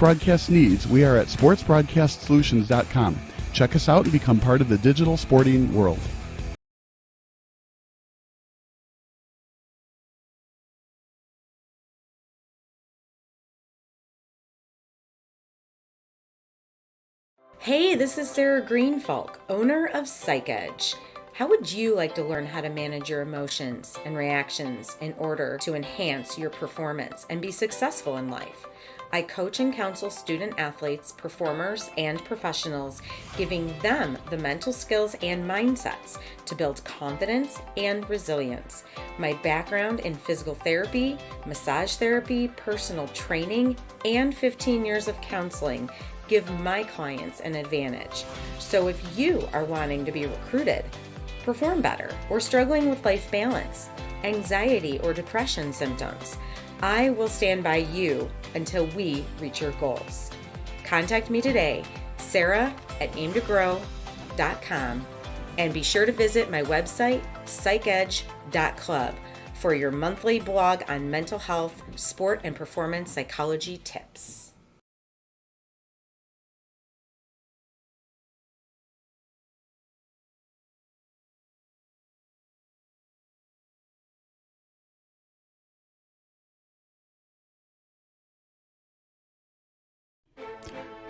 broadcast needs, we are at sportsbroadcastsolutions.com. Check us out and become part of the digital sporting world. Hey, this is Sarah Greenfalk, owner of PsychEdge. How would you like to learn how to manage your emotions and reactions in order to enhance your performance and be successful in life? I coach and counsel student athletes, performers, and professionals, giving them the mental skills and mindsets to build confidence and resilience. My background in physical therapy, massage therapy, personal training, and 15 years of counseling give my clients an advantage. So if you are wanting to be recruited, perform better, or struggling with life balance, anxiety, or depression symptoms, I will stand by you until we reach your goals. Contact me today, sarah@aimtogrow.com, and be sure to visit my website, psychedge.club, for your monthly blog on mental health, sport, and performance psychology tips.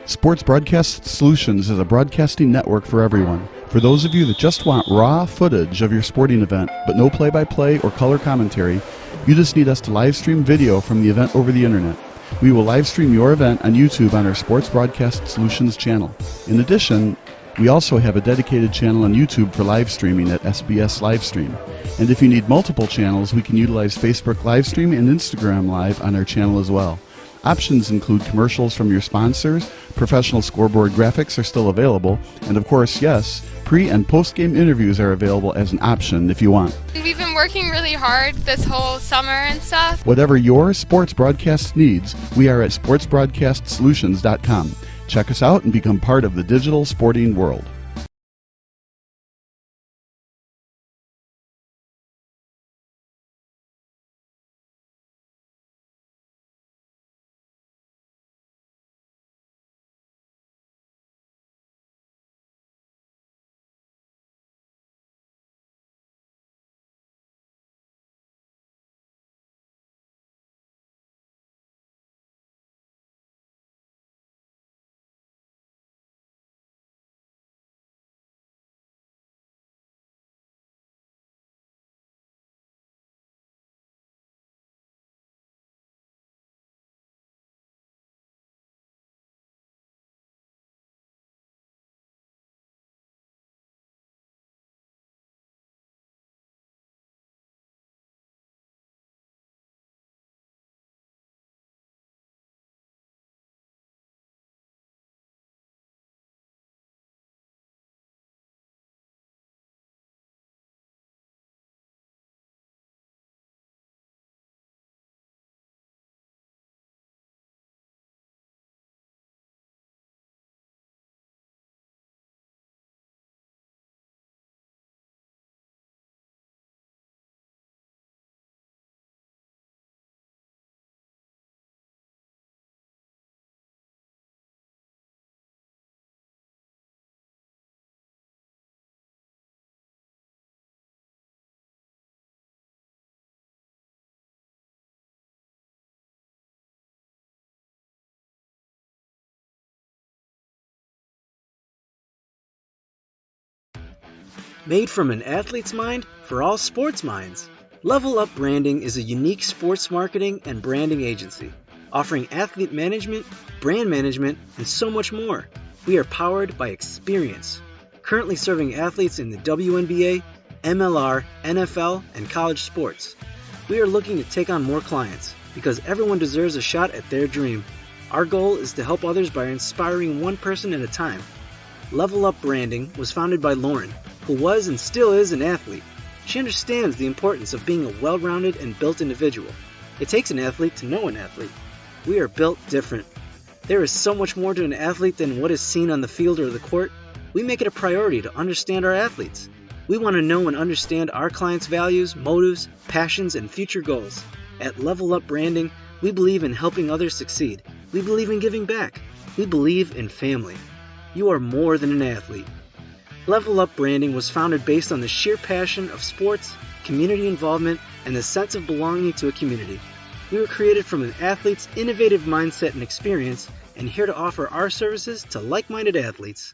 Sports Broadcast Solutions is a broadcasting network for everyone. For those of you that just want raw footage of your sporting event, but no play-by-play or color commentary, you just need us to live stream video from the event over the internet. We will live stream your event on YouTube on our Sports Broadcast Solutions channel. In addition, we also have a dedicated channel on YouTube for live streaming at SBS Livestream. And if you need multiple channels, we can utilize Facebook Livestream and Instagram Live on our channel as well. Options include commercials from your sponsors, professional scoreboard graphics are still available, and of course, yes, pre- and post-game interviews are available as an option if you want. We've been working really hard this whole summer and stuff. Whatever your sports broadcast needs, we are at sportsbroadcastsolutions.com. Check us out and become part of the digital sporting world. Made from an athlete's mind for all sports minds. Level Up Branding is a unique sports marketing and branding agency, offering athlete management, brand management, and so much more. We are powered by experience, currently serving athletes in the WNBA, MLR, NFL, and college sports. We are looking to take on more clients because everyone deserves a shot at their dream. Our goal is to help others by inspiring one person at a time. Level Up Branding was founded by Lauren, who was and still is an athlete. She understands the importance of being a well-rounded and built individual. It takes an athlete to know an athlete. We are built different. There is so much more to an athlete than what is seen on the field or the court. We make it a priority to understand our athletes. We want to know and understand our clients' values, motives, passions, and future goals. At Level Up Branding, we believe in helping others succeed. We believe in giving back. We believe in family. You are more than an athlete. Level Up Branding was founded based on the sheer passion of sports, community involvement, and the sense of belonging to a community. We were created from an athlete's innovative mindset and experience, and here to offer our services to like-minded athletes.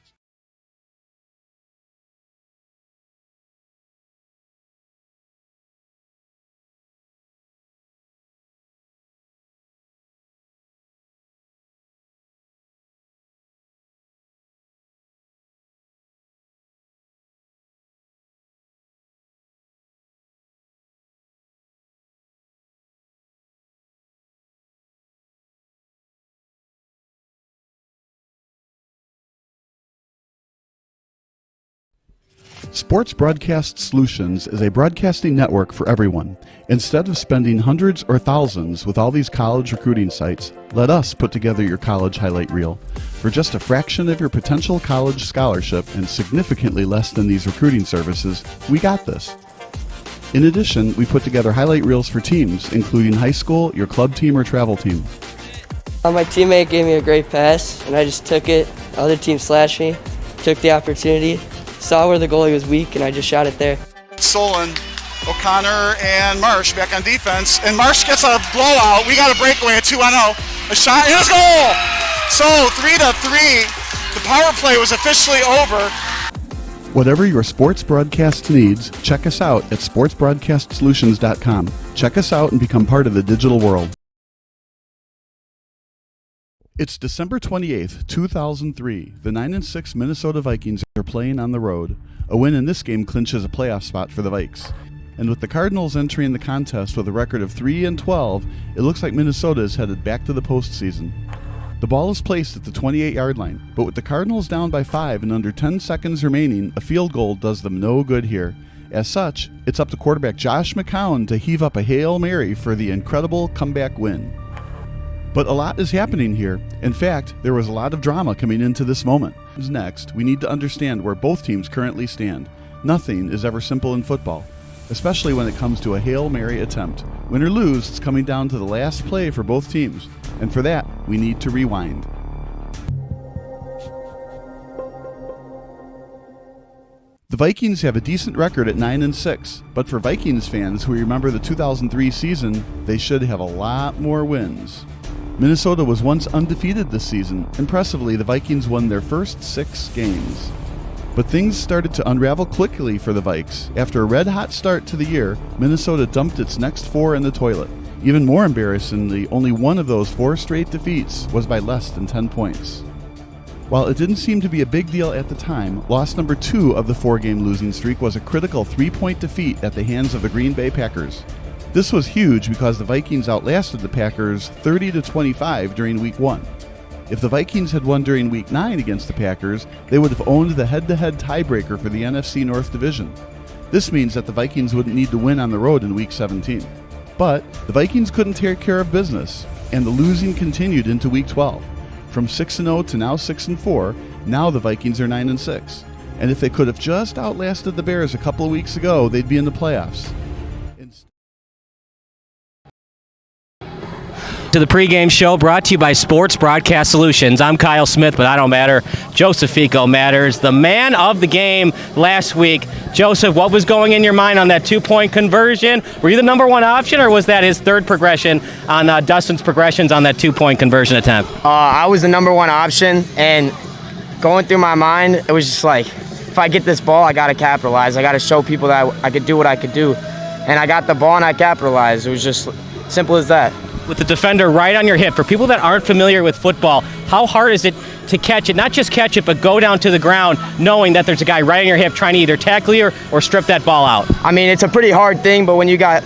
Sports Broadcast Solutions is a broadcasting network for everyone. Instead of spending hundreds or thousands with all these college recruiting sites, let us put together your college highlight reel. For just a fraction of your potential college scholarship and significantly less than these recruiting services, we got this. In addition, we put together highlight reels for teams, including high school, your club team, or travel team. My teammate gave me a great pass, and I just took it. The other team slashed me, took the opportunity, saw where the goalie was weak, and I just shot it there. Solon, O'Connor, and Marsh back on defense. And Marsh gets a blowout. We got a breakaway at 2-0. A shot, and it's goal! So 3-3. The power play was officially over. Whatever your sports broadcast needs, check us out at sportsbroadcastsolutions.com. Check us out and become part of the digital world. It's December 28th, 2003. The 9-6 Minnesota Vikings are playing on the road. A win in this game clinches a playoff spot for the Vikes. And with the Cardinals entering the contest with a record of 3-12, it looks like Minnesota is headed back to the postseason. The ball is placed at the 28-yard line, but with the Cardinals down by 5 and under 10 seconds remaining, a field goal does them no good here. As such, it's up to quarterback Josh McCown to heave up a Hail Mary for the incredible comeback win. But a lot is happening here. In fact, there was a lot of drama coming into this moment. Next, we need to understand where both teams currently stand. Nothing is ever simple in football, especially when it comes to a Hail Mary attempt. Win or lose, it's coming down to the last play for both teams. And for that, we need to rewind. The Vikings have a decent record at 9-6, but for Vikings fans who remember the 2003 season, they should have a lot more wins. Minnesota was once undefeated this season. Impressively, the Vikings won their first 6 games. But things started to unravel quickly for the Vikes. After a red-hot start to the year, Minnesota dumped its next 4 in the toilet. Even more embarrassingly, only one of those 4 straight defeats was by less than 10 points. While it didn't seem to be a big deal at the time, loss number 2 of the 4-game losing streak was a critical 3-point defeat at the hands of the Green Bay Packers. This was huge because the Vikings outlasted the Packers 30-25 during Week 1. If the Vikings had won during Week 9 against the Packers, they would have owned the head-to-head tiebreaker for the NFC North Division. This means that the Vikings wouldn't need to win on the road in Week 17. But the Vikings couldn't take care of business, and the losing continued into Week 12. From 6-0 to now 6-4, now the Vikings are 9-6. And if they could have just outlasted the Bears a couple of weeks ago, they'd be in the playoffs. To the pregame show brought to you by Sports Broadcast Solutions. I'm Kyle Smith, but I don't matter. Joseph Fico matters. The man of the game last week. Joseph, what was going in your mind on that 2-point conversion? Were you the number one option, or was that his third progression on Dustin's progressions on that 2-point conversion attempt? I was the number one option, and going through my mind, it was just like, if I get this ball, I got to capitalize. I got to show people that I could do what I could do. And I got the ball and I capitalized. It was just simple as that. With the defender right on your hip, for people that aren't familiar with football, how hard is it to catch it? Not just catch it, but go down to the ground knowing that there's a guy right on your hip trying to either tackle you or strip that ball out. I mean, it's a pretty hard thing, but when you got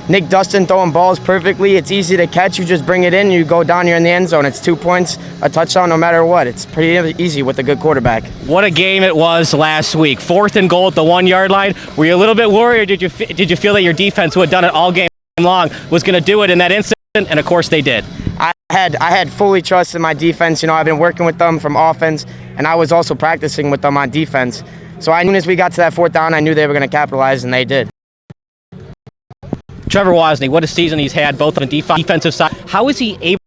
Nick Dustin throwing balls perfectly, it's easy to catch. You just bring it in, you go down, you're in the end zone. It's 2 points, a touchdown no matter what. It's pretty easy with a good quarterback. What a game it was last week. 4th and goal at the 1-yard line. Were you a little bit worried, or did you feel that your defense, who had done it all game long, was going to do it in that instant? And of course they did. I had fully trust in my defense. You know, I've been working with them from offense, and I was also practicing with them on defense. So as soon as we got to that 4th down, I knew they were going to capitalize, and they did. Trevor Wozni, what a season he's had, both on the defensive side. How is he able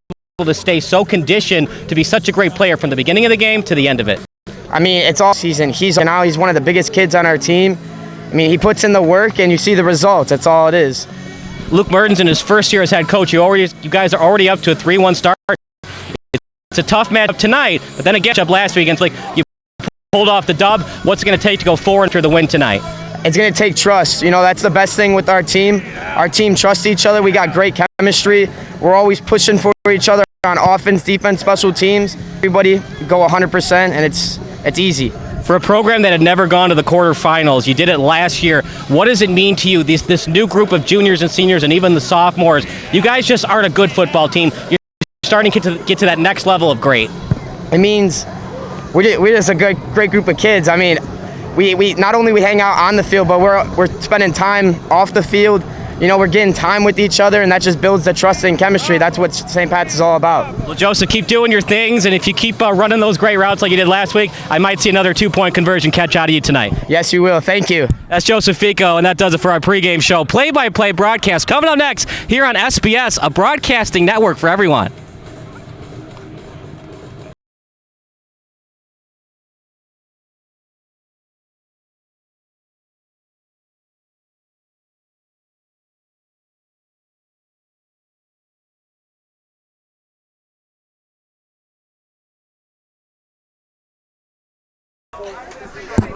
to stay so conditioned to be such a great player from the beginning of the game to the end of it? I mean, it's all season. He's one of the biggest kids on our team. I mean, he puts in the work, and you see the results. That's all it is. Luke Mertens in his first year as head coach, you guys are already up to a 3-1 start. It's a tough matchup tonight, but then again, up last week against you pulled off the dub. What's it going to take to go forward for the win tonight? It's going to take trust. You know, that's the best thing with our team. Our team trusts each other. We got great chemistry. We're always pushing for each other on offense, defense, special teams. Everybody go 100%, and it's easy. For a program that had never gone to the quarterfinals, you did it last year. What does it mean to you, this new group of juniors and seniors and even the sophomores? You guys just aren't a good football team. You're starting to get to that next level of great. It means we're just a great group of kids. I mean, we not only we hang out on the field, but we're spending time off the field. You know, we're getting time with each other, and that just builds the trust and chemistry. That's what St. Pat's is all about. Well, Joseph, keep doing your things, and if you keep running those great routes like you did last week, I might see another 2-point conversion catch out of you tonight. Yes, you will. Thank you. That's Joseph Fico, and that does it for our pregame show. Play-by-play broadcast coming up next here on SBS, a broadcasting network for everyone.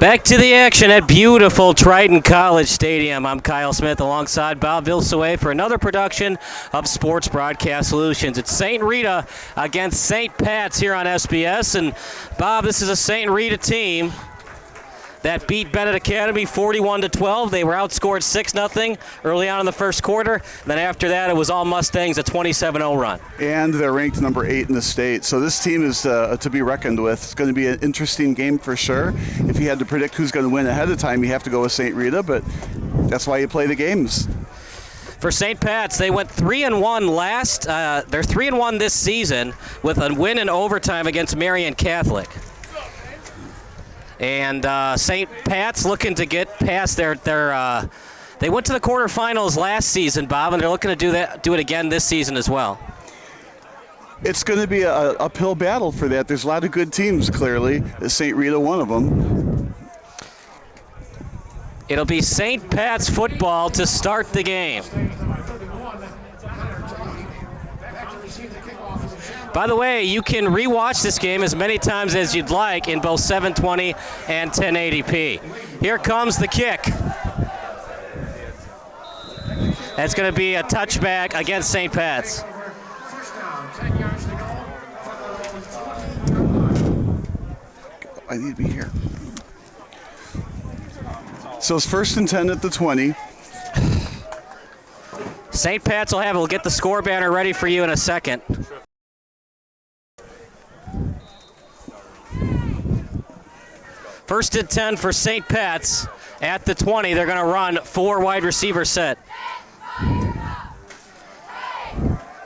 Back to the action at beautiful Triton College Stadium. I'm Kyle Smith alongside Bob Vilsaway for another production of Sports Broadcast Solutions. It's St. Rita against St. Pat's here on SBS. And Bob, this is a St. Rita team that beat Bennett Academy 41-12. They were outscored 6-0 early on in the first quarter. Then after that, it was all Mustangs, a 27-0 run. And they're ranked number 8 in the state. So this team is to be reckoned with. It's going to be an interesting game for sure. If you had to predict who's going to win ahead of time, you have to go with St. Rita, but that's why you play the games. For St. Pat's, they went 3-1 last. They're 3-1 this season with a win in overtime against Marian Catholic. And St. Pat's looking to get past their they went to the quarterfinals last season, Bob, and they're looking to do it again this season as well. It's going to be an uphill battle for that. There's a lot of good teams, clearly. St. Rita, one of them. It'll be St. Pat's football to start the game. By the way, you can rewatch this game as many times as you'd like in both 720 and 1080p. Here comes the kick. That's going to be a touchback against St. Pat's. I need to be here. So it's 1st and 10 at the 20. St. Pat's will have it. We'll get the score banner ready for you in a second. First and 10 for St. Pat's at the 20. They're going to run 4 wide receiver set.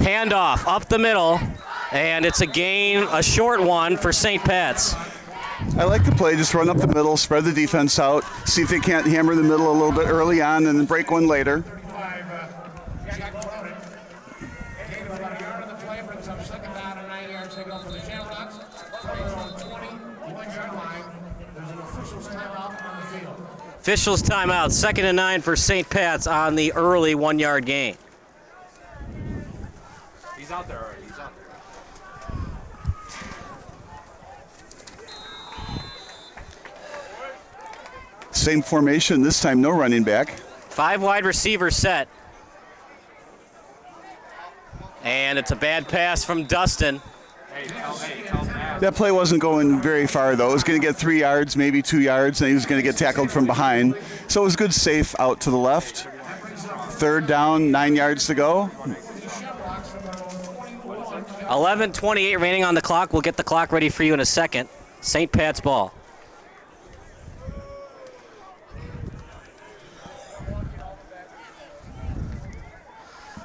Handoff up the middle, and it's a short one for St. Pat's. I like the play. Just run up the middle, spread the defense out, see if they can't hammer the middle a little bit early on and then break one later. Officials timeout. 2nd and 9 for St. Pat's on the early 1-yard gain. He's out there already. He's out there. Same formation this time, no running back. 5 wide receiver set. And it's a bad pass from Dustin. That play wasn't going very far, though. It was going to get 3 yards, maybe 2 yards, and he was going to get tackled from behind. So it was good, safe out to the left. 3rd down, 9 yards to go. 11:28 remaining on the clock. We'll get the clock ready for you in a second. St. Pat's ball.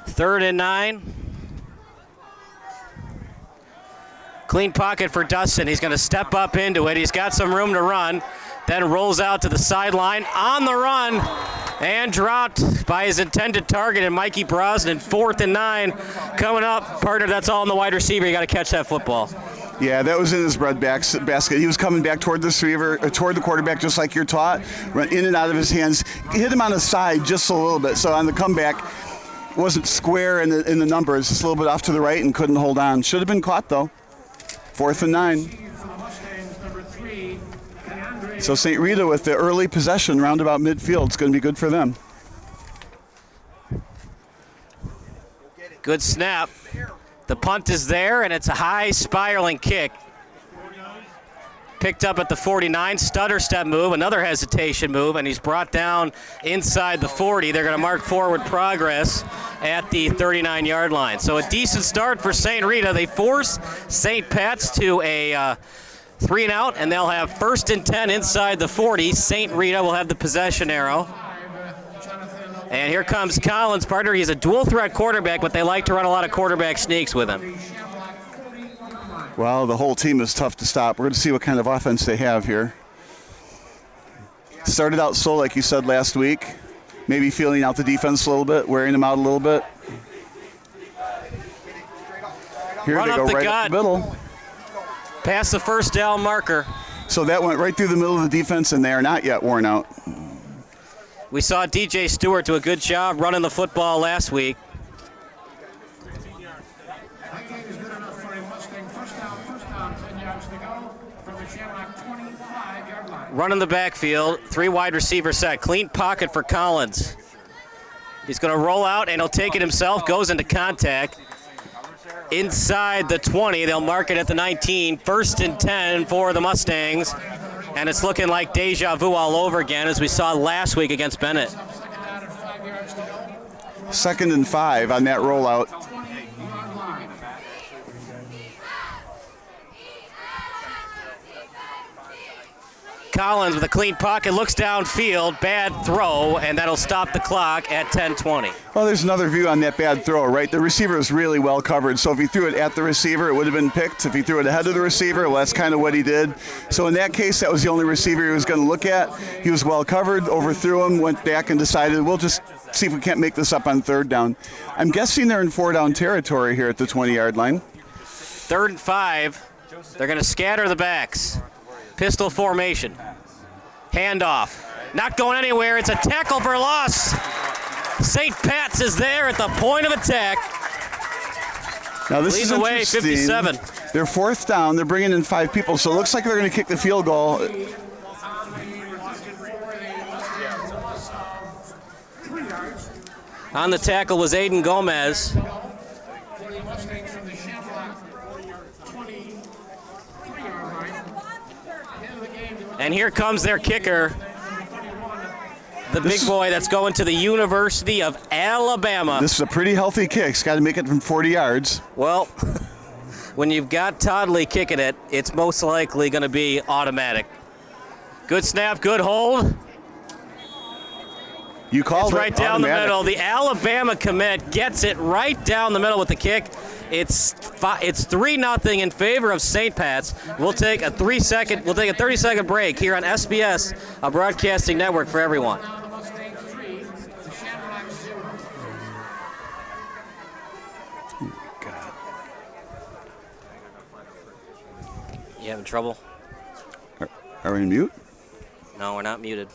Third and 9. Clean pocket for Dustin. He's going to step up into it. He's got some room to run. Then rolls out to the sideline. On the run And dropped by his intended target, and Mikey Brosnan, 4th and 9. Coming up, partner, that's all in the wide receiver. You got to catch that football. Yeah, that was in his bread basket. He was coming back toward the receiver, toward the quarterback, just like you're taught. Run in and out of his hands. Hit him on the side just a little bit. So on the comeback, wasn't square in the numbers. Just a little bit off to the right and couldn't hold on. Should have been caught though. 4th and 9. So St. Rita with the early possession roundabout midfield. It's going to be good for them. Good snap. The punt is there, and it's a high spiraling kick. Picked up at the 49, stutter step move, another hesitation move, and he's brought down inside the 40. They're going to mark forward progress at the 39-yard line. So a decent start for St. Rita. They force St. Pat's to a 3 and out, and they'll have 1st and 10 inside the 40. St. Rita will have the possession arrow. And here comes Collins, partner. He's a dual threat quarterback, but they like to run a lot of quarterback sneaks with him. Well, the whole team is tough to stop. We're going to see what kind of offense they have here. Started out slow, like you said last week. Maybe feeling out the defense a little bit, wearing them out a little bit. Here Run they up go the right gut. up the middle. Past the first down marker. So that went right through the middle of the defense, and they are not yet worn out. We saw DJ Stewart do a good job running the football last week. Running the backfield, 3 wide receiver set. Clean pocket for Collins. He's going to roll out, and he'll take it himself. Goes into contact. Inside the 20, they'll mark it at the 19. 1st and 10 for the Mustangs. And it's looking like deja vu all over again, as we saw last week against Bennett. 2nd and 5 on that rollout. Collins with a clean pocket, looks downfield, bad throw, and that'll stop the clock at 10:20. Well, there's another view on that bad throw, right? The receiver is really well covered, so if he threw it at the receiver, it would have been picked. If he threw it ahead of the receiver, well, that's kind of what he did. So in that case, that was the only receiver he was going to look at. He was well covered, overthrew him, went back and decided, we'll just see if we can't make this up on 3rd down. I'm guessing they're in 4-down territory here at the 20-yard line. 3rd and 5. They're going to scatter the backs. Pistol formation. Handoff. Not going anywhere. It's a tackle for loss. St. Pat's is there at the point of attack. Now this Leads is away, interesting. 57. They're 4th down. They're bringing in 5 people, so it looks like they're going to kick the field goal. On the tackle was Aiden Gomez. And here comes their kicker, the big boy that's going to the University of Alabama. This is a pretty healthy kick. It's got to make it from 40 yards. Well, when you've got Toddley kicking it, it's most likely going to be automatic. Good snap, good hold. You called it. It's right down automatic. the middle. The Alabama commit gets it right down the middle with the kick. It's 3-0 in favor of St. Pat's. We'll take a 30-second break here on SBS, a broadcasting network for everyone. You having trouble? Are we in mute? No, we're not muted.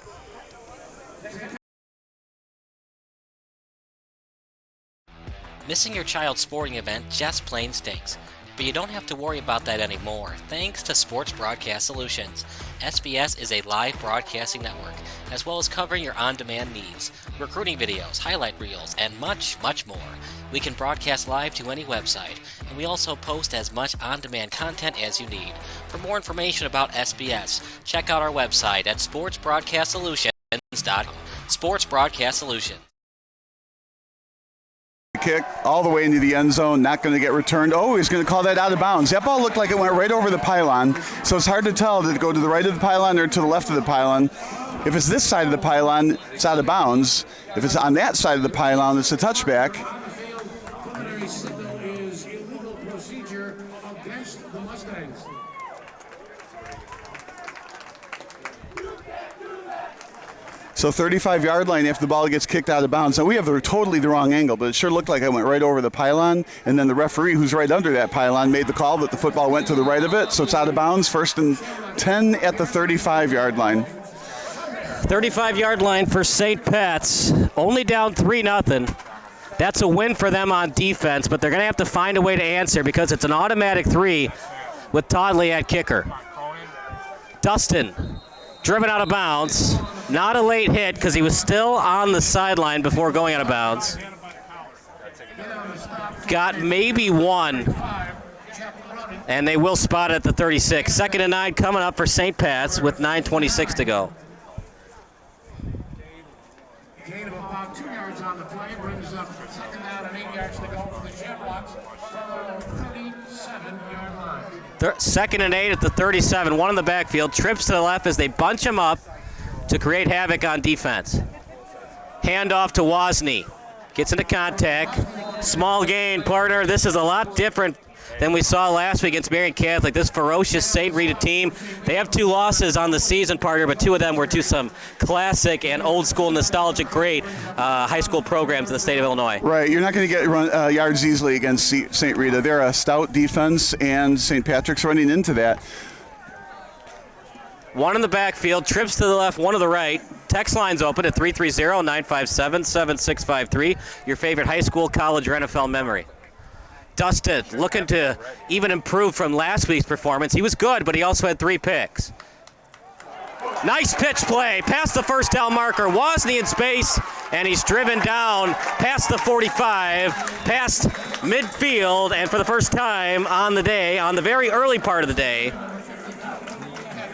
Missing your child's sporting event just plain stinks. But you don't have to worry about that anymore, thanks to Sports Broadcast Solutions. SBS is a live broadcasting network, as well as covering your on-demand needs, recruiting videos, highlight reels, and much, much more. We can broadcast live to any website, and we also post as much on-demand content as you need. For more information about SBS, check out our website at sportsbroadcastsolutions.com. Sports Broadcast Solutions. Kick all the way into the end zone, not going to get returned. Oh, he's going to call that out of bounds. That ball looked like it went right over the pylon, so it's hard to tell, did it go to the right of the pylon or to the left of the pylon. If it's this side of the pylon, it's out of bounds. If it's on that side of the pylon, it's a touchback. So 35-yard line after the ball gets kicked out of bounds. Now we have totally the wrong angle, but it sure looked like I went right over the pylon, and then the referee, who's right under that pylon, made the call that the football went to the right of it, so it's out of bounds. 1st and 10 at the 35-yard line. 35-yard line for St. Pat's. Only down 3-0. That's a win for them on defense, but they're going to have to find a way to answer because it's an automatic 3 with Toddley at kicker. Dustin, driven out of bounds. Not a late hit because he was still on the sideline before going out of bounds. Got maybe one, and they will spot it at the 36. 2nd and 9 coming up for St. Pat's with 9:26 to go. Gain of about 2 yards on the play brings up 2nd down and 8 yards to go for the Shamrocks from the 37-yard line. 2nd and 8 at the 37. One in the backfield. Trips to the left as they bunch him up to create havoc on defense. Handoff to Wozni. Gets into contact. Small gain, partner. This is a lot different than we saw last week against Marian Catholic. This ferocious St. Rita team. They have 2 losses on the season, partner, but 2 of them were to some classic and old school, nostalgic, great high school programs in the state of Illinois. Right, you're not going to get yards easily against St. Rita. They're a stout defense, and St. Patrick's running into that. One in the backfield, trips to the left, one to the right. Text line's open at 330-957-7653. Your favorite high school, college, or NFL memory. Dustin looking to even improve from last week's performance. He was good, but he also had 3 picks. Nice pitch play, past the first down marker. Wozni in space, and he's driven down past the 45, past midfield, and for the first time on the day, on the very early part of the day,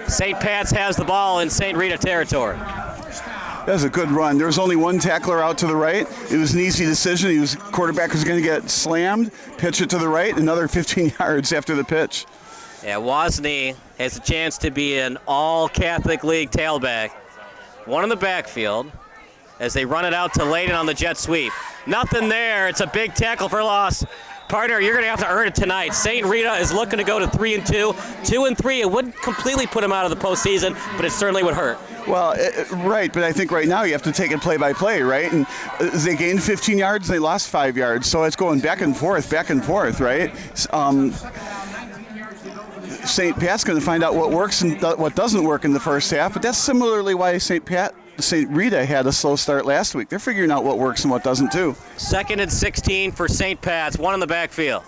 St. Pat's has the ball in St. Rita territory. That was a good run. There was only one tackler out to the right. It was an easy decision. Quarterback was going to get slammed, pitch it to the right, another 15 yards after the pitch. Yeah, Wozni has a chance to be an all-Catholic League tailback. One in the backfield as they run it out to Layden on the jet sweep. Nothing there. It's a big tackle for loss. Partner, you're going to have to earn it tonight. St. Rita is looking to go to 3-2. 2-3, it wouldn't completely put them out of the postseason, but it certainly would hurt. Well, right, but I think right now you have to take it play by play, right? And they gained 15 yards, and they lost 5 yards, so it's going back and forth, right? St. Pat's going to find out what works and what doesn't work in the first half, but that's similarly why St. Rita had a slow start last week. They're figuring out what works and what doesn't too. 2nd and 16 for St. Pat's, one in the backfield.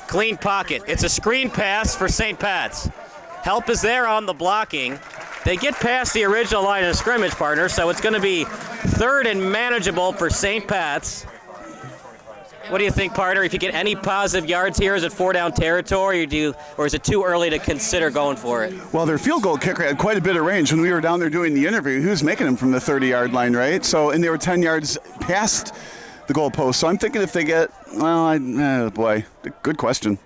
Clean pocket. It's a screen pass for St. Pat's. Help is there on the blocking. They get past the original line of scrimmage, partner, so it's going to be 3rd and manageable for St. Pat's. What do you think, partner? If you get any positive yards here, is it 4-down territory, or is it too early to consider going for it? Well, their field goal kicker had quite a bit of range. When we were down there doing the interview, he was making them from the 30-yard line, right? So, and they were 10 yards past the goalpost. So I'm thinking if they get, good question.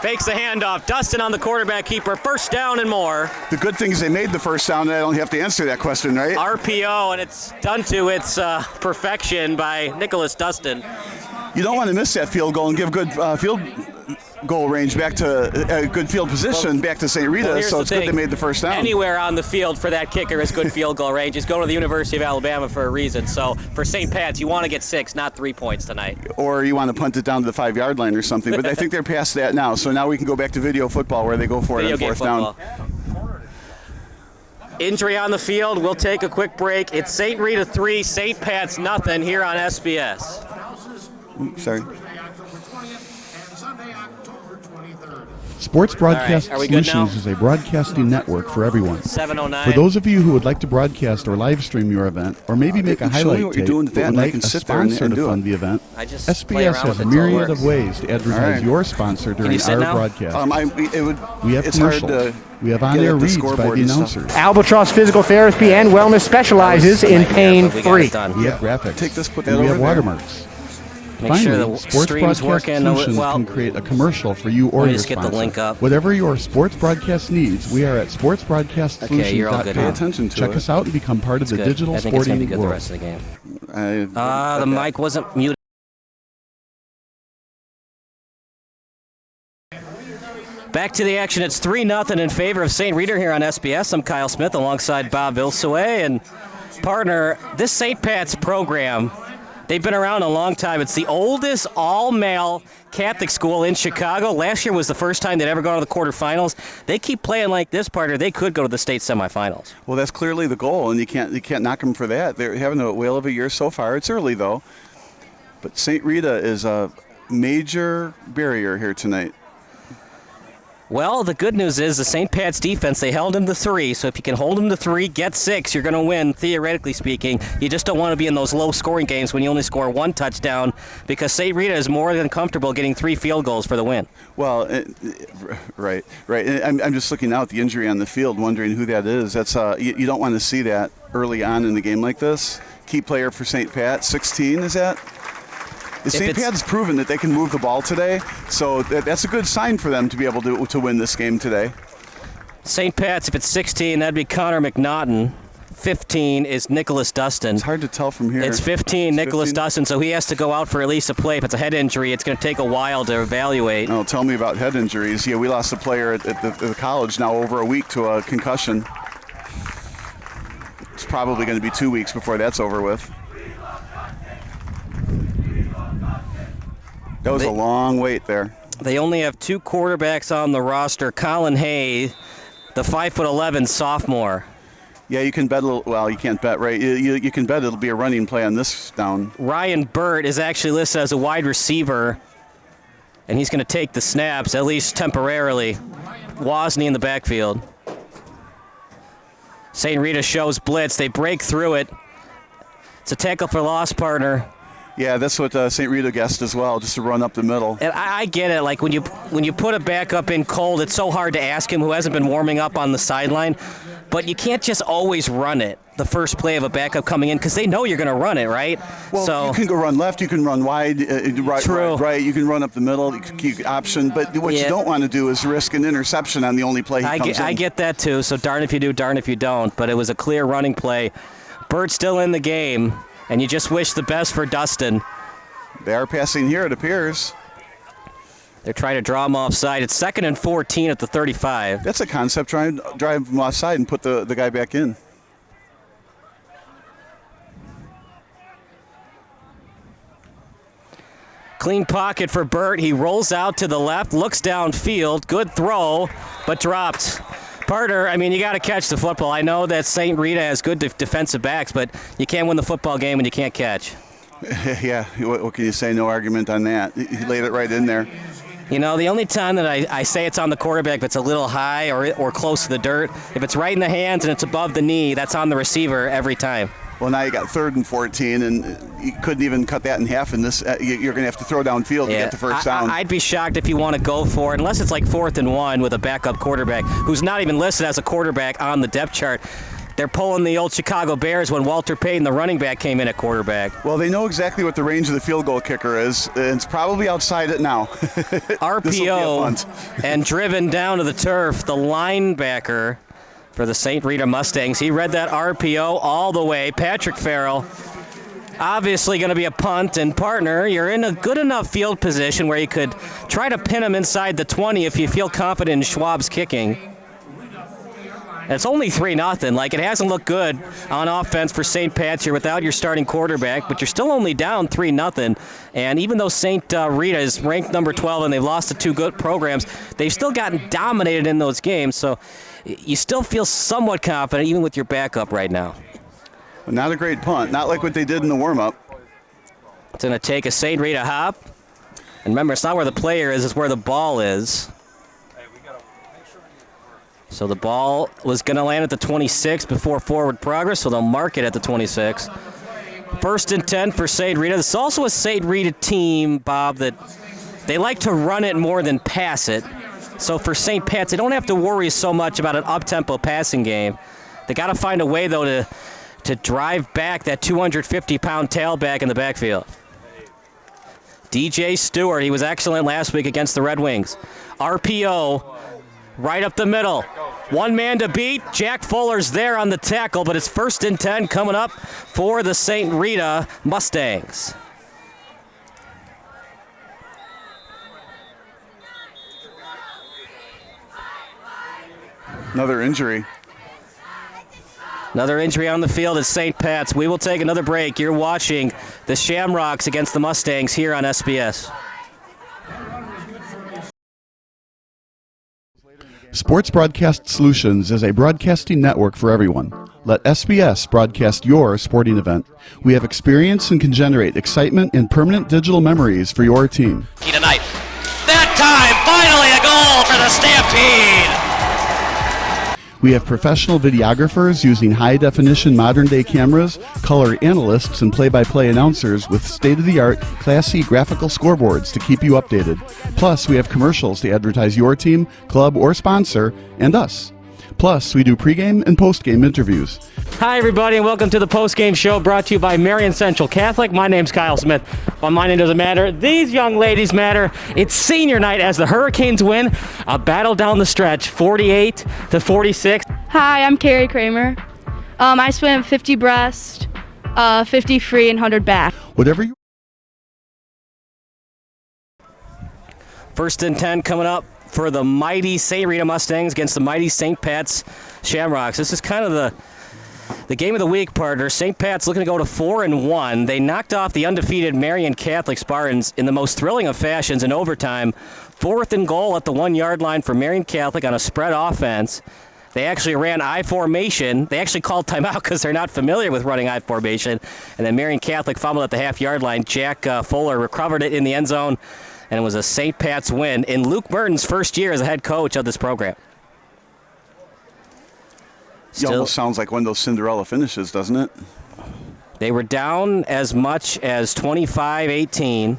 Fakes the handoff. Dustin on the quarterback keeper. 1st down and more. The good thing is they made the 1st down, and I don't have to answer that question, right? RPO, and it's done to its perfection by Nicholas Dustin. You don't want to miss that field goal and give good field goal range back to good field position back to St. Rita, so it's good they made the 1st down. Anywhere on the field for that kicker is good field goal range. He's going to the University of Alabama for a reason. So for St. Pat's, you want to get 6, not 3 points tonight. Or you want to punt it down to the 5-yard line or something. But I think they're past that now. So now we can go back to video football where they go for it on 4th down. Injury on the field. We'll take a quick break. It's St. Rita 3, St. Pat's nothing here on SBS. Sorry. Sports Broadcast All right, are we good Solutions now? is a broadcasting network for everyone. 7:09. For those of you who would like to broadcast or live stream your event, or maybe make a highlight what you're tape doing with that, but and would I like can a sit there and sponsor to do it. fund the event, I just play SBS around has with a it till it myriad works. of ways to advertise right. your sponsor during you sit our now? broadcast. We have it's hard commercials. to We have get on-air at the reads by scoreboard the and stuff. announcers. Albatross Physical Therapy and Wellness specializes in pain-free. We have graphics. Take this, put that and we over have there. watermarks. Make sure Finally, the Sports stream's Broadcast working. Solutions Well, can create a commercial for you or let me your just get the sponsor. link up. Whatever your sports broadcast needs, we are at sportsbroadcastsolutions.com. Okay, you're all good now. Pay attention to Check it. us out and become part of the good. digital I think it's going sporting to be good world. the rest of the game. I- The mic wasn't muted. Back to the action. It's 3-0 in favor of St. Rita here on SBS. I'm Kyle Smith alongside Bob Vilsaway. And partner, this St. Pat's program, they've been around a long time. It's the oldest all-male Catholic school in Chicago. Last year was the first time they'd ever gone to the quarterfinals. They keep playing like this, partner. They could go to the state semifinals. Well, that's clearly the goal, and you can't knock them for that. They're having a whale of a year so far. It's early, though. But St. Rita is a major barrier here tonight. Well, the good news is the St. Pat's defense, they held him to 3, so if you can hold him to 3, get 6, you're going to win, theoretically speaking. You just don't want to be in those low-scoring games when you only score 1 touchdown, because St. Rita is more than comfortable getting 3 field goals for the win. Well, right. I'm just looking out at the injury on the field, wondering who that is. That's you don't want to see that early on in the game like this. Key player for St. Pat, 16, is that? St. Pat's proven that they can move the ball today, so that's a good sign for them to be able to win this game today. St. Pat's, if it's 16, that'd be Connor McNaughton. 15 is Nicholas Dustin. It's hard to tell from here. It's 15, Nicholas Dustin, so he has to go out for at least a play. If it's a head injury, it's going to take a while to evaluate. Oh, tell me about head injuries. Yeah, we lost a player at the college now over a week to a concussion. It's probably going to be 2 weeks before that's over with. That was a long wait there. They only have 2 quarterbacks on the roster. Colin Hay, the 5'11" sophomore. Yeah, you can bet a little. Well, you can't bet, right? You can bet it'll be a running play on this down. Ryan Burt is actually listed as a wide receiver, and he's going to take the snaps, at least temporarily. Wozni in the backfield. St. Rita shows blitz. They break through it. It's a tackle for loss, partner. Yeah, that's what St. Rita guessed as well, just to run up the middle. And I get it. Like when you put a backup in cold, it's so hard to ask him who hasn't been warming up on the sideline. But you can't just always run it, the first play of a backup coming in, because they know you're going to run it, right? Well, so, you can go run left, you can run wide, right, you can run up the middle, you can option. But what you don't want to do is risk an interception on the only play he comes in. I get that too, so darn if you do, darn if you don't. But it was a clear running play. Bird's still in the game. And you just wish the best for Dustin. They are passing here, it appears. They're trying to draw him offside. It's 2nd and 14 at the 35. That's a concept, trying to drive him offside and put the guy back in. Clean pocket for Burt. He rolls out to the left, looks downfield. Good throw, but dropped. Partner, I mean, you got to catch the football. I know that St. Rita has good defensive backs, but you can't win the football game when you can't catch. Yeah, what can you say? No argument on that. He laid it right in there. You know, the only time that I say it's on the quarterback if it's a little high or close to the dirt, if it's right in the hands and it's above the knee, that's on the receiver every time. Well, now you got 3rd and 14, and you couldn't even cut that in half in this. You're going to have to throw downfield to get the first down. I'd be shocked if you want to go for it, unless it's like 4th and 1 with a backup quarterback who's not even listed as a quarterback on the depth chart. They're pulling the old Chicago Bears when Walter Payton, the running back, came in at quarterback. Well, they know exactly what the range of the field goal kicker is, and it's probably outside it now. RPO and driven down to the turf, the linebacker for the St. Rita Mustangs. He read that RPO all the way. Patrick Farrell, obviously going to be a punt, and partner, you're in a good enough field position where you could try to pin him inside the 20 if you feel confident in Schwab's kicking. It's only 3-0. Like, it hasn't looked good on offense for St. Pat's here without your starting quarterback, but you're still only down 3-0. And even though St. Rita is ranked number 12 and they've lost to 2 good programs, they've still gotten dominated in those games. So you still feel somewhat confident even with your backup right now. Not a great punt. Not like what they did in the warm-up. It's going to take a St. Rita hop. And remember, it's not where the player is, it's where the ball is. So the ball was going to land at the 26 before forward progress, so they'll mark it at the 26. 1st and 10 for St. Rita. This is also a St. Rita team, Bob, that they like to run it more than pass it. So for St. Pat's, they don't have to worry so much about an up-tempo passing game. They got to find a way, though, to drive back that 250-pound tailback in the backfield. DJ Stewart, he was excellent last week against the Red Wings. RPO. Right up the middle. One man to beat. Jack Fuller's there on the tackle, but it's 1st and 10 coming up for the St. Rita Mustangs. Another injury. Another injury on the field at St. Pat's. We will take another break. You're watching the Shamrocks against the Mustangs here on SBS. Sports Broadcast Solutions is a broadcasting network for everyone. Let SBS broadcast your sporting event. We have experience and can generate excitement and permanent digital memories for your team. Tonight. That time, finally a goal for the Stampede! We have professional videographers using high-definition modern-day cameras, color analysts, and play-by-play announcers with state-of-the-art, classy graphical scoreboards to keep you updated. Plus, we have commercials to advertise your team, club, or sponsor, and us. Plus, we do pregame and postgame interviews. Hi, everybody, and welcome to the Postgame Show brought to you by Marion Central Catholic. My name's Kyle Smith, but my name doesn't matter. These young ladies matter. It's senior night as the Hurricanes win a battle down the stretch, 48-46. Hi, I'm Carrie Kramer. I swim 50 breast, 50 free, and 100 back. Whatever you... First and 10 coming up for the mighty St. Rita Mustangs against the mighty St. Pat's Shamrocks. This is kind of the game of the week, partner. St. Pat's looking to go to 4-1. They knocked off the undefeated Marion Catholic Spartans in the most thrilling of fashions in overtime. 4th and goal at the 1-yard line for Marion Catholic on a spread offense. They actually ran I formation. They actually called timeout because they're not familiar with running I formation. And then Marion Catholic fumbled at the half-yard line. Jack Fuller recovered it in the end zone, and it was a St. Pat's win in Luke Merton's first year as a head coach of this program. It almost sounds like one of those Cinderella finishes, doesn't it? They were down as much as 25-18.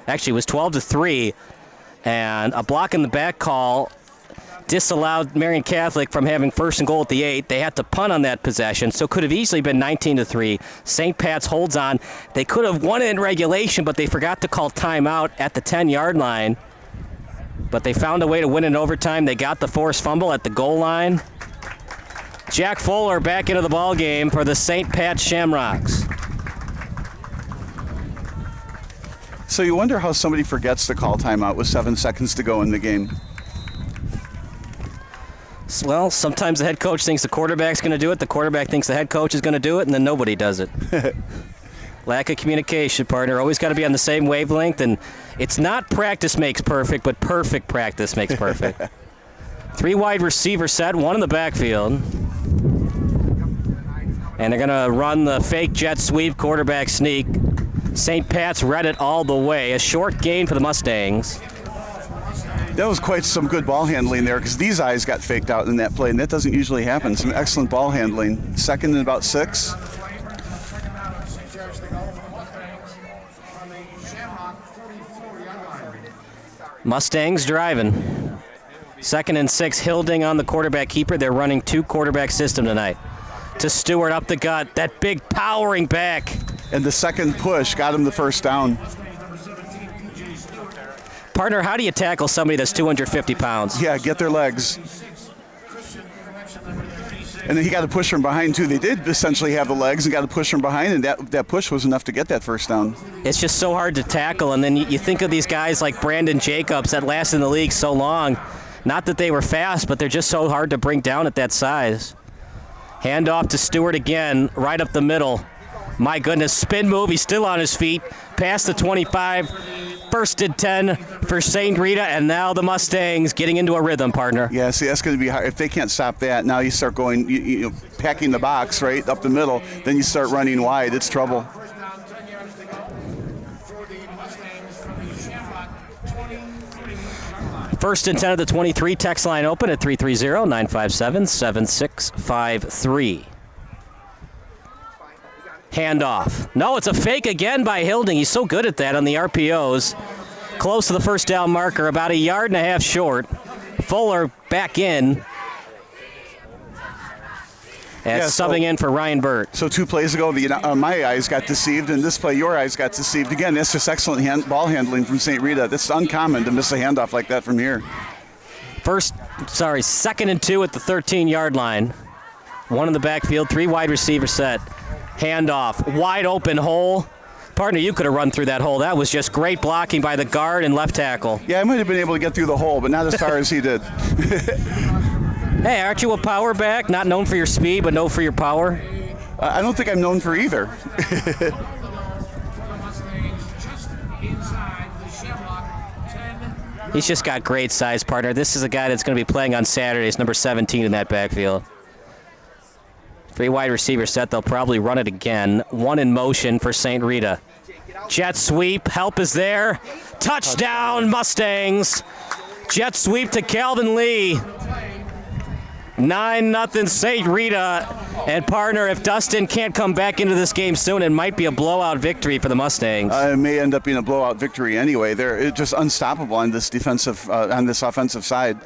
Actually, it was 12-3. And a block in the back call disallowed Marion Catholic from having first and goal at the 8. They had to punt on that possession, so could have easily been 19-3. St. Pat's holds on. They could have won it in regulation, but they forgot to call timeout at the 10-yard line. But they found a way to win in overtime. They got the forced fumble at the goal line. Jack Fuller back into the ball game for the St. Pat's Shamrocks. So you wonder how somebody forgets to call timeout with 7 seconds to go in the game. Well, sometimes the head coach thinks the quarterback's going to do it, the quarterback thinks the head coach is going to do it, and then nobody does it. Lack of communication, partner. Always got to be on the same wavelength, and it's not practice makes perfect, but perfect practice makes perfect. 3 wide receiver set, 1 in the backfield. And they're going to run the fake jet sweep quarterback sneak. St. Pat's read it all the way. A short gain for the Mustangs. That was quite some good ball handling there because these eyes got faked out in that play, and that doesn't usually happen. Some excellent ball handling. Second and about 6. Mustangs driving. 2nd and 6, Hilding on the quarterback keeper. They're running 2 quarterback system tonight. To Stewart up the gut. That big powering back. And the second push got him the first down. Partner, how do you tackle somebody that's 250 pounds? Yeah, get their legs. And then he got to push from behind, too. They did essentially have the legs and got to push from behind, and that push was enough to get that first down. It's just so hard to tackle, and then you think of these guys like Brandon Jacobs that last in the league so long. Not that they were fast, but they're just so hard to bring down at that size. Handoff to Stewart again, right up the middle. My goodness, spin move, he's still on his feet. Past the 25, 1st and 10 for St. Rita, and now the Mustangs getting into a rhythm, partner. Yeah, see, that's going to be hard. If they can't stop that, now you start going, you know, packing the box, right, up the middle, then you start running wide. It's trouble. First and 10 of the 23, text line open at 330-957-7653. Handoff. No, it's a fake again by Hilding. He's so good at that on the RPOs. Close to the first down marker, about 1.5 yards short. Fuller back in. And subbing in for Ryan Burt. So 2 plays ago, my eyes got deceived, and this play, your eyes got deceived. Again, that's just excellent ball handling from St. Rita. That's uncommon to miss a handoff like that from here. 2nd and 2 at the 13-yard line. 1 in the backfield, 3 wide receiver set. Handoff, wide open hole Partner, you could have run through that hole. That was just great blocking by the guard and left tackle. Yeah, I might have been able to get through the hole, but not as far as he did. Hey, aren't you a power back? Not known for your speed, but known for your power? I don't think I'm known for either. He's just got great size, partner. This is a guy that's going to be playing on Saturdays, number 17 in that backfield. 3 wide receiver set. They'll probably run it again. 1 in motion for St. Rita. Jet sweep. Help is there. Touchdown, Mustangs. Jet sweep to Calvin Lee. 9-0 St. Rita. And partner, if Dustin can't come back into this game soon, it might be a blowout victory for the Mustangs. It may end up being a blowout victory anyway. They're just unstoppable on this offensive side.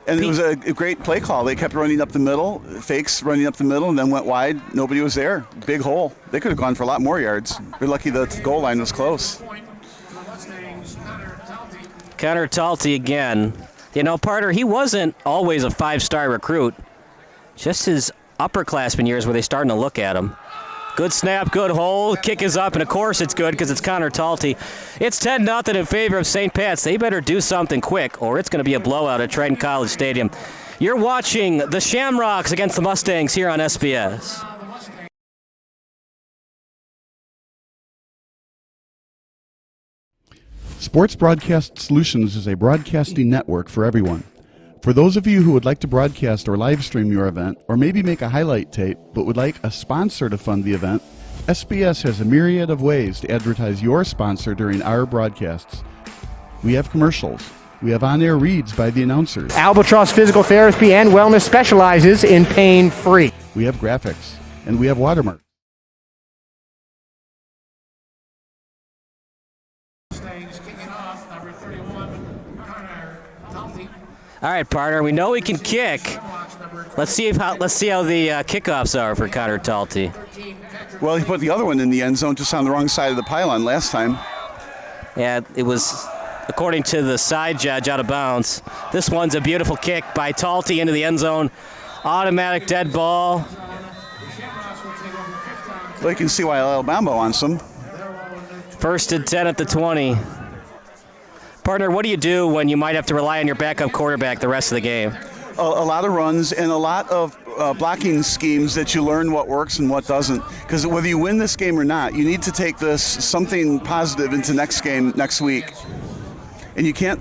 And it was a great play call. They kept running up the middle, fakes running up the middle, and then went wide. Nobody was there. Big hole. They could have gone for a lot more yards. They're lucky the goal line was close. Connor Talty again. You know, partner, he wasn't always a 5-star recruit. Just his upperclassmen years where they starting to look at him. Good snap, good hold, kick is up, and of course it's good because it's Connor Talty. It's 10-0 in favor of St. Pat's. They better do something quick or it's going to be a blowout at Triton College Stadium. You're watching the Shamrocks against the Mustangs here on SBS. Sports Broadcast Solutions is a broadcasting network for everyone. For those of you who would like to broadcast or live stream your event, or maybe make a highlight tape, but would like a sponsor to fund the event, SBS has a myriad of ways to advertise your sponsor during our broadcasts. We have commercials. We have on-air reads by the announcers. Albatross Physical Therapy and Wellness specializes in pain-free. We have graphics. And we have watermarks. All right, partner. We know he can kick. Let's see how the kickoffs are for Connor Talty. Well, he put the other one in the end zone just on the wrong side of the pylon last time. Yeah, it was, according to the side judge, out of bounds. This one's a beautiful kick by Talty into the end zone. Automatic dead ball. Well, you can see why Alabama wants him. 1st and 10 at the 20. Partner, what do you do when you might have to rely on your backup quarterback the rest of the game? A lot of runs and a lot of blocking schemes that you learn what works and what doesn't. Because whether you win this game or not, you need to take this something positive into next game next week. And you can't,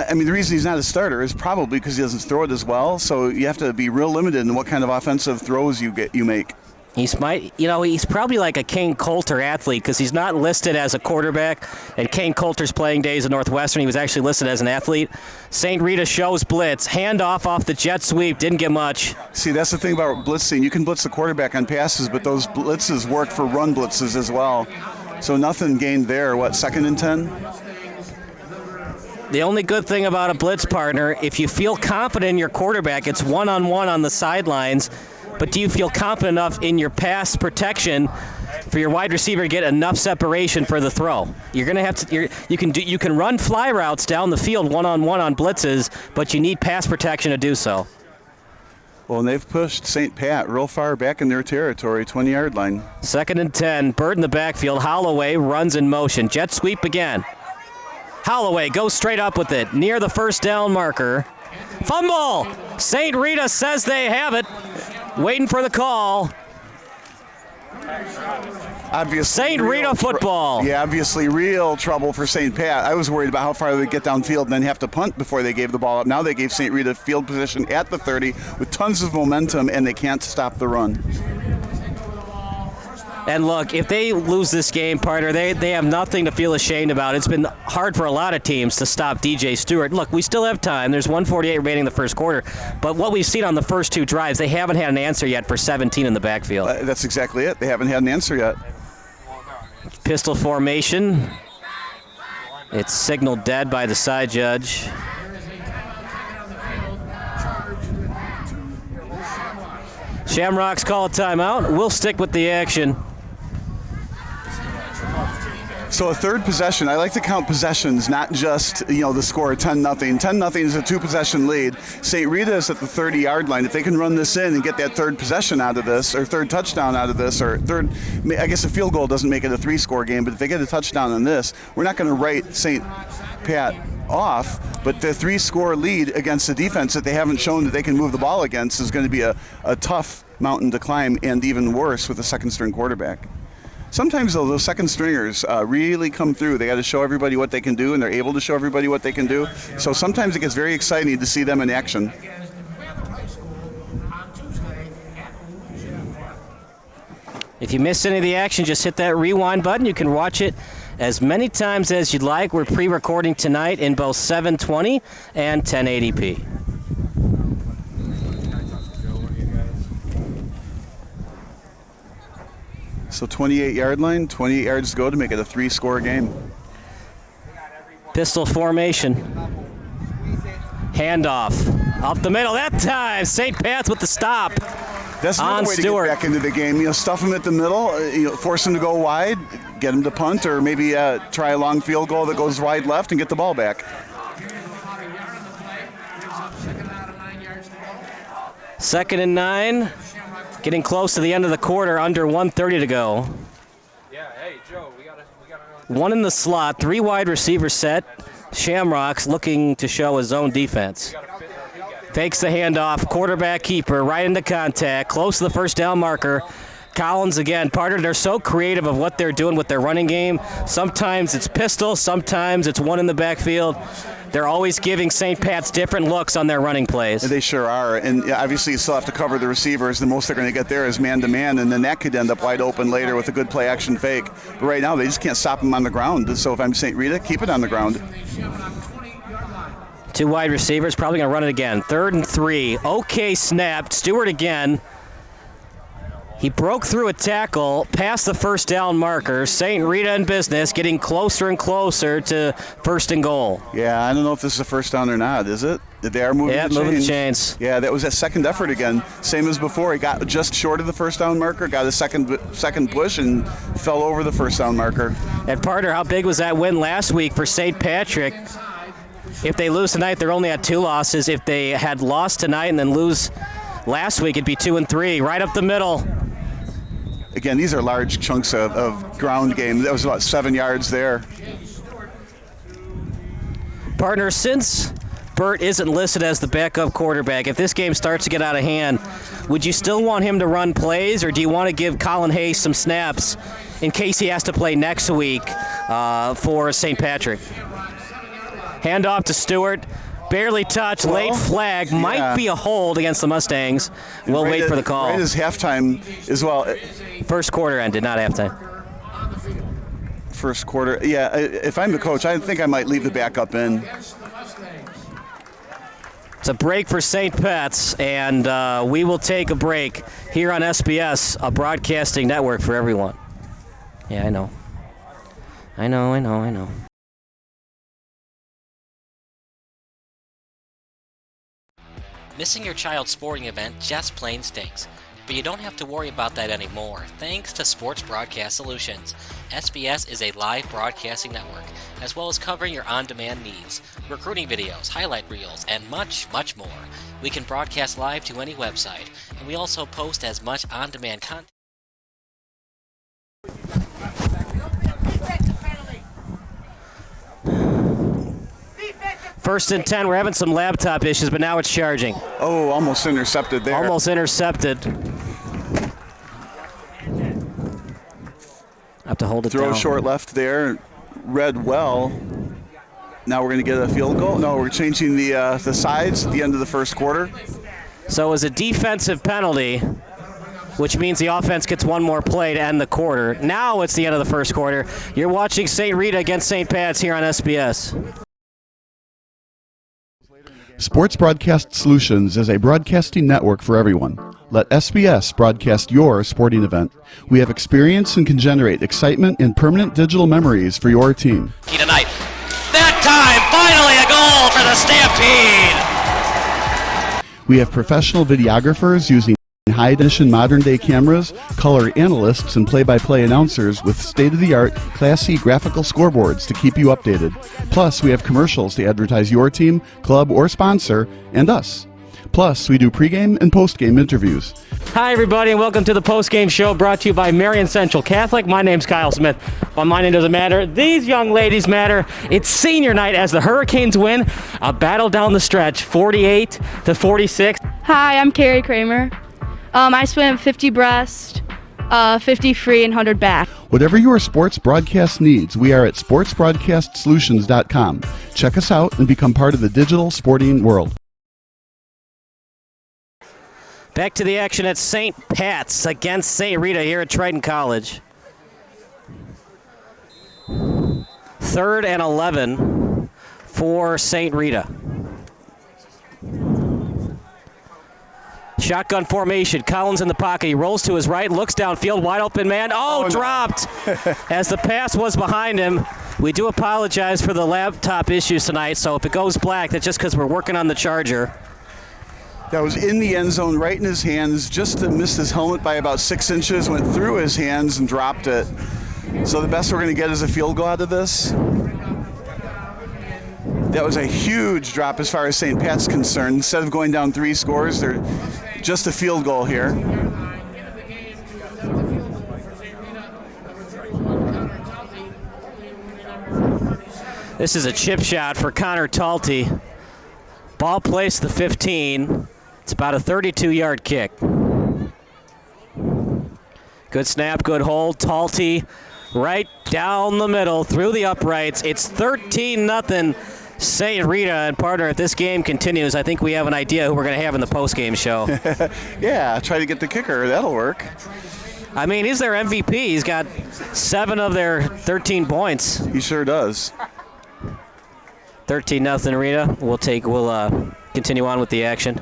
I mean, the reason he's not a starter is probably because he doesn't throw it as well. So you have to be real limited in what kind of offensive throws you make. He's probably like a Kane Coulter athlete because he's not listed as a quarterback. And Kane Coulter's playing days at Northwestern, he was actually listed as an athlete. St. Rita shows blitz, handoff off the jet sweep, didn't get much. See, that's the thing about blitzing. You can blitz the quarterback on passes, but those blitzes work for run blitzes as well. So nothing gained there. What, 2nd and 10? The only good thing about a blitz, partner, if you feel confident in your quarterback, it's one-on-one on the sidelines. But do you feel confident enough in your pass protection for your wide receiver to get enough separation for the throw? You're going to have to. You can run fly routes down the field one-on-one on blitzes, but you need pass protection to do so. Well, and they've pushed St. Pat real far back in their territory, 20-yard line. 2nd and 10. Bird in the backfield. Holloway runs in motion. Jet sweep again. Holloway goes straight up with it near the 1st down marker. Fumble. St. Rita says they have it. Waiting for the call. Obviously, St. Rita football. Yeah, obviously real trouble for St. Pat. I was worried about how far they would get downfield and then have to punt before they gave the ball up. Now they gave St. Rita field position at the 30 with tons of momentum, and they can't stop the run. And look, if they lose this game, partner, they have nothing to feel ashamed about. It's been hard for a lot of teams to stop DJ Stewart. Look, we still have time. There's 1:48 remaining in the first quarter. But what we've seen on the first 2 drives, they haven't had an answer yet for 17 in the backfield. That's exactly it. They haven't had an answer yet. Pistol formation. It's signaled dead by the side judge. Shamrocks call a timeout. We'll stick with the action. So a third possession, I like to count possessions, not just, the score 10-0. 10-0 is a 2-possession lead. St. Rita is at the 30-yard line. If they can run this in and get that third possession out of this, or third touchdown out of this, or third, I guess a field goal doesn't make it a 3-score game, but if they get a touchdown on this, we're not going to write St. Pat off, but the 3-score lead against a defense that they haven't shown that they can move the ball against is going to be a tough mountain to climb, and even worse with a second-string quarterback. Sometimes, though, those second stringers really come through. They got to show everybody what they can do, and they're able to show everybody what they can do. So sometimes it gets very exciting to see them in action. If you missed any of the action, just hit that rewind button. You can watch it as many times as you'd like. We're pre-recording tonight in both 720 and 1080p. So 28-yard line, 28 yards to go to make it a 3-score game. Pistol formation. Handoff. Up the middle that time. St. Pat's with the stop. That's another way Stewart. to get back into the game. Stuff them at the middle, force them to go wide, get them to punt, or maybe try a long field goal that goes wide left and get the ball back. Second and 9. Getting close to the end of the quarter, under 1:30 to go. Yeah, hey, Joe, we got One in the slot, 3 wide receiver set. Shamrocks looking to show his own defense. Fakes the handoff, quarterback keeper, right into contact, close to the first down marker. Collins again, partner, they're so creative of what they're doing with their running game. Sometimes it's pistol, sometimes it's one in the backfield. They're always giving St. Pat's different looks on their running plays. They sure are, and obviously you still have to cover the receivers. The most they're going to get there is man-to-man, and then that could end up wide open later with a good play-action fake. But right now, they just can't stop them on the ground. So if I'm St. Rita, keep it on the ground. 2 wide receivers, probably going to run it again. 3rd and 3. Okay, snapped. Stewart again. He broke through a tackle, past the first down marker. St. Rita in business, getting closer and closer to 1st and goal. Yeah, I don't know if this is a first down or not, is it? They are moving the chains. Moving the chains. Yeah, that was that second effort again. Same as before. He got just short of the first down marker, got a second push, and fell over the first down marker. And partner, how big was that win last week for St. Patrick? If they lose tonight, they're only at 2 losses. If they had lost tonight and then lose last week, it'd be 2 and 3. Right up the middle. Again, these are large chunks of ground game. That was about 7 yards there. Partner, since Burt isn't listed as the backup quarterback, if this game starts to get out of hand, would you still want him to run plays, or do you want to give Colin Hayes some snaps in case he has to play next week for St. Patrick? Handoff to Stewart. Barely touched, late flag, might be a hold against the Mustangs. We'll wait for the call. Right as halftime as well. First quarter ended, not halftime. First quarter, yeah. If I'm the coach, I think I might leave the backup in. It's a break for St. Pat's, and we will take a break here on SBS, a broadcasting network for everyone. Yeah, I know. I know. Missing your child's sporting event just plain stinks. But you don't have to worry about that anymore, thanks to Sports Broadcast Solutions. SBS is a live broadcasting network, as well as covering your on-demand needs, recruiting videos, highlight reels, and much, much more. We can broadcast live to any website, and we also post as much on-demand content. First and 10, we're having some laptop issues, but now it's charging. Oh, almost intercepted there. Almost intercepted. Have to hold it Throw down. short left there, read well. Now we're going to get a field goal. No, we're changing the sides at the end of the first quarter. So it was a defensive penalty, which means the offense gets one more play to end the quarter. Now it's the end of the first quarter. You're watching St. Rita against St. Pat's here on SBS. Sports Broadcast Solutions is a broadcasting network for everyone. Let SBS broadcast your sporting event. We have experience and can generate excitement and permanent digital memories for your team. Tonight. That time, finally a goal for the Stampede! We have professional videographers using high-definition modern-day cameras, color analysts, and play-by-play announcers with state-of-the-art Class C graphical scoreboards to keep you updated. Plus, we have commercials to advertise your team, club, or sponsor, and us. Plus, we do pregame and postgame interviews. Hi, everybody, and welcome to the Postgame Show brought to you by Marion Central Catholic. My name's Kyle Smith. Well, my name doesn't matter. These young ladies matter. It's senior night as the Hurricanes win a battle down the stretch, 48-46. Hi, I'm Carrie Kramer. I swim 50 breast, 50 free, and 100 back. Whatever your sports broadcast needs, we are at sportsbroadcastsolutions.com. Check us out and become part of the digital sporting world. Back to the action at St. Pat's against St. Rita here at Triton College. 3rd and 11 for St. Rita. Shotgun formation. Collins in the pocket. He rolls to his right, looks downfield, wide open man. Dropped as the pass was behind him. We do apologize for the laptop issues tonight, so if it goes black, that's just because we're working on the charger. That was in the end zone, right in his hands, just to miss his helmet by about 6 inches, went through his hands and dropped it. So the best we're going to get is a field goal out of this. That was a huge drop as far as St. Pat's concerned. Instead of going down 3 scores, they're just a field goal here. This is a chip shot for Connor Talty. Ball placed the 15. It's about a 32-yard kick. Good snap, good hold. Talty right down the middle, through the uprights. It's 13-0 St. Rita. And partner, if this game continues, I think we have an idea who we're going to have in the postgame show. Yeah, try to get the kicker. That'll work. I mean, he's their MVP. He's got 7 of their 13 points. He sure does. 13-0 Rita. We'll continue on with the action.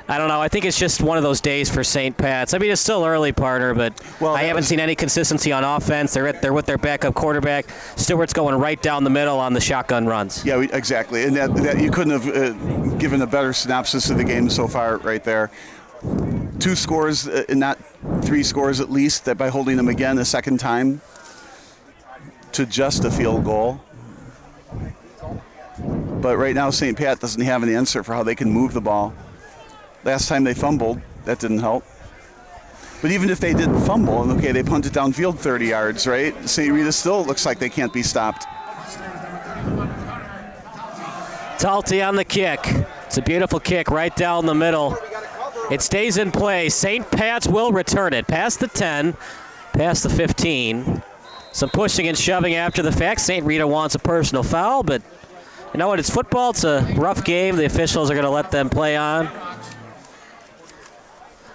I don't know. I think it's just one of those days for St. Pat's. I mean, it's still early, partner, but I haven't seen any consistency on offense. They're with their backup quarterback. Stewart's going right down the middle on the shotgun runs. Yeah, exactly. And that you couldn't have given a better synopsis of the game so far right there. 2 scores, not 3 scores at least, that by holding them again a second time to just a field goal. But right now, St. Pat doesn't have an answer for how they can move the ball. Last time they fumbled, that didn't help. But even if they didn't fumble, and okay, they punted downfield 30 yards, right? St. Rita still looks like they can't be stopped. Talty on the kick. It's a beautiful kick right down the middle. It stays in play. St. Pat's will return it. Past the 10, past the 15. Some pushing and shoving after the fact. St. Rita wants a personal foul, but you know what? It's football. It's a rough game. The officials are going to let them play on.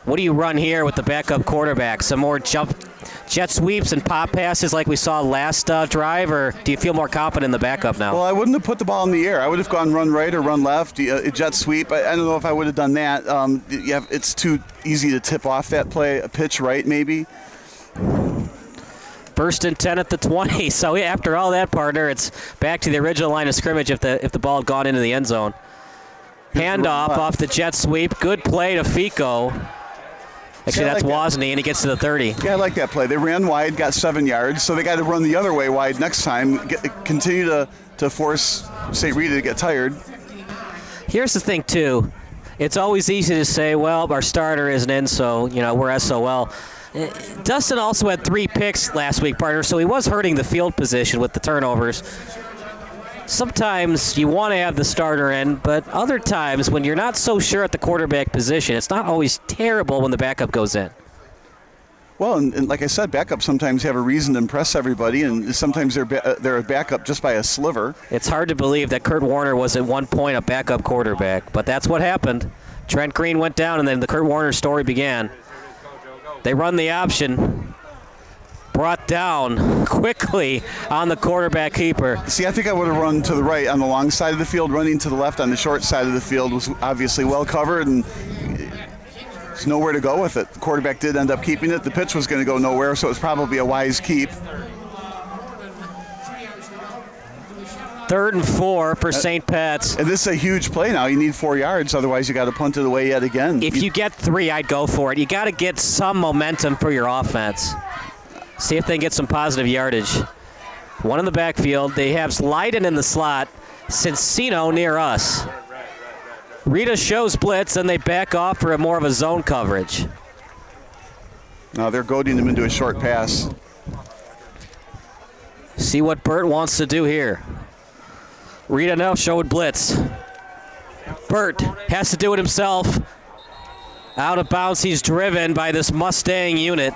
What do you run here with the backup quarterback? Some more jet sweeps and pop passes like we saw last drive, or do you feel more confident in the backup now? Well, I wouldn't have put the ball in the air. I would have gone run right or run left, a jet sweep. I don't know if I would have done that. It's too easy to tip off that play. A pitch right, maybe. 1st and 10 at the 20. So after all that, partner, it's back to the original line of scrimmage if the ball had gone into the end zone. Handoff off the jet sweep. Good play to Fico. Actually, that's Wozni, and he gets to the 30. Yeah, I like that play. They ran wide, got 7 yards, so they got to run the other way wide next time, continue to force St. Rita to get tired. Here's the thing, too. It's always easy to say, well, our starter isn't in, so, we're SOL. Dustin also had 3 picks last week, partner, so he was hurting the field position with the turnovers. Sometimes you want to have the starter in, but other times when you're not so sure at the quarterback position, it's not always terrible when the backup goes in. Well, and like I said, backups sometimes have a reason to impress everybody, and sometimes they're a backup just by a sliver. It's hard to believe that Kurt Warner was at one point a backup quarterback, but that's what happened. Trent Green went down, and then the Kurt Warner story began. They run the option. Brought down quickly on the quarterback keeper. See, I think I would have run to the right on the long side of the field. Running to the left on the short side of the field was obviously well covered, and there's nowhere to go with it. The quarterback did end up keeping it. The pitch was going to go nowhere, so it was probably a wise keep. 3rd and 4 for St. Pat's. And this is a huge play now. You need 4 yards, otherwise you got to punt it away yet again. If you get 3, I'd go for it. You got to get some momentum for your offense. See if they can get some positive yardage. One in the backfield. They have Leiden in the slot. Cincino near us. Rita shows blitz, and they back off for more of a zone coverage. Now they're goading him into a short pass. See what Burt wants to do here. Rita now showed blitz. Burt has to do it himself. Out of bounds, he's driven by this Mustang unit.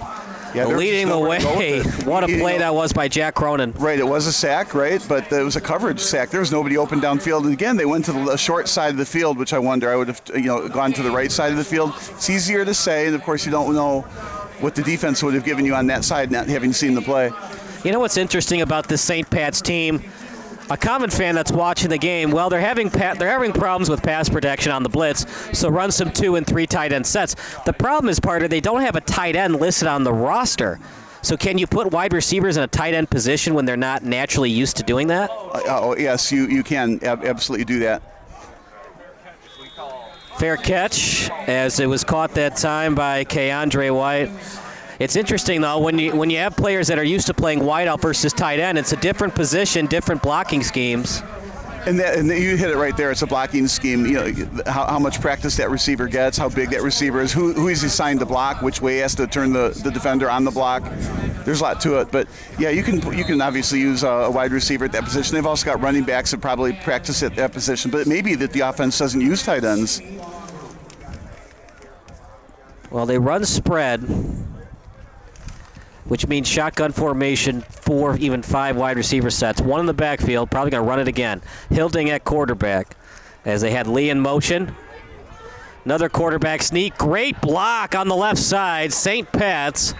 Yeah, leading the way. What a play that was by Jack Cronin. Right, it was a sack, right? But it was a coverage sack. There was nobody open downfield. And again, they went to the short side of the field, which I wonder. I would have gone to the right side of the field. It's easier to say, and of course you don't know what the defense would have given you on that side, not having seen the play. You know what's interesting about this St. Pat's team? A common fan that's watching the game, well, they're having problems with pass protection on the blitz, so run some 2 and 3 tight end sets. The problem is, Parter, they don't have a tight end listed on the roster. So can you put wide receivers in a tight end position when they're not naturally used to doing that? Yes, you can absolutely do that. Fair catch, as it was caught that time by Keandre White. It's interesting, though, when you have players that are used to playing wideout versus tight end, it's a different position, different blocking schemes. And you hit it right there. It's a blocking scheme. How much practice that receiver gets, how big that receiver is, who he's assigned to block, which way he has to turn the defender on the block. There's a lot to it. But, yeah, you can obviously use a wide receiver at that position. They've also got running backs that probably practice at that position. But it may be that the offense doesn't use tight ends. Well, they run spread, which means shotgun formation, 4, even 5 wide receiver sets. One in the backfield, probably going to run it again. Hilding at quarterback as they had Lee in motion. Another quarterback sneak. Great block on the left side. St. Pat's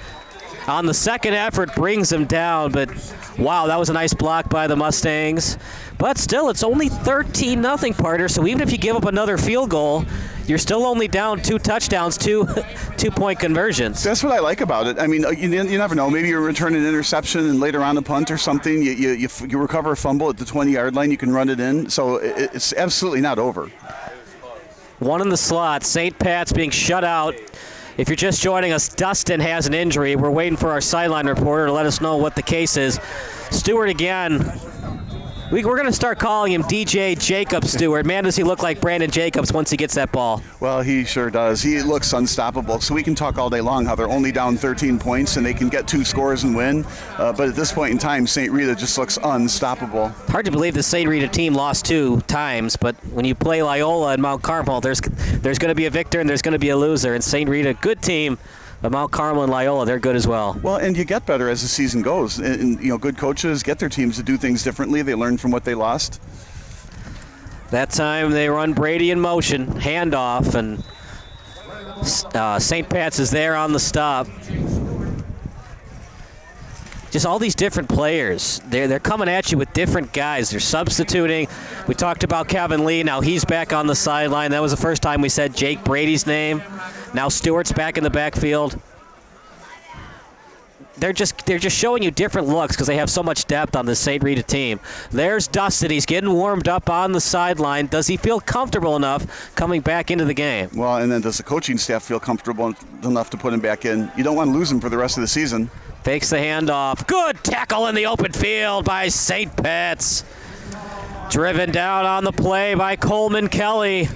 on the second effort brings him down, but wow, that was a nice block by the Mustangs. But still, it's only 13-0, Parter, so even if you give up another field goal, you're still only down 2 touchdowns, 2-point conversions. That's what I like about it. I mean, you never know. Maybe you return an interception and later on a punt or something. You recover a fumble at the 20-yard line. You can run it in. So it's absolutely not over. One in the slot. St. Pat's being shut out. If you're just joining us, Dustin has an injury. We're waiting for our sideline reporter to let us know what the case is. Stewart again. We're going to start calling him DJ Jacob Stewart. Man, does he look like Brandon Jacobs once he gets that ball. Well, he sure does. He looks unstoppable. So we can talk all day long how they're only down 13 points and they can get 2 scores and win. But at this point in time, St. Rita just looks unstoppable. Hard to believe the St. Rita team lost 2 times, but when you play Loyola and Mount Carmel, there's going to be a victor and there's going to be a loser. And St. Rita, good team. But Mount Carmel and Loyola, they're good as well. Well, and you get better as the season goes. And good coaches get their teams to do things differently. They learn from what they lost. That time they run Brady in motion, handoff, and St. Pat's is there on the stop. Just all these different players. They're coming at you with different guys. They're substituting. We talked about Kevin Lee. Now he's back on the sideline. That was the first time we said Jake Brady's name. Now Stewart's back in the backfield. They're just showing you different looks because they have so much depth on the St. Rita team. There's Dustin. He's getting warmed up on the sideline. Does he feel comfortable enough coming back into the game? Well, and then does the coaching staff feel comfortable enough to put him back in? You don't want to lose him for the rest of the season. Fakes the handoff. Good tackle in the open field by St. Pat's. Driven down on the play by Coleman Kelly.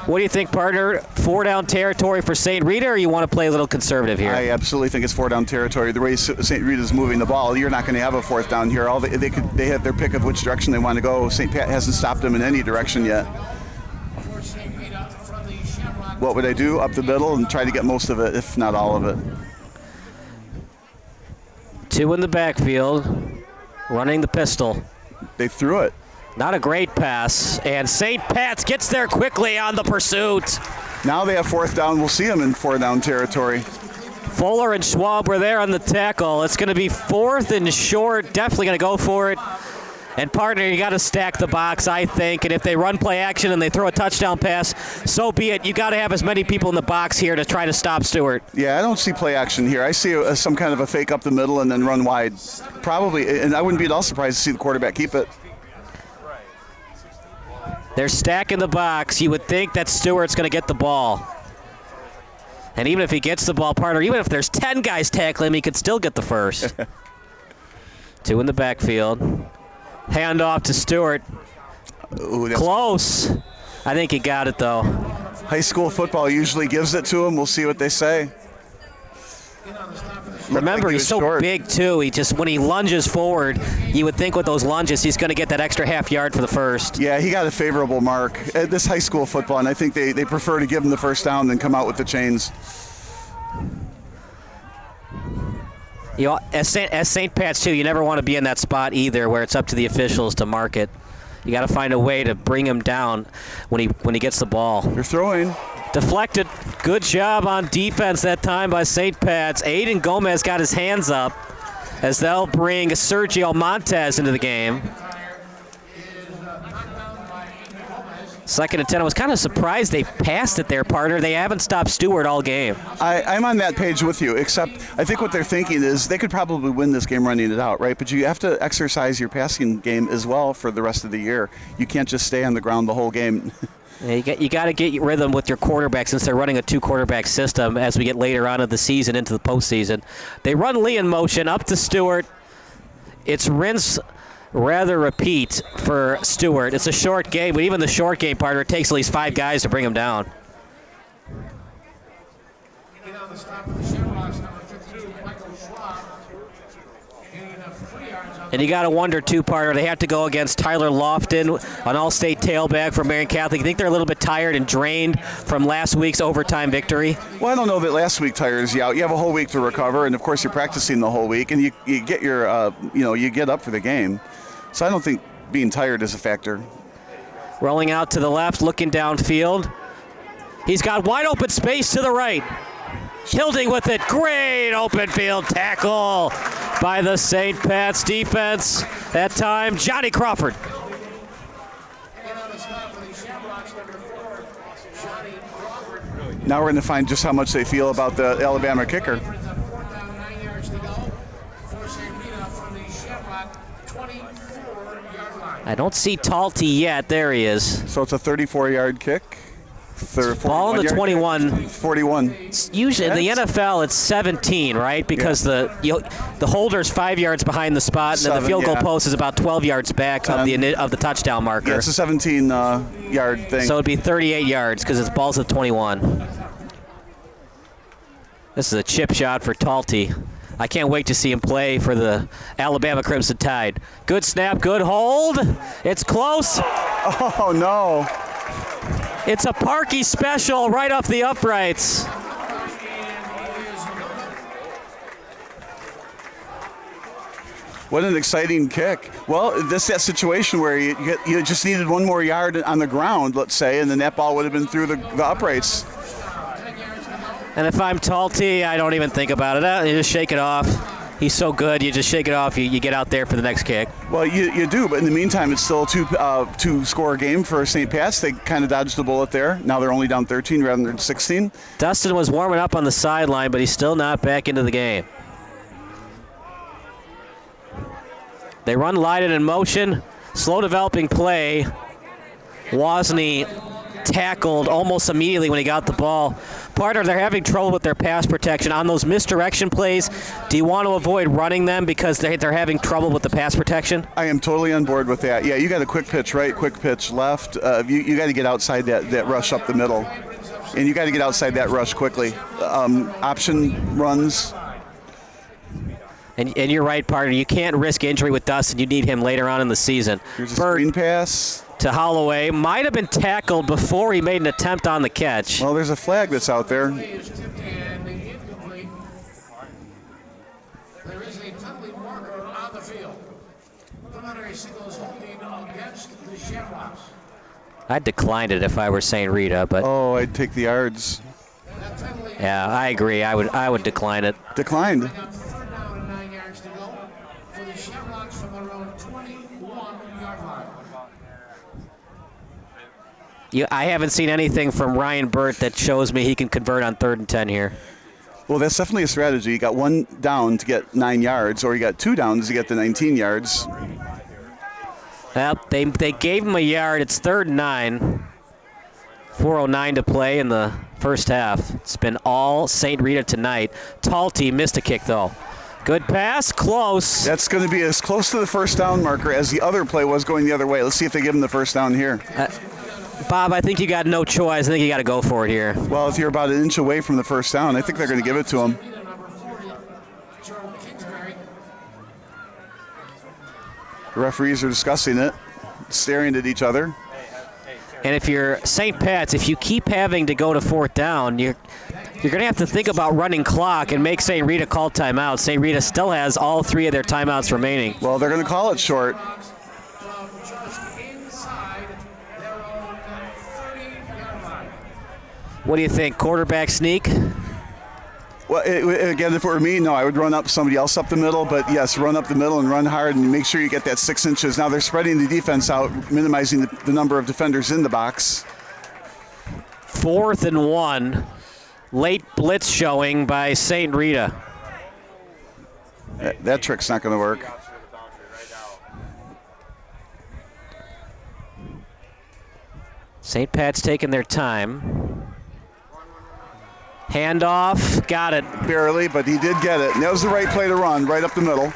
What do you think, partner? 4-down territory for St. Rita, or you want to play a little conservative here? I absolutely think it's 4-down territory. The way St. Rita's moving the ball, you're not going to have a 4th down here. They have their pick of which direction they want to go. St. Pat hasn't stopped them in any direction yet. What would I do? Up the middle and try to get most of it, if not all of it. 2 in the backfield, running the pistol. They threw it. Not a great pass, and St. Pat's gets there quickly on the pursuit. Now they have 4th down. We'll see them in 4-down territory. Fuller and Schwab were there on the tackle. It's going to be 4th and short. Definitely going to go for it And partner, you got to stack the box, I think. And if they run play action and they throw a touchdown pass, so be it. You got to have as many people in the box here to try to stop Stewart. Yeah, I don't see play action here. I see some kind of a fake up the middle and then run wide. Probably, and I wouldn't be at all surprised to see the quarterback keep it. They're stacking the box. You would think that Stewart's going to get the ball. And even if he gets the ball, partner, even if there's 10 guys tackling him, he could still get the first. 2 in the backfield. Hand off to Stewart. Ooh, close. I think he got it, though. High school football usually gives it to him. We'll see what they say. Remember, he's so short. Big, too. He just, when he lunges forward, you would think with those lunges he's going to get that extra half yard for the first. Yeah, he got a favorable mark at this high school football, and I think they prefer to give him the first down than come out with the chains. You know, as St. Pat's, too, you never want to be in that spot either where it's up to the officials to mark it. You got to find a way to bring him down when he gets the ball. They're throwing. Deflected. Good job on defense that time by St. Pat's. Aiden Gomez got his hands up as they'll bring Sergio Montez into the game. 2nd and 10. I was kind of surprised they passed it there, partner. They haven't stopped Stewart all game. I'm on that page with you, except I think what they're thinking is they could probably win this game running it out, right? But you have to exercise your passing game as well for the rest of the year. You can't just stay on the ground the whole game. Yeah, you got to get rhythm with your quarterback since they're running a 2-quarterback system as we get later on in the season into the postseason. They run Lee in motion up to Stewart. It's rinse, rather repeat for Stewart. It's a short game, but even the short game, partner, it takes at least 5 guys to bring him down. And you got to wonder, too, partner, they have to go against Tyler Lofton, an all-state tailback from Marion Catholic. You think they're a little bit tired and drained from last week's overtime victory? Well, I don't know that last week tires you out. You have a whole week to recover, and, of course, you're practicing the whole week, and you get your, you get up for the game. So I don't think being tired is a factor. Rolling out to the left, looking downfield. He's got wide open space to the right. Hilding with it. Great open field tackle by the St. Pat's defense. That time, Johnny Crawford. Now we're going to find just how much they feel about the Alabama kicker. I don't see Talty yet. There he is. So it's a 34-yard kick. Ball in the 21. 41. Usually in the NFL it's 17, right? Because the holder's 5 yards behind the spot, and then the field goal post is about 12 yards back of the touchdown marker. Yeah, it's a 17-yard thing. So it'd be 38 yards because it's ball's at 21. This is a chip shot for Talty. I can't wait to see him play for the Alabama Crimson Tide. Good snap, good hold. It's close. Oh, no. It's a Parkey special right off the uprights. What an exciting kick. Well, this is that situation where you just needed one more yard on the ground, let's say, and then that ball would have been through the uprights. And if I'm Talty, I don't even think about it. You just shake it off. He's so good, you just shake it off. You get out there for the next kick. Well, you do, but in the meantime, it's still a two-score game for St. Pat's. They kind of dodged the bullet there. Now they're only down 13 rather than 16. Dustin was warming up on the sideline, but he's still not back into the game. They run Leiden in motion. Slow developing play. Wozni tackled almost immediately when he got the ball. Partner, they're having trouble with their pass protection. On those misdirection plays, do you want to avoid running them because they're having trouble with the pass protection? I am totally on board with that. Yeah, you got a quick pitch right, quick pitch left. You got to get outside that rush up the middle. And you got to get outside that rush quickly. Option runs. And you're right, partner. You can't risk injury with Dustin. You need him later on in the season. Here's a screen pass to Holloway. Might have been tackled before he made an attempt on the catch. Well, there's a flag that's out there. There is a penalty marker on the field. Preliminary signals holding against the Shamrocks. I'd decline it if I were St. Rita, but I'd take the yards. Yeah, I agree. I would decline it. Declined. 3rd down and 9 yards to go for the Shamrocks from around 21 I haven't seen anything from Ryan Burt that shows me he can convert on 3rd and 10 here. Well, that's definitely a strategy. You got 1 down to get 9 yards, or you got 2 downs to get the 19 yards. Well, they gave him a yard. It's 3rd and 9. 4:09 to play in the first half. It's been all St. Rita tonight. Talty missed a kick, though. Good pass, close. That's going to be as close to the first down marker as the other play was going the other way. Let's see if they give him the first down here. Bob, I think you got no choice. I think you got to go for it here. Well, if you're about an inch away from the first down, I think they're going to give it to him. The referees are discussing it, staring at each other. And if you're St. Pat's, if you keep having to go to 4th down, you're going to have to think about running clock and make St. Rita call timeout. St. Rita still has all 3 of their timeouts remaining. Well, they're going to call it short. What do you think, quarterback sneak? Well, again, if it were me, no, I would run up somebody else up the middle. But, yes, run up the middle and run hard and make sure you get that 6 inches. Now they're spreading the defense out, minimizing the number of defenders in the box. 4th and 1. Late blitz showing by St. Rita. That trick's not going to work. St. Pat's taking their time. Handoff, got it. Barely, but he did get it. And that was the right play to run, right up the middle. The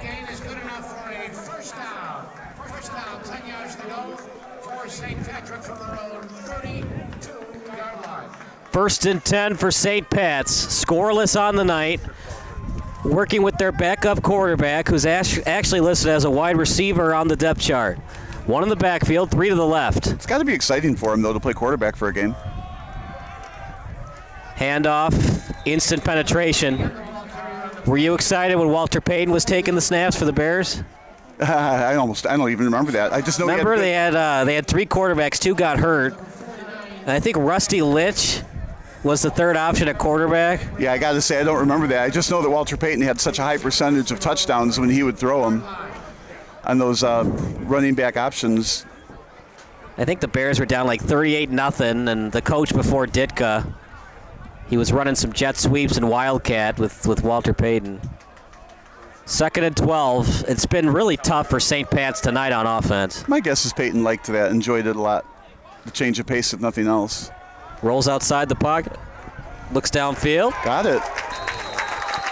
gain is good enough for a first down. First down, 10 yards to go for St. Patrick from their own 32-yard line. 1st and 10 for St. Pat's. Scoreless on the night. Working with their backup quarterback, who's actually listed as a wide receiver on the depth chart. 1 in the backfield, 3 to the left. It's got to be exciting for him, though, to play quarterback for a game. Handoff, instant penetration. Were you excited when Walter Payton was taking the snaps for the Bears? I don't even remember that. I just know. Remember they had 3 quarterbacks, 2 got hurt. And I think Rusty Litch was the 3rd option at quarterback. Yeah, I got to say I don't remember that. I just know that Walter Payton had such a high percentage of touchdowns when he would throw them on those running back options. I think the Bears were down like 38-0, and the coach before Ditka, he was running some jet sweeps and Wildcat with Walter Payton. 2nd and 12. It's been really tough for St. Pat's tonight on offense. My guess is Payton liked that, enjoyed it a lot. The change of pace, if nothing else. Rolls outside the pocket, looks downfield. Got it.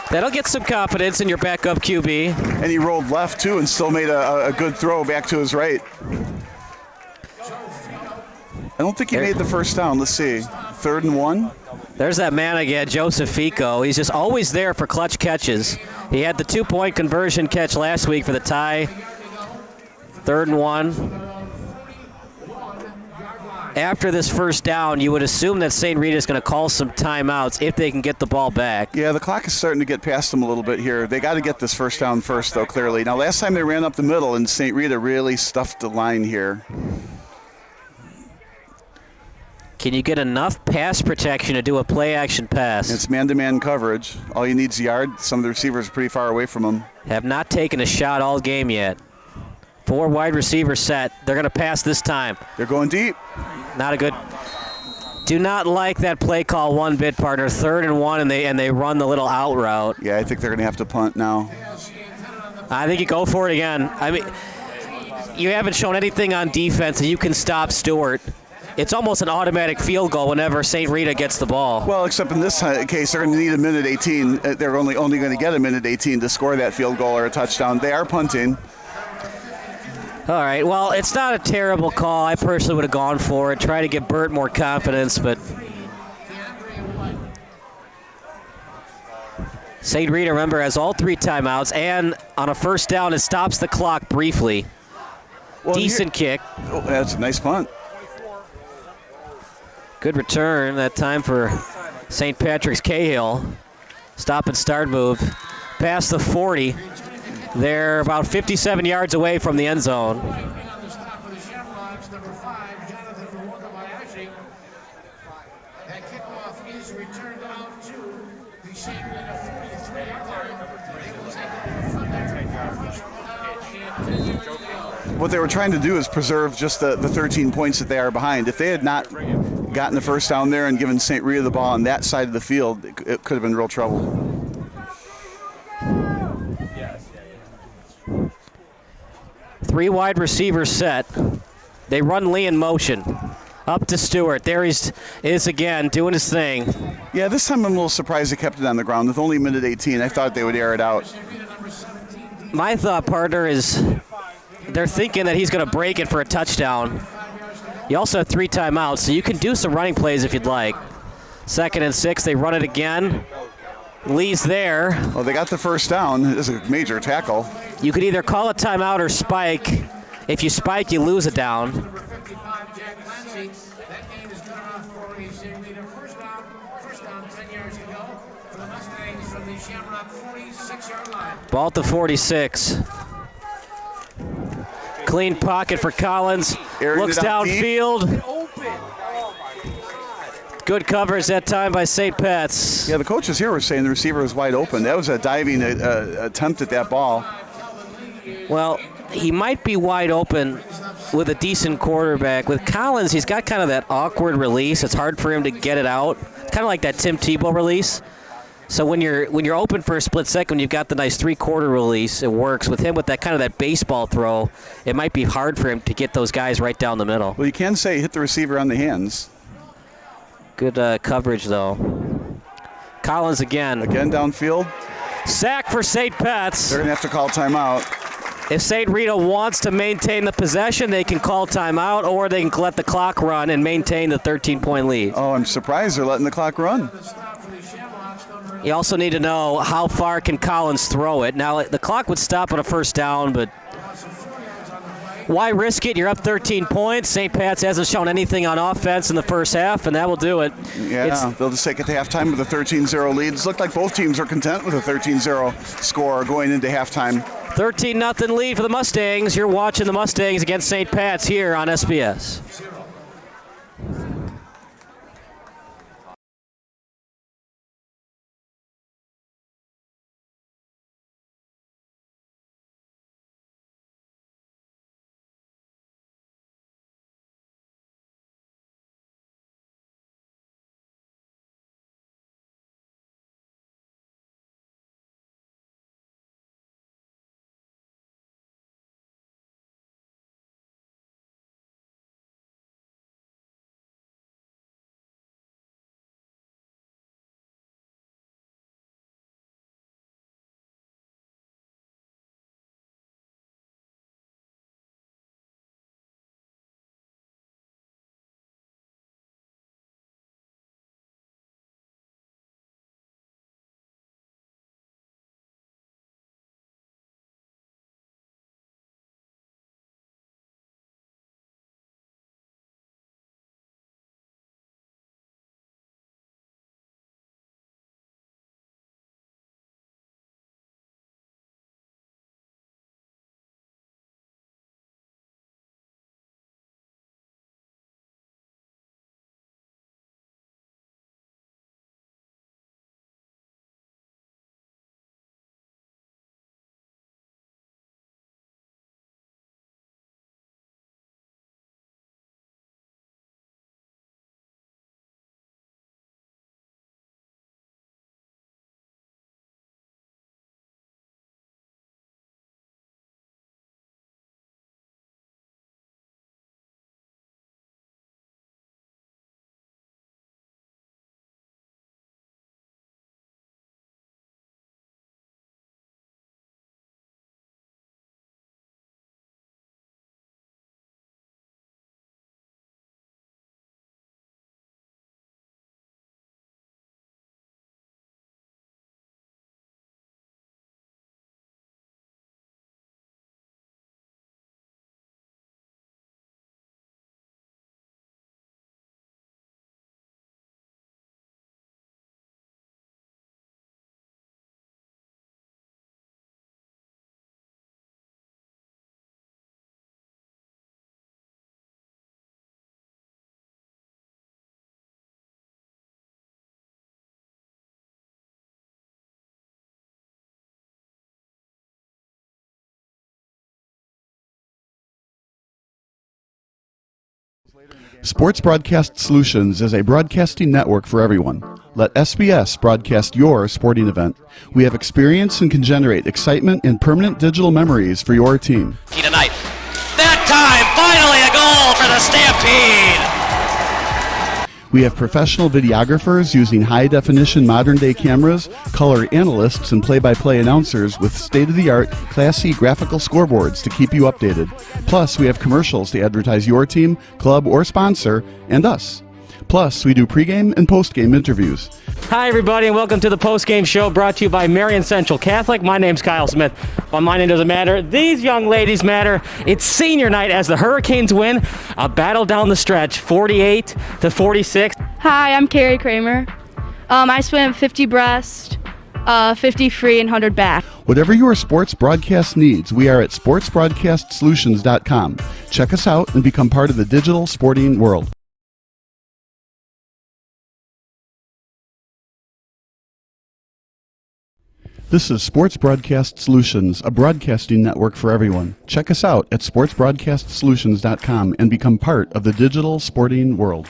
That'll get some confidence in your backup QB. And he rolled left, too, and still made a good throw back to his right. I don't think he made the first down. Let's see. 3rd and 1. There's that man again, Joseph Fico. He's just always there for clutch catches. He had the 2-point conversion catch last week for the tie. 3rd and 1. After this first down, you would assume that St. Rita is going to call some timeouts if they can get the ball back. Yeah, the clock is starting to get past them a little bit here. They got to get this first down first, though, clearly. Now, last time they ran up the middle, and St. Rita really stuffed the line here. Can you get enough pass protection to do a play-action pass? It's man-to-man coverage. All you need is a yard. Some of the receivers are pretty far away from them. Have not taken a shot all game yet. 4 wide receivers set. They're going to pass this time. They're going deep. Not a good. Do not like that play call one bit, partner. 3rd and 1, and they run the little out route. Yeah, I think they're going to have to punt now. I think you go for it again. I mean, you haven't shown anything on defense that you can stop Stewart. It's almost an automatic field goal whenever St. Rita gets the ball. Well, except in this case, they're going to need a minute 18. They're only going to get a minute 18 to score that field goal or a touchdown. They are punting. All right, well, it's not a terrible call. I personally would have gone for it, try to give Burt more confidence, but St. Rita, remember, has all 3 timeouts, and on a first down, it stops the clock briefly. Well, decent kick. Oh, that's a nice punt. Good return that time for St. Patrick's Cahill. Stop and start move. Past the 40. They're about 57 yards away from the end zone. On the stop for the Shamrocks, number 5, Jonathan Wakabayashi. That kickoff is returned out to the St. Rita 43-yard line. They will take it from there. First down and what they were trying to do is preserve just the 13 points that they are behind. If they had not gotten the first down there and given St. Rita the ball on that side of the field, it could have been real trouble. Three wide receivers set. They run Lee in motion. Up to Stewart. There he is again, doing his thing. Yeah, this time I'm a little surprised they kept it on the ground. With only a minute 18, I thought they would air it out. My thought, partner, is they're thinking that he's going to break it for a touchdown. You also have 3 timeouts, so you can do some running plays if you'd like. 2nd and 6, they run it again. Lee's there. Well, they got the first down. This is a major tackle. You could either call a timeout or spike. If you spike, you lose a down. Ball at the 46. Clean pocket for Collins. Looks downfield. Good coverage that time by St. Pat's. Yeah, the coaches here were saying the receiver was wide open. That was a diving attempt at that ball. Well, he might be wide open with a decent quarterback. With Collins, he's got kind of that awkward release. It's hard for him to get it out. It's kind of like that Tim Tebow release. So when you're open for a split second, you've got the nice 3/4 release. It works. With him with that kind of that baseball throw, it might be hard for him to get those guys right down the middle. Well, you can say hit the receiver on the hands. Good coverage though. Collins again. Again downfield. Sack for St. Pat's. They're gonna have to call timeout. If St. Rita wants to maintain the possession, they can call timeout, or they can let the clock run and maintain the 13-point lead. Oh, I'm surprised they're letting the clock run. You also need to know how far can Collins throw it. Now, the clock would stop on a first down, but why risk it? You're up 13 points. St. Pat's hasn't shown anything on offense in the first half, and that will do it. Yeah, they'll just take it to halftime with a 13-0 lead. It looked like both teams are content with a 13-0 score going into halftime. 13-0 lead for the Mustangs. You're watching the Mustangs against St. Pat's here on SBS. Sports Broadcast Solutions is a broadcasting network for everyone. Let SBS broadcast your sporting event. We have experience and can generate excitement and permanent digital memories for your team. Tonight. That time, finally a goal for the Stampede! We have professional videographers using high-definition modern-day cameras, color analysts, and play-by-play announcers with state-of-the-art, classy graphical scoreboards to keep you updated. Plus, we have commercials to advertise your team, club, or sponsor, and us. Plus, we do pregame and postgame interviews. Hi, everybody, and welcome to the Postgame Show brought to you by Marion Central Catholic. My name's Kyle Smith. Well, my name doesn't matter. These young ladies matter. It's senior night as the Hurricanes win a battle down the stretch, 48-46. Hi, I'm Carrie Kramer. I swim 50 breast, 50 free, and 100 back. Whatever your sports broadcast needs, we are at sportsbroadcastsolutions.com. Check us out and become part of the digital sporting world. This is Sports Broadcast Solutions, a broadcasting network for everyone. Check us out at sportsbroadcastsolutions.com and become part of the digital sporting world.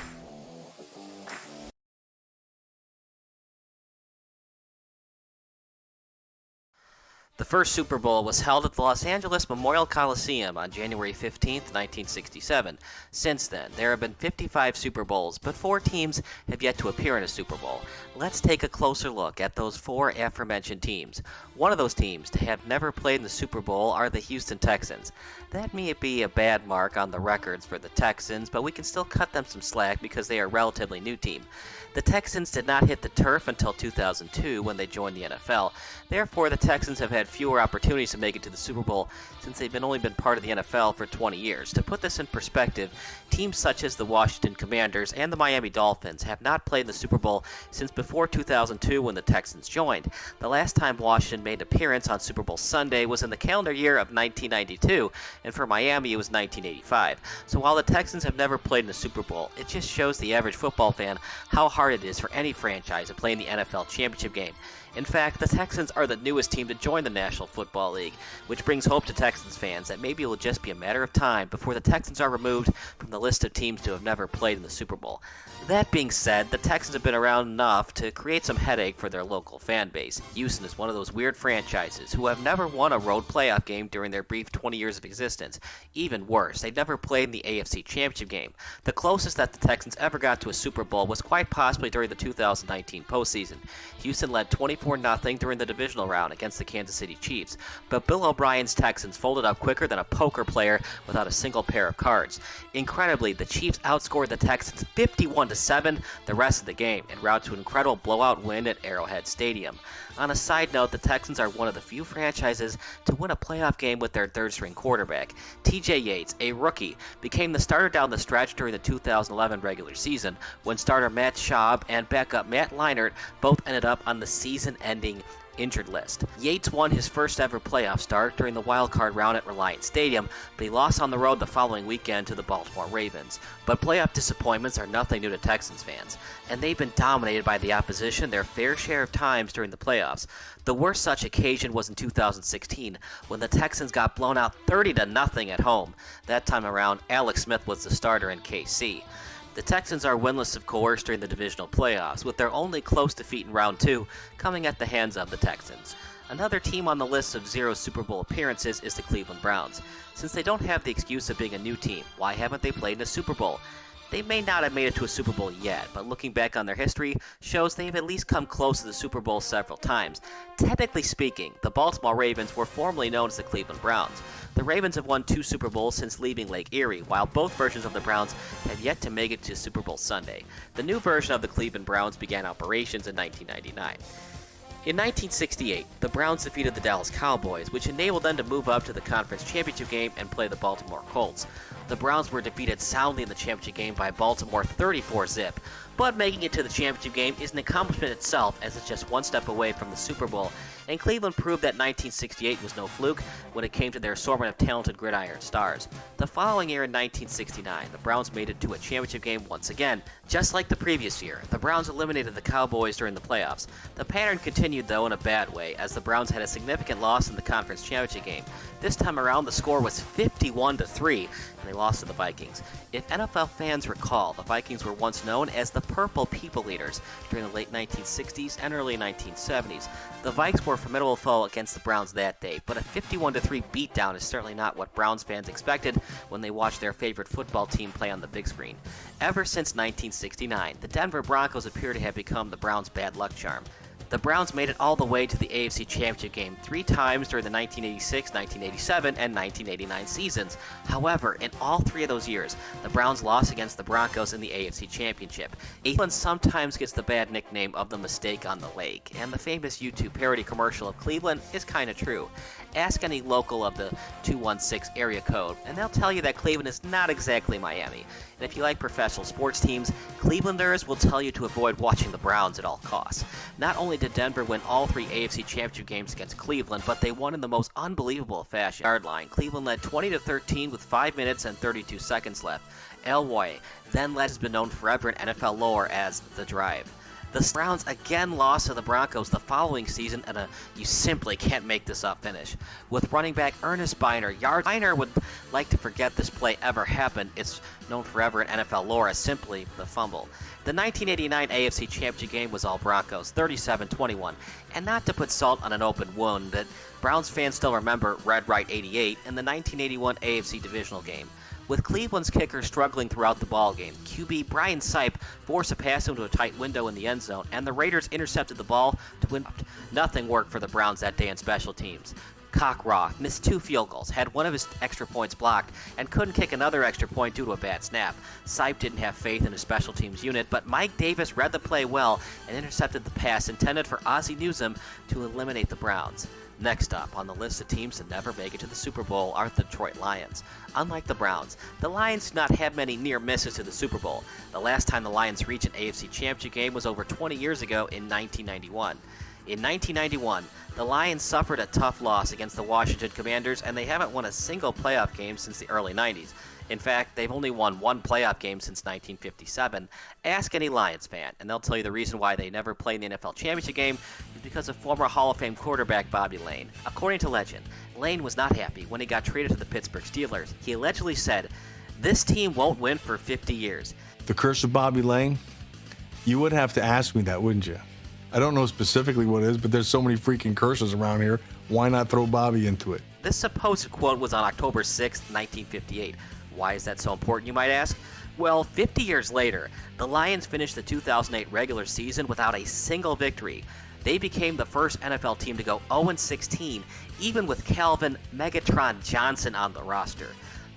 The first Super Bowl was held at the Los Angeles Memorial Coliseum on January 15, 1967. Since then, there have been 55 Super Bowls, but 4 teams have yet to appear in a Super Bowl. Let's take a closer look at those 4 aforementioned teams. One of those teams to have never played in the Super Bowl are the Houston Texans. That may be a bad mark on the records for the Texans, but we can still cut them some slack because they are a relatively new team. The Texans did not hit the turf until 2002 when they joined the NFL. Therefore, the Texans have had fewer opportunities to make it to the Super Bowl since they've only been part of the NFL for 20 years. To put this in perspective, teams such as the Washington Commanders and the Miami Dolphins have not played in the Super Bowl since before 2002 when the Texans joined. The last time Washington made an appearance on Super Bowl Sunday was in the calendar year of 1992, and for Miami it was 1985. So while the Texans have never played in the Super Bowl, it just shows the average football fan how hard it is for any franchise to play in the NFL championship game. In fact, the Texans are the newest team to join the National Football League, which brings hope to Texans fans that maybe it will just be a matter of time before the Texans are removed from the list of teams to have never played in the Super Bowl. That being said, the Texans have been around enough to create some headache for their local fan base. Houston is one of those weird franchises who have never won a road playoff game during their brief 20 years of existence. Even worse, they've never played in the AFC Championship game. The closest that the Texans ever got to a Super Bowl was quite possibly during the 2019 postseason. Houston led 24-0 during the divisional round against the Kansas City Chiefs, but Bill O'Brien's Texans folded up quicker than a poker player without a single pair of cards. Incredibly, the Chiefs outscored the Texans 51-7 the rest of the game en route to an incredible blowout win at Arrowhead Stadium. On a side note, the Texans are one of the few franchises to win a playoff game with their third-string quarterback. TJ Yates, a rookie, became the starter down the stretch during the 2011 regular season when starter Matt Schaub and backup Matt Leinart both ended up on the season-ending injured list. Yates won his first ever playoff start during the wildcard round at Reliant Stadium, but he lost on the road the following weekend to the Baltimore Ravens. But playoff disappointments are nothing new to Texans fans, and they've been dominated by the opposition their fair share of times during the playoffs. The worst such occasion was in 2016 when the Texans got blown out 30-0 at home. That time around, Alex Smith was the starter in KC. The Texans are winless, of course, during the divisional playoffs, with their only close defeat in round 2 coming at the hands of the Texans. Another team on the list of 0 Super Bowl appearances is the Cleveland Browns. Since they don't have the excuse of being a new team, why haven't they played in a Super Bowl? They may not have made it to a Super Bowl yet, but looking back on their history shows they have at least come close to the Super Bowl several times. Technically speaking, the Baltimore Ravens were formerly known as the Cleveland Browns. The Ravens have won 2 Super Bowls since leaving Lake Erie, while both versions of the Browns have yet to make it to Super Bowl Sunday. The new version of the Cleveland Browns began operations in 1999. In 1968, the Browns defeated the Dallas Cowboys, which enabled them to move up to the conference championship game and play the Baltimore Colts. The Browns were defeated soundly in the championship game by Baltimore 34-0, but making it to the championship game is an accomplishment itself as it's just one step away from the Super Bowl, and Cleveland proved that 1968 was no fluke when it came to their assortment of talented gridiron stars. The following year in 1969, the Browns made it to a championship game once again. Just like the previous year, the Browns eliminated the Cowboys during the playoffs. The pattern continued though in a bad way, as the Browns had a significant loss in the conference championship game. This time around, the score was 51-3, and they lost to the Vikings. If NFL fans recall, the Vikings were once known as the Purple People Eaters during the late 1960s and early 1970s. The Vikes were a formidable foe against the Browns that day, but a 51-3 beatdown is certainly not what Browns fans expected when they watched their favorite football team play on the big screen. Ever since 1969, the Denver Broncos appear to have become the Browns' bad luck charm. The Browns made it all the way to the AFC Championship game 3 times during the 1986, 1987, and 1989 seasons. However, in all 3 of those years, the Browns lost against the Broncos in the AFC Championship. Cleveland sometimes gets the bad nickname of the mistake on the lake, and the famous YouTube parody commercial of Cleveland is kinda true. Ask any local of the 216 area code, and they'll tell you that Cleveland is not exactly Miami. And if you like professional sports teams, Clevelanders will tell you to avoid watching the Browns at all costs. Not only did Denver win all 3 AFC Championship games against Cleveland, but they won in the most unbelievable fashion. Yard line. Cleveland led 20-13 with 5 minutes and 32 seconds left. Elway, then led, has been known forever in NFL lore as The Drive. The Browns again lost to the Broncos the following season at a you simply can't make this up finish. With running back Ernest Biner, Biner would like to forget this play ever happened. It's known forever in NFL lore as simply the fumble. The 1989 AFC Championship game was all Broncos, 37-21. And not to put salt on an open wound, that Browns fans still remember Red Right 88 and the 1981 AFC Divisional game. With Cleveland's kicker struggling throughout the ballgame, QB Brian Sipe forced a pass into a tight window in the end zone, and the Raiders intercepted the ball to win. Nothing worked for the Browns that day in special teams. Cockroft missed 2 field goals, had one of his extra points blocked, and couldn't kick another extra point due to a bad snap. Sipe didn't have faith in his special teams unit, but Mike Davis read the play well and intercepted the pass intended for Ozzie Newsome to eliminate the Browns. Next up on the list of teams to never make it to the Super Bowl are the Detroit Lions. Unlike the Browns, the Lions do not have many near misses to the Super Bowl. The last time the Lions reached an AFC Championship game was over 20 years ago in 1991. In 1991, the Lions suffered a tough loss against the Washington Commanders, and they haven't won a single playoff game since the early 90s. In fact, they've only won 1 playoff game since 1957. Ask any Lions fan, and they'll tell you the reason why they never played in the NFL Championship game is because of former Hall of Fame quarterback Bobby Lane. According to legend, Lane was not happy when he got traded to the Pittsburgh Steelers. He allegedly said, "This team won't win for 50 years. The curse of Bobby Lane? You would have to ask me that, wouldn't you? I don't know specifically what it is, but there's so many freaking curses around here. Why not throw Bobby into it?" This supposed quote was on October 6, 1958. Why is that so important, you might ask? Well, 50 years later, the Lions finished the 2008 regular season without a single victory. They became the first NFL team to go 0-16, even with Calvin Megatron Johnson on the roster.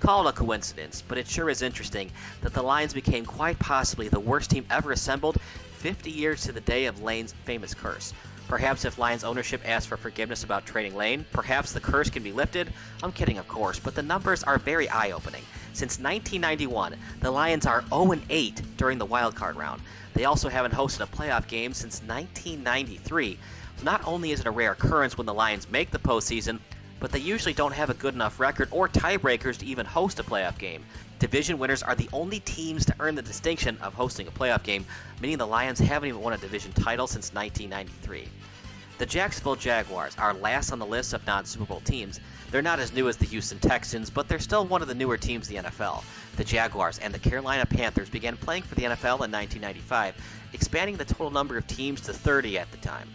Call it a coincidence, but it sure is interesting that the Lions became quite possibly the worst team ever assembled 50 years to the day of Lane's famous curse. Perhaps if Lions ownership asks for forgiveness about trading Lane, perhaps the curse can be lifted? I'm kidding, of course, but the numbers are very eye-opening. Since 1991, the Lions are 0-8 during the wildcard round. They also haven't hosted a playoff game since 1993. Not only is it a rare occurrence when the Lions make the postseason, but they usually don't have a good enough record or tiebreakers to even host a playoff game. Division winners are the only teams to earn the distinction of hosting a playoff game, meaning the Lions haven't even won a division title since 1993. The Jacksonville Jaguars are last on the list of non-Super Bowl teams. They're not as new as the Houston Texans, but they're still one of the newer teams in the NFL. The Jaguars and the Carolina Panthers began playing for the NFL in 1995, expanding the total number of teams to 30 at the time.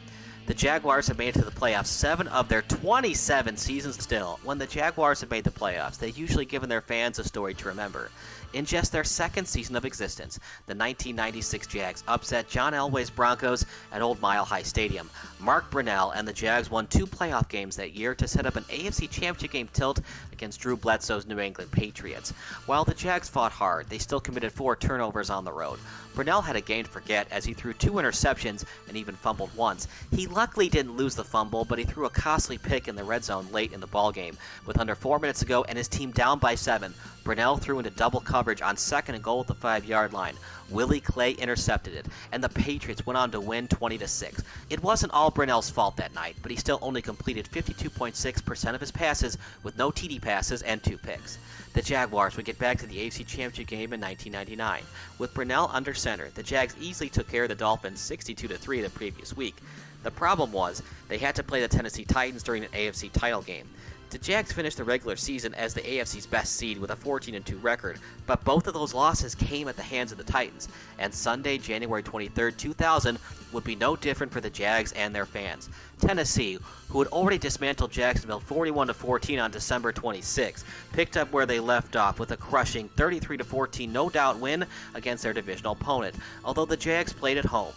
The Jaguars have made it to the playoffs 7 of their 27 seasons. Still, when the Jaguars have made the playoffs, they've usually given their fans a story to remember. In just their second season of existence, the 1996 Jags upset John Elway's Broncos at Old Mile High Stadium. Mark Brunell and the Jags won 2 playoff games that year to set up an AFC Championship game tilt against Drew Bledsoe's New England Patriots. While the Jags fought hard, they still committed 4 turnovers on the road. Brunell had a game to forget as he threw 2 interceptions and even fumbled once. He luckily didn't lose the fumble, but he threw a costly pick in the red zone late in the ballgame. With under 4 minutes to go and his team down by 7, Brunell threw into double coverage on 2nd and goal at the 5-yard line. Willie Clay intercepted it, and the Patriots went on to win 20-6. It wasn't all Brunell's fault that night, but he still only completed 52.6% of his passes with no TD passes and 2 picks. The Jaguars would get back to the AFC Championship game in 1999. With Brunell under center, the Jags easily took care of the Dolphins 62-3 the previous week. The problem was, they had to play the Tennessee Titans during an AFC title game. The Jags finished the regular season as the AFC's best seed with a 14-2 record, but both of those losses came at the hands of the Titans, and Sunday, January 23, 2000, would be no different for the Jags and their fans. Tennessee, who had already dismantled Jacksonville 41-14 on December 26, picked up where they left off with a crushing 33-14 no-doubt win against their divisional opponent, although the Jags played at home.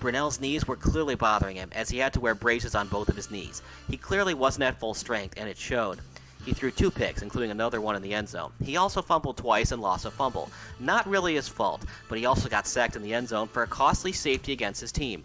Brunell's knees were clearly bothering him, as he had to wear braces on both of his knees. He clearly wasn't at full strength, and it showed. He threw 2 picks, including another one in the end zone. He also fumbled twice and lost a fumble. Not really his fault, but he also got sacked in the end zone for a costly safety against his team.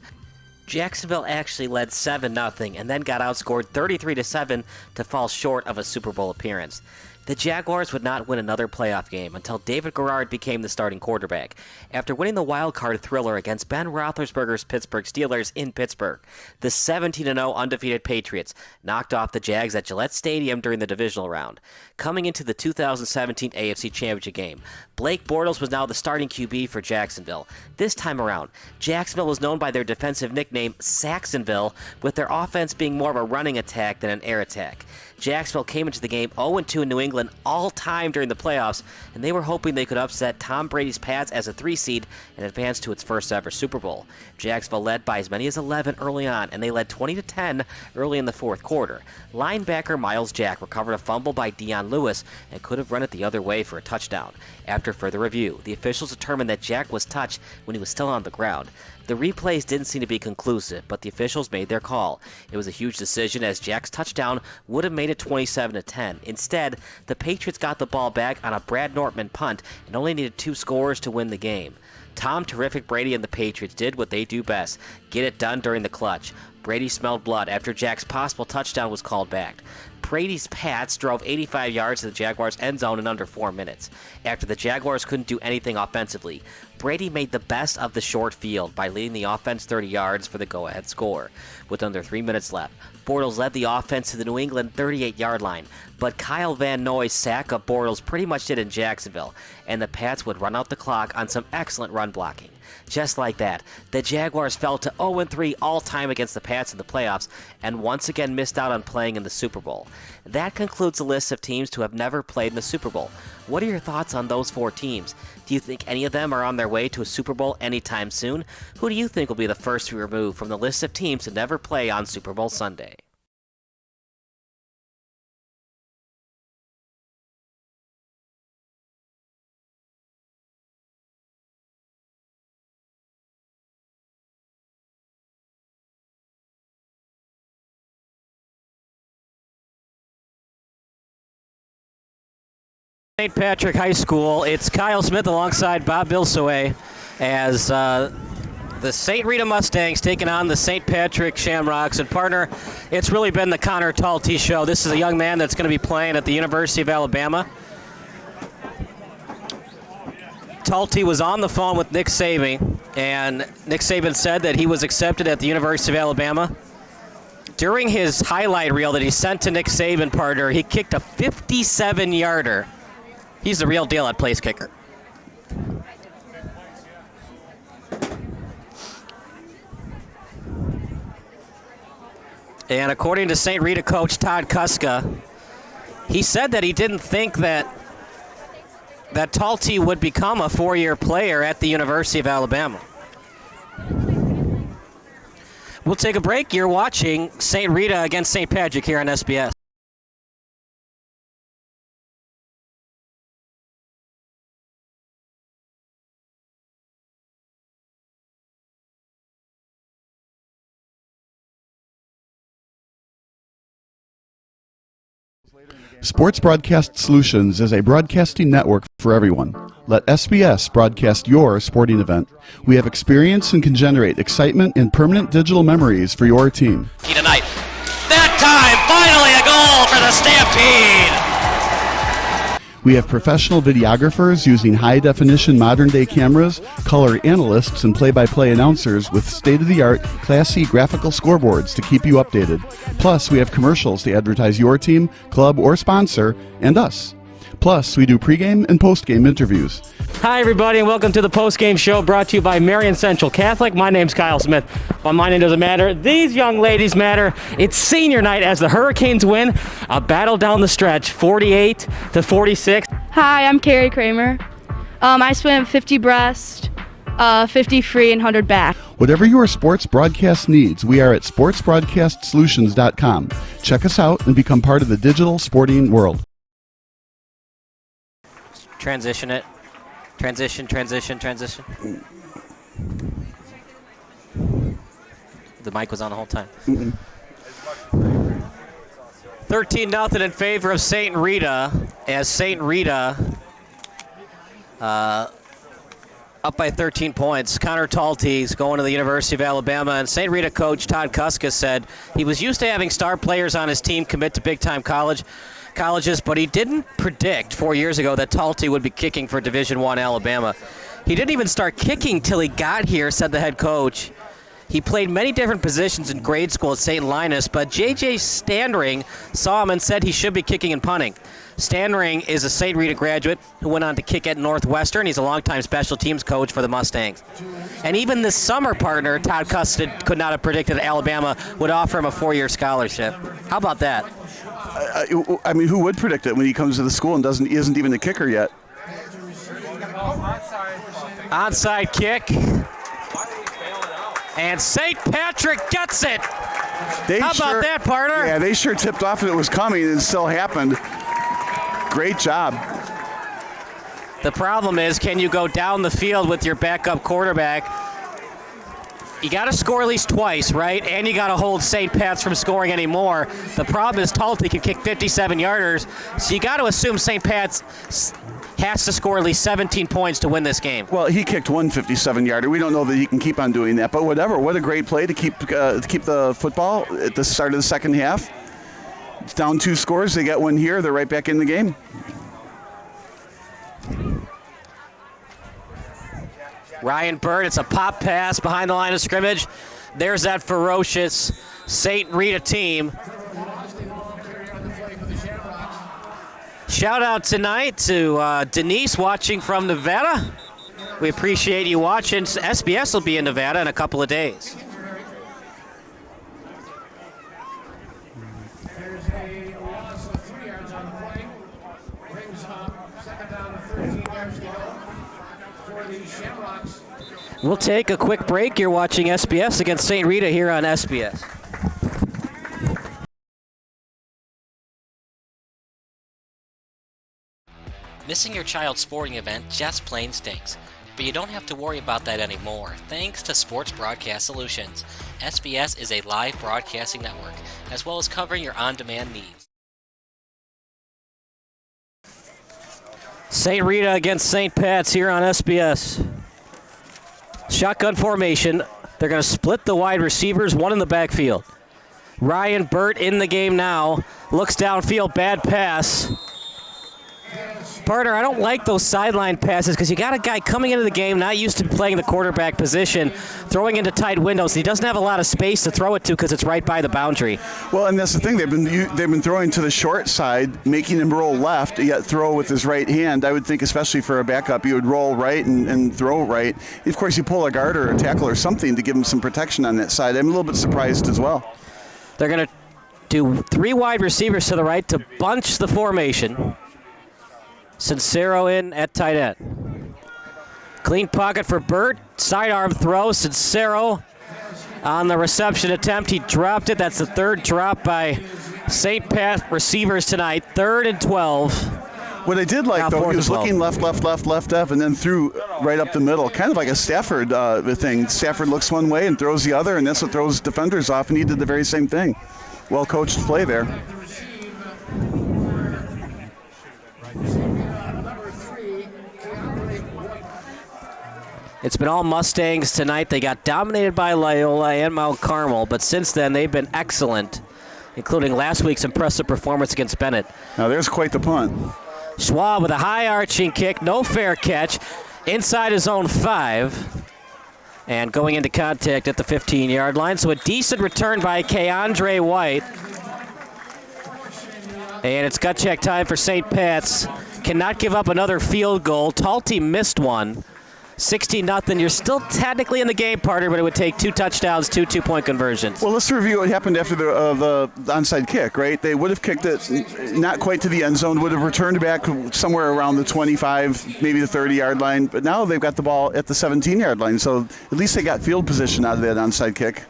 Jacksonville actually led 7-0 and then got outscored 33-7 to fall short of a Super Bowl appearance. The Jaguars would not win another playoff game until David Garrard became the starting quarterback, after winning the wild card thriller against Ben Roethlisberger's Pittsburgh Steelers in Pittsburgh. The 17-0 undefeated Patriots knocked off the Jags at Gillette Stadium during the divisional round. Coming into the 2017 AFC Championship game, Blake Bortles was now the starting QB for Jacksonville. This time around, Jacksonville was known by their defensive nickname Saxonville, with their offense being more of a running attack than an air attack. Jacksonville came into the game 0-2 in New England all time during the playoffs, and they were hoping they could upset Tom Brady's Pats as a 3 seed and advance to its first ever Super Bowl. Jacksonville led by as many as 11 early on, and they led 20-10 early in the fourth quarter. Linebacker Miles Jack recovered a fumble by Dion Lewis and could have run it the other way for a touchdown. After further review, the officials determined that Jack was touched when he was still on the ground. The replays didn't seem to be conclusive, but the officials made their call. It was a huge decision, as Jack's touchdown would have made it 27-10. Instead, the Patriots got the ball back on a Brad Nortman punt and only needed 2 scores to win the game. Tom Terrific Brady and the Patriots did what they do best: get it done during the clutch. Brady smelled blood after Jack's possible touchdown was called back. Brady's Pats drove 85 yards to the Jaguars' end zone in under 4 minutes. After the Jaguars couldn't do anything offensively, Brady made the best of the short field by leading the offense 30 yards for the go-ahead score. With under 3 minutes left, Bortles led the offense to the New England 38-yard line, but Kyle Van Noy's sack of Bortles pretty much did in Jacksonville, and the Pats would run out the clock on some excellent run blocking. Just like that, the Jaguars fell to 0-3 all-time against the Pats in the playoffs and once again missed out on playing in the Super Bowl. That concludes the list of teams to have never played in the Super Bowl. What are your thoughts on those 4 teams? Do you think any of them are on their way to a Super Bowl anytime soon? Who do you think will be the first to be removed from the list of teams to never play on Super Bowl Sunday? St. Patrick High School. It's Kyle Smith alongside Bob Bilsoe as the St. Rita Mustangs taking on the St. Patrick Shamrocks. And partner, it's really been the Connor Talty show. This is a young man that's going to be playing at the University of Alabama. Talty was on the phone with Nick Saban, and Nick Saban said that he was accepted at the University of Alabama. During his highlight reel that he sent to Nick Saban, partner, he kicked a 57-yarder. He's the real deal at place kicker. And according to St. Rita coach Todd Kuska, he said that he didn't think that Talty would become a 4-year player at the University of Alabama. We'll take a break. You're watching St. Rita against St. Patrick here on SBS. Sports Broadcast Solutions is a broadcasting network for everyone. Let SBS broadcast your sporting event. We have experience and can generate excitement and permanent digital memories for your team. Tonight. That time, finally a goal for the Stampede! We have professional videographers using high-definition modern-day cameras, color analysts, and play-by-play announcers with state-of-the-art, classy graphical scoreboards to keep you updated. Plus, we have commercials to advertise your team, club, or sponsor, and us. Plus, we do pregame and postgame interviews. Hi, everybody, and welcome to the Postgame Show brought to you by Marion Central Catholic. My name's Kyle Smith, but my name doesn't matter. These young ladies matter. It's senior night as the Hurricanes win a battle down the stretch, 48-46. Hi, I'm Carrie Kramer. I swim 50 breast, 50 free, and 100 back. Whatever your sports broadcast needs, we are at sportsbroadcastsolutions.com. Check us out and become part of the digital sporting world. Transition it. Transition. The mic was on the whole time. 13-0 in favor of St. Rita, as St. Rita up by 13 points. Connor Talty's going to the University of Alabama, and St. Rita coach Todd Kuska said he was used to having star players on his team commit to big-time colleges, but he didn't predict 4 years ago that Talty would be kicking for Division I Alabama. He didn't even start kicking till he got here, said the head coach. He played many different positions in grade school at St. Linus, but J.J. Standring saw him and said he should be kicking and punting. Standring is a St. Rita graduate who went on to kick at Northwestern. He's a longtime special teams coach for the Mustangs. And even this summer partner, Todd Custard, could not have predicted that Alabama would offer him a 4-year scholarship. How about that? I mean, who would predict it when he comes to the school and isn't even a kicker yet? Onside kick. And St. Patrick gets it. How about that, partner? Yeah, they sure tipped off that it was coming, and it still happened. Great job. The problem is, can you go down the field with your backup quarterback? You got to score at least twice, right? And you got to hold St. Pat's from scoring anymore. The problem is Talty can kick 57-yarders, so you got to assume St. Pat's has to score at least 17 points to win this game. Well, he kicked one 57-yarder. We don't know that he can keep on doing that, but whatever. What a great play to keep the football at the start of the second half. It's down 2 scores. They get one here. They're right back in the game. Ryan Bird, it's a pop pass behind the line of scrimmage. There's that ferocious St. Rita team. Shout out tonight to Denise watching from Nevada. We appreciate you watching. SBS will be in Nevada in a couple of days. There's a loss of 3 yards on the play. Brings up second down to 13 yards to go for the Shamrocks. We'll take a quick break. You're watching SBS against St. Rita here on SBS. Missing your child's sporting event just plain stinks. But you don't have to worry about that anymore, thanks to Sports Broadcast Solutions. SBS is a live broadcasting network, as well as covering your on-demand needs. St. Rita against St. Pat's here on SBS. Shotgun formation. They're going to split the wide receivers, one in the backfield. Ryan Burt in the game now. Looks downfield, bad pass. Partner, I don't like those sideline passes because you got a guy coming into the game not used to playing the quarterback position, throwing into tight windows. He doesn't have a lot of space to throw it to because it's right by the boundary. Well, and that's the thing. They've been throwing to the short side, making him roll left, yet throw with his right hand. I would think, especially for a backup, you would roll right and throw right. Of course, you pull a guard or a tackle or something to give him some protection on that side. I'm a little bit surprised as well. They're going to do 3 wide receivers to the right to bunch the formation. Sincero in at tight end. Clean pocket for Burt. Sidearm throw. Sincero on the reception attempt. He dropped it. That's the 3rd drop by St. Pat receivers tonight. 3rd and 12. What I did like, though, he was looking left, and then threw right up the middle. Kind of like a Stafford thing. Stafford looks one way and throws the other, and that's what throws defenders off, and he did the very same thing. Well-coached play there. It's been all Mustangs tonight. They got dominated by Loyola and Mount Carmel, but since then they've been excellent, including last week's impressive performance against Bennett. Now there's quite the punt. Schwab with a high arching kick, no fair catch, inside his own 5, and going into contact at the 15-yard line. So a decent return by Keandre White. And it's gut check time for St. Pat's. cannot give up another field goal. Talty missed one. 16-0. You're still technically in the game, partner, but it would take 2 touchdowns, 2 two-point conversions. Well, let's review what happened after the onside kick, right? They would have kicked it not quite to the end zone, would have returned it back somewhere around the 25, maybe the 30-yard line, but now they've got the ball at the 17-yard line, so at least they got field position out of that onside kick.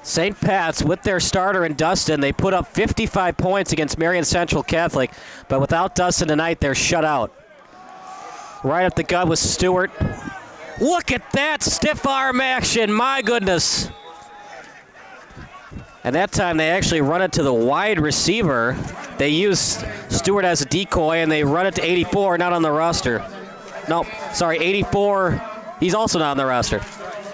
St. Pat's, with their starter in Dustin, they put up 55 points against Marion Central Catholic, but without Dustin tonight, they're shut out. Right up the gut with Stewart. Look at that stiff arm action, my goodness. And that time they actually run it to the wide receiver. They use Stewart as a decoy and they run it to 84, not on the roster. No, sorry, 84, he's also not on the roster.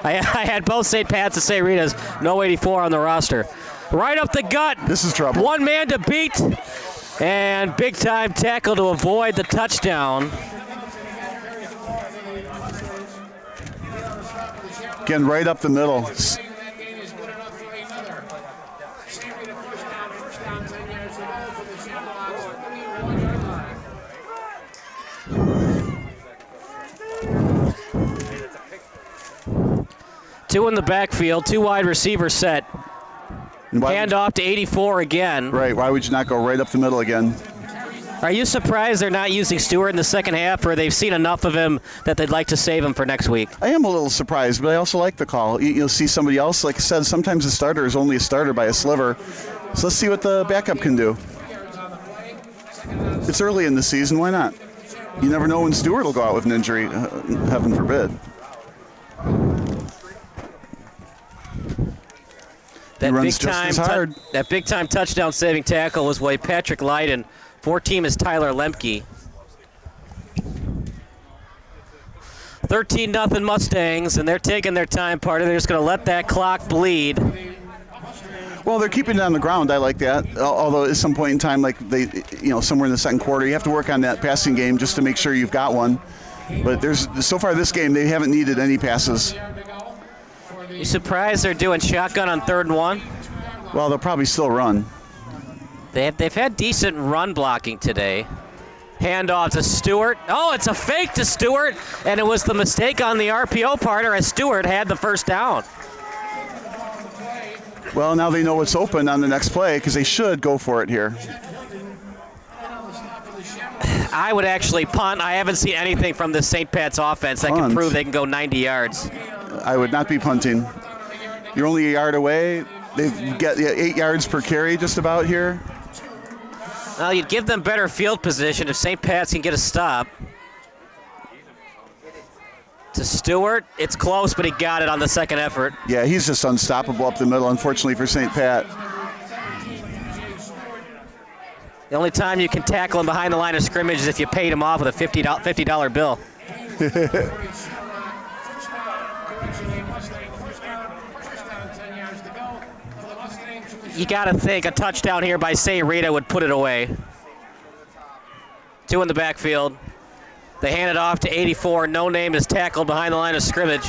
I had both St. Pat's and St. Rita's, no 84 on the roster. Right up the gut. This is trouble. One man to beat, and big time tackle to avoid the touchdown. Again, right up the middle. Two in the backfield, 2 wide receivers set. Hand off to 84 again. Right, why would you not go right up the middle again? Are you surprised they're not using Stewart in the second half, or they've seen enough of him that they'd like to save him for next week? I am a little surprised, but I also like the call. You'll see somebody else. Like I said, sometimes the starter is only a starter by a sliver. So let's see what the backup can do. It's early in the season. Why not? You never know when Stewart will go out with an injury. Heaven forbid. That big time touchdown saving tackle was by Patrick Light, and 4-team is Tyler Lemke. 13-0 Mustangs, and they're taking their time, partner. They're just going to let that clock bleed. Well, they're keeping it on the ground. I like that. Although at some point in time, like somewhere in the second quarter, you have to work on that passing game just to make sure you've got one. But so far this game, they haven't needed any passes. You surprised they're doing shotgun on 3rd and 1? Well, they'll probably still run. They've had decent run blocking today. Handoff to Stewart. Oh, it's a fake to Stewart, and it was the mistake on the RPO partner as Stewart had the first down. Well, now they know what's open on the next play because they should go for it here. I would actually punt. I haven't seen anything from the St. Pat's offense that can prove they can go 90 yards. I would not be punting. You're only a yard away. They've got 8 yards per carry just about here. Well, you'd give them better field position if St. Pat's can get a stop. To Stewart, it's close, but he got it on the second effort. Yeah, he's just unstoppable up the middle, unfortunately for St. Pat. The only time you can tackle him behind the line of scrimmage is if you paid him off with a $50 bill. You got to think a touchdown here by St. Rita would put it away. 2 in the backfield. They hand it off to 84. No name is tackled behind the line of scrimmage.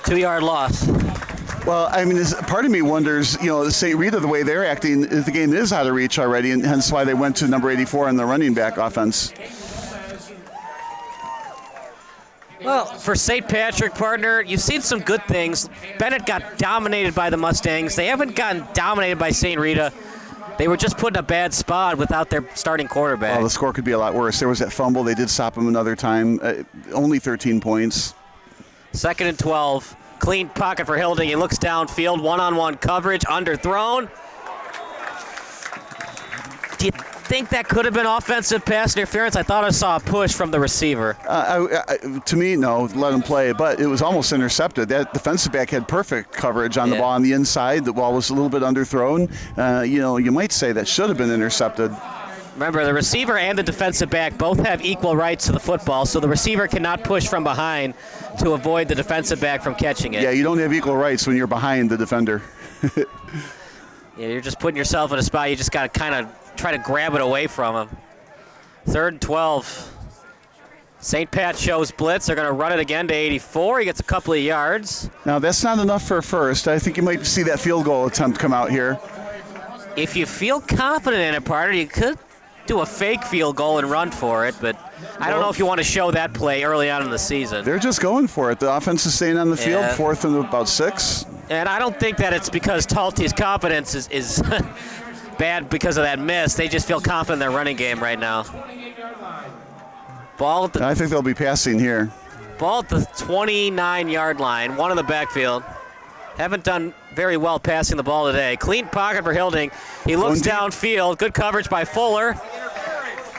2-yard loss. Well, I mean, part of me wonders, St. Rita, the way they're acting, the game is out of reach already, and hence why they went to number 84 on the running back offense. Well, for St. Patrick, partner, you've seen some good things. Bennett got dominated by the Mustangs. They haven't gotten dominated by St. Rita. They were just put in a bad spot without their starting quarterback. Well, the score could be a lot worse. There was that fumble. They did stop him another time. Only 13 points. 2nd and 12. Clean pocket for Hilding. He looks downfield. One-on-one coverage. Underthrown. Do you think that could have been offensive pass interference? I thought I saw a push from the receiver. To me, no. Let him play. But it was almost intercepted. That defensive back had perfect coverage on the ball on the inside. The ball was a little bit underthrown. You might say that should have been intercepted. Remember, the receiver and the defensive back both have equal rights to the football, so the receiver cannot push from behind to avoid the defensive back from catching it. Yeah, you don't have equal rights when you're behind the defender. Yeah, you're just putting yourself in a spot. You just got to kind of try to grab it away from him. 3rd and 12. St. Pat shows blitz. They're going to run it again to 84. He gets a couple of yards. Now, that's not enough for a first. I think you might see that field goal attempt come out here. If you feel confident in it, partner, you could do a fake field goal and run for it, but I don't know if you want to show that play early on in the season. They're just going for it. The offense is staying on the field, 4th and about 6. And I don't think that it's because Talty's confidence is bad because of that miss. They just feel confident in their running game right now. Ball at the, I think they'll be passing here. Ball at the 29-yard line, one in the backfield. Haven't done very well passing the ball today. Clean pocket for Hilding. He looks downfield. Good coverage by Fuller.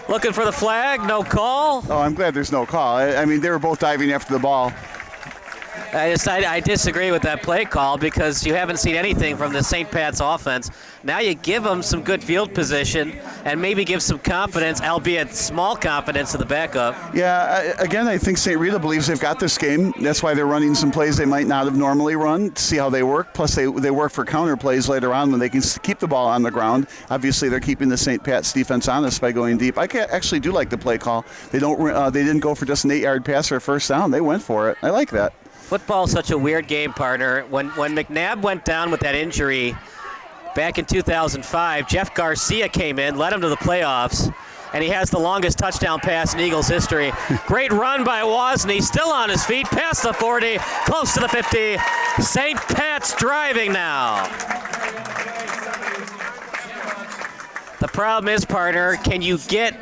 Looking for the flag. No call. Oh, I'm glad there's no call. I mean, they were both diving after the ball. I disagree with that play call because you haven't seen anything from the St. Pat's offense. Now you give them some good field position and maybe give some confidence, albeit small confidence, to the backup. Yeah, again, I think St. Rita believes they've got this game. That's why they're running some plays they might not have normally run to see how they work. Plus, they work for counter plays later on when they can keep the ball on the ground. Obviously, they're keeping the St. Pat's defense honest by going deep. I actually do like the play call. They didn't go for just an 8-yard pass or a first down. They went for it. I like that. Football is such a weird game, partner. When McNabb went down with that injury back in 2005, Jeff Garcia came in, led him to the playoffs, and he has the longest touchdown pass in Eagles history. Great run by Wozni, still on his feet, past the 40, close to the 50. St. Pat's driving now. The problem is, partner, can you get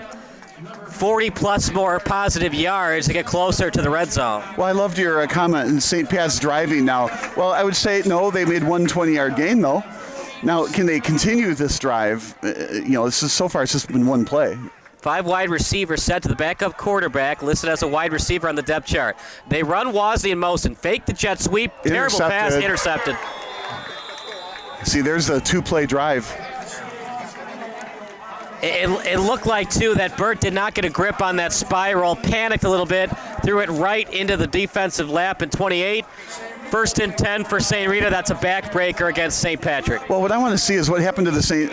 40-plus more positive yards to get closer to the red zone? Well, I loved your comment in St. Pat's driving now. Well, I would say no, they made one 20-yard gain, though. Now, can they continue this drive? This is so far it's just been one play. 5 wide receivers set to the backup quarterback, listed as a wide receiver on the depth chart. They run Wozni in motion, fake the jet sweep, terrible pass, intercepted. See, there's a 2-play drive. It looked like, too, that Burt did not get a grip on that spiral, panicked a little bit, threw it right into the defensive lap in 28. 1st and 10 for St. Rita. That's a backbreaker against St. Patrick. Well, what I want to see is what happened to the St.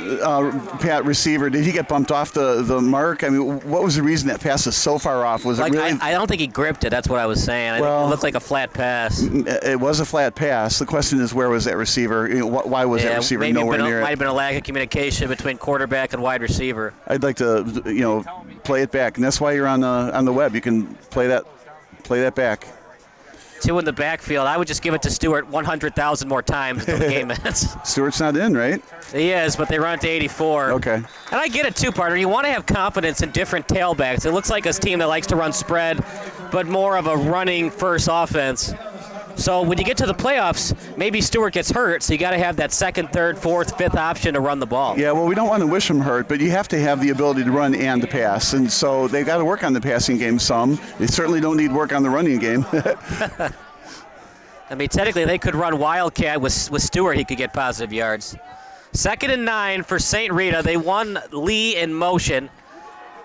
Pat receiver. Did he get bumped off the mark? I mean, what was the reason that pass is so far off? Was it really? I don't think he gripped it. That's what I was saying. I think it looked like a flat pass. It was a flat pass. The question is, where was that receiver? Why was that receiver nowhere near it? Might have been a lack of communication between quarterback and wide receiver. I'd like to, play it back, and that's why you're on the web. You can play that back. 2 in the backfield. I would just give it to Stewart 100,000 more times until the game ends. Stewart's not in, right? He is, but they run it to 84. Okay. And I get it too, partner. You want to have confidence in different tailbacks. It looks like a team that likes to run spread, but more of a running first offense. So when you get to the playoffs, maybe Stewart gets hurt, so you got to have that 2nd, 3rd, 4th, 5th option to run the ball. Yeah, well, we don't want to wish him hurt, but you have to have the ability to run and to pass. And so they've got to work on the passing game some. They certainly don't need work on the running game. I mean, technically, they could run Wildcat with Stewart. He could get positive yards. 2nd and 9 for St. Rita. They won Lee in motion.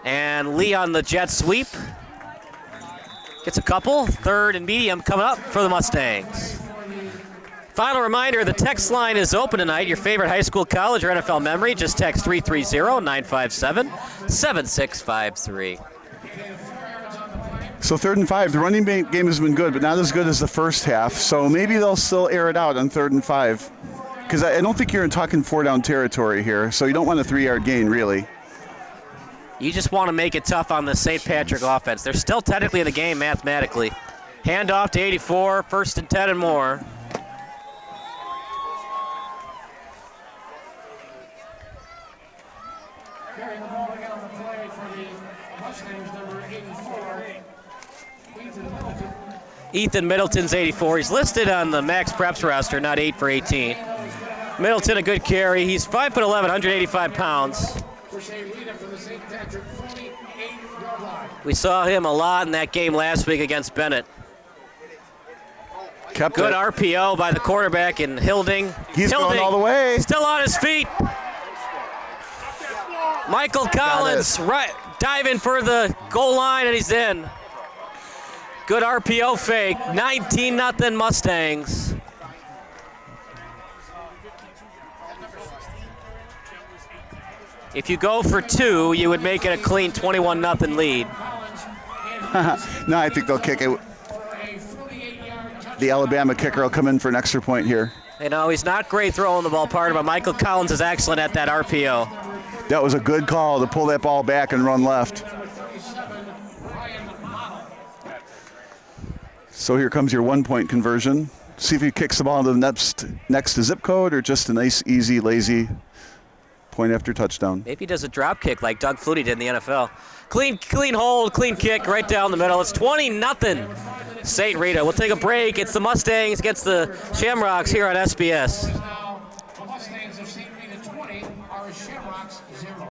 And Lee on the jet sweep. Gets a couple. 3rd and medium coming up for the Mustangs. Final reminder, the text line is open tonight. Your favorite high school, college, or NFL memory. Just text 330-957-7653. So 3rd and 5, the running game has been good, but not as good as the first half. So maybe they'll still air it out on 3rd and 5. Because I don't think you're talking 4-down territory here, so you don't want a 3-yard gain, really. You just want to make it tough on the St. Patrick offense. They're still technically in the game mathematically. Handoff to 84, 1st and 10 and more. Carrying the ball again on the play for the Mustangs, number 84. Ethan Middleton's 84. He's listed on the Max Preps roster, not 8 for 18. Middleton, a good carry. He's 5'11", 185 pounds. We saw him a lot in that game last week against Bennett. Kept good it. RPO by the quarterback in Hilding. He's going all the way. Still on his feet. Michael Collins diving for the goal line, and he's in. Good RPO fake. 19-0 Mustangs. If you go for 2, you would make it a clean 21-0 lead. No, I think they'll kick it. The Alabama kicker will come in for an extra point here. You know, he's not great throwing the ball, partner, but Michael Collins is excellent at that RPO. That was a good call to pull that ball back and run left. So here comes your 1-point conversion. See if he kicks the ball to the next to zip code or just a nice, easy, lazy point after touchdown. Maybe he does a drop kick like Doug Flutie did in the NFL. Clean hold, clean kick right down the middle. It's 20-0. St. Rita. We'll take a break. It's the Mustangs against the Shamrocks here on SBS. The Mustangs of St. Rita 20 are Shamrocks 0.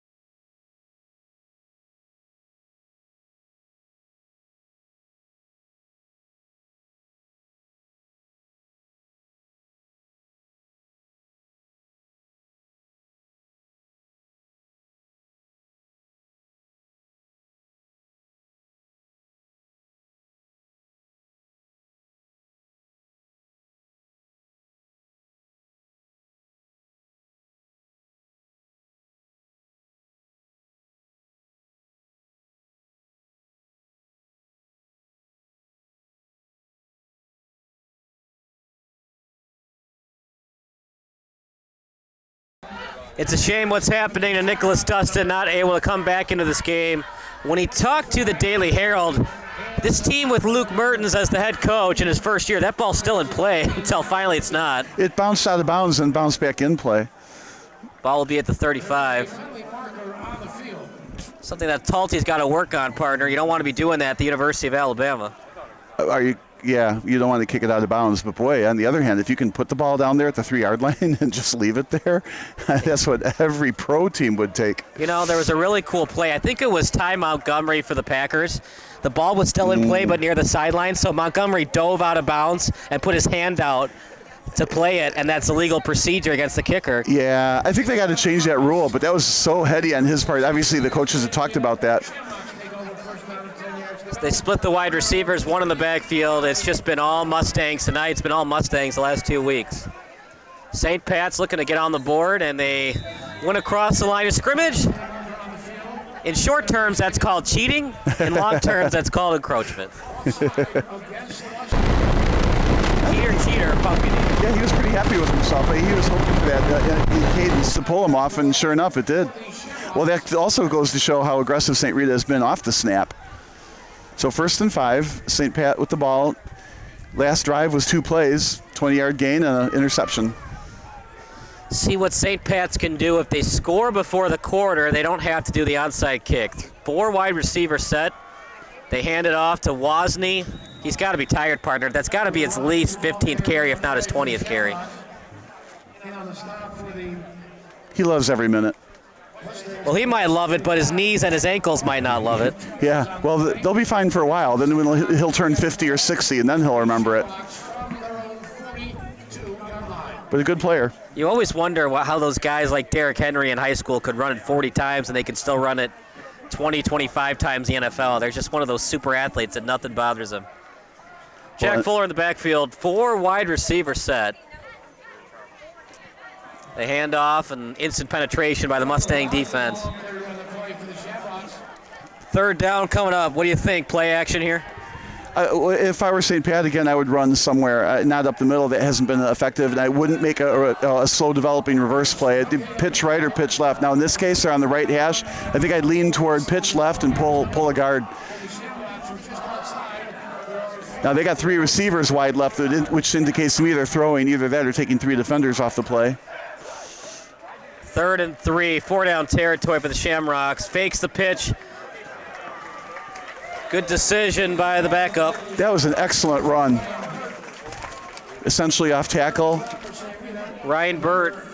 It's a shame what's happening to Nicholas Dustin, not able to come back into this game. When he talked to the Daily Herald, this team with Luke Mertens as the head coach in his first year, that ball's still in play until finally it's not. It bounced out of bounds and bounced back in play. Ball will be at the 35. Something that Talty's got to work on, partner. You don't want to be doing that at the University of Alabama. Yeah, you don't want to kick it out of bounds. But, boy, on the other hand, if you can put the ball down there at the 3-yard line and just leave it there, that's what every pro team would take. You know, there was a really cool play. I think it was Ty Montgomery for the Packers. The ball was still in play but near the sideline, so Montgomery dove out of bounds and put his hand out to play it, and that's a legal procedure against the kicker. Yeah, I think they got to change that rule, but that was so heady on his part. Obviously, the coaches had talked about that. They split the wide receivers, one in the backfield. It's just been all Mustangs tonight. It's been all Mustangs the last 2 weeks. St. Pat's looking to get on the board, and they went across the line of scrimmage. In short terms, that's called cheating. In long terms, that's called encroachment. Cheater, pumpkin. Yeah, he was pretty happy with himself. He was hoping for that cadence to pull him off, and sure enough, it did. Well, that also goes to show how aggressive St. Rita has been off the snap. So 1st and 5, St. Pat with the ball. Last drive was 2 plays, 20-yard gain and an interception. See what St. Pat's can do. If they score before the quarter, they don't have to do the onside kick. 4 wide receiver set. They hand it off to Wozni. He's got to be tired, partner. That's got to be his least 15th carry, if not his 20th carry. He loves every minute. Well, he might love it, but his knees and his ankles might not love it. Yeah, well, they'll be fine for a while. Then he'll turn 50 or 60, and then he'll remember it. But a good player. You always wonder how those guys like Derrick Henry in high school could run it 40 times, and they can still run it 20, 25 times the NFL. They're just one of those super athletes that nothing bothers them. Jack Fuller in the backfield, 4 wide receiver set. They hand off and instant penetration by the Mustang defense. 3rd down coming up. What do you think? Play action here? If I were St. Pat again, I would run somewhere, not up the middle that hasn't been effective, and I wouldn't make a slow developing reverse play. I'd do pitch right or pitch left. Now in this case, they're on the right hash. I think I'd lean toward pitch left and pull a guard. Now they got 3 receivers wide left, which indicates to me they're throwing either that or taking 3 defenders off the play. 3rd and 3, 4-down territory for the Shamrocks. Fakes the pitch. Good decision by the backup. That was an excellent run. Essentially off tackle. Ryan Burt.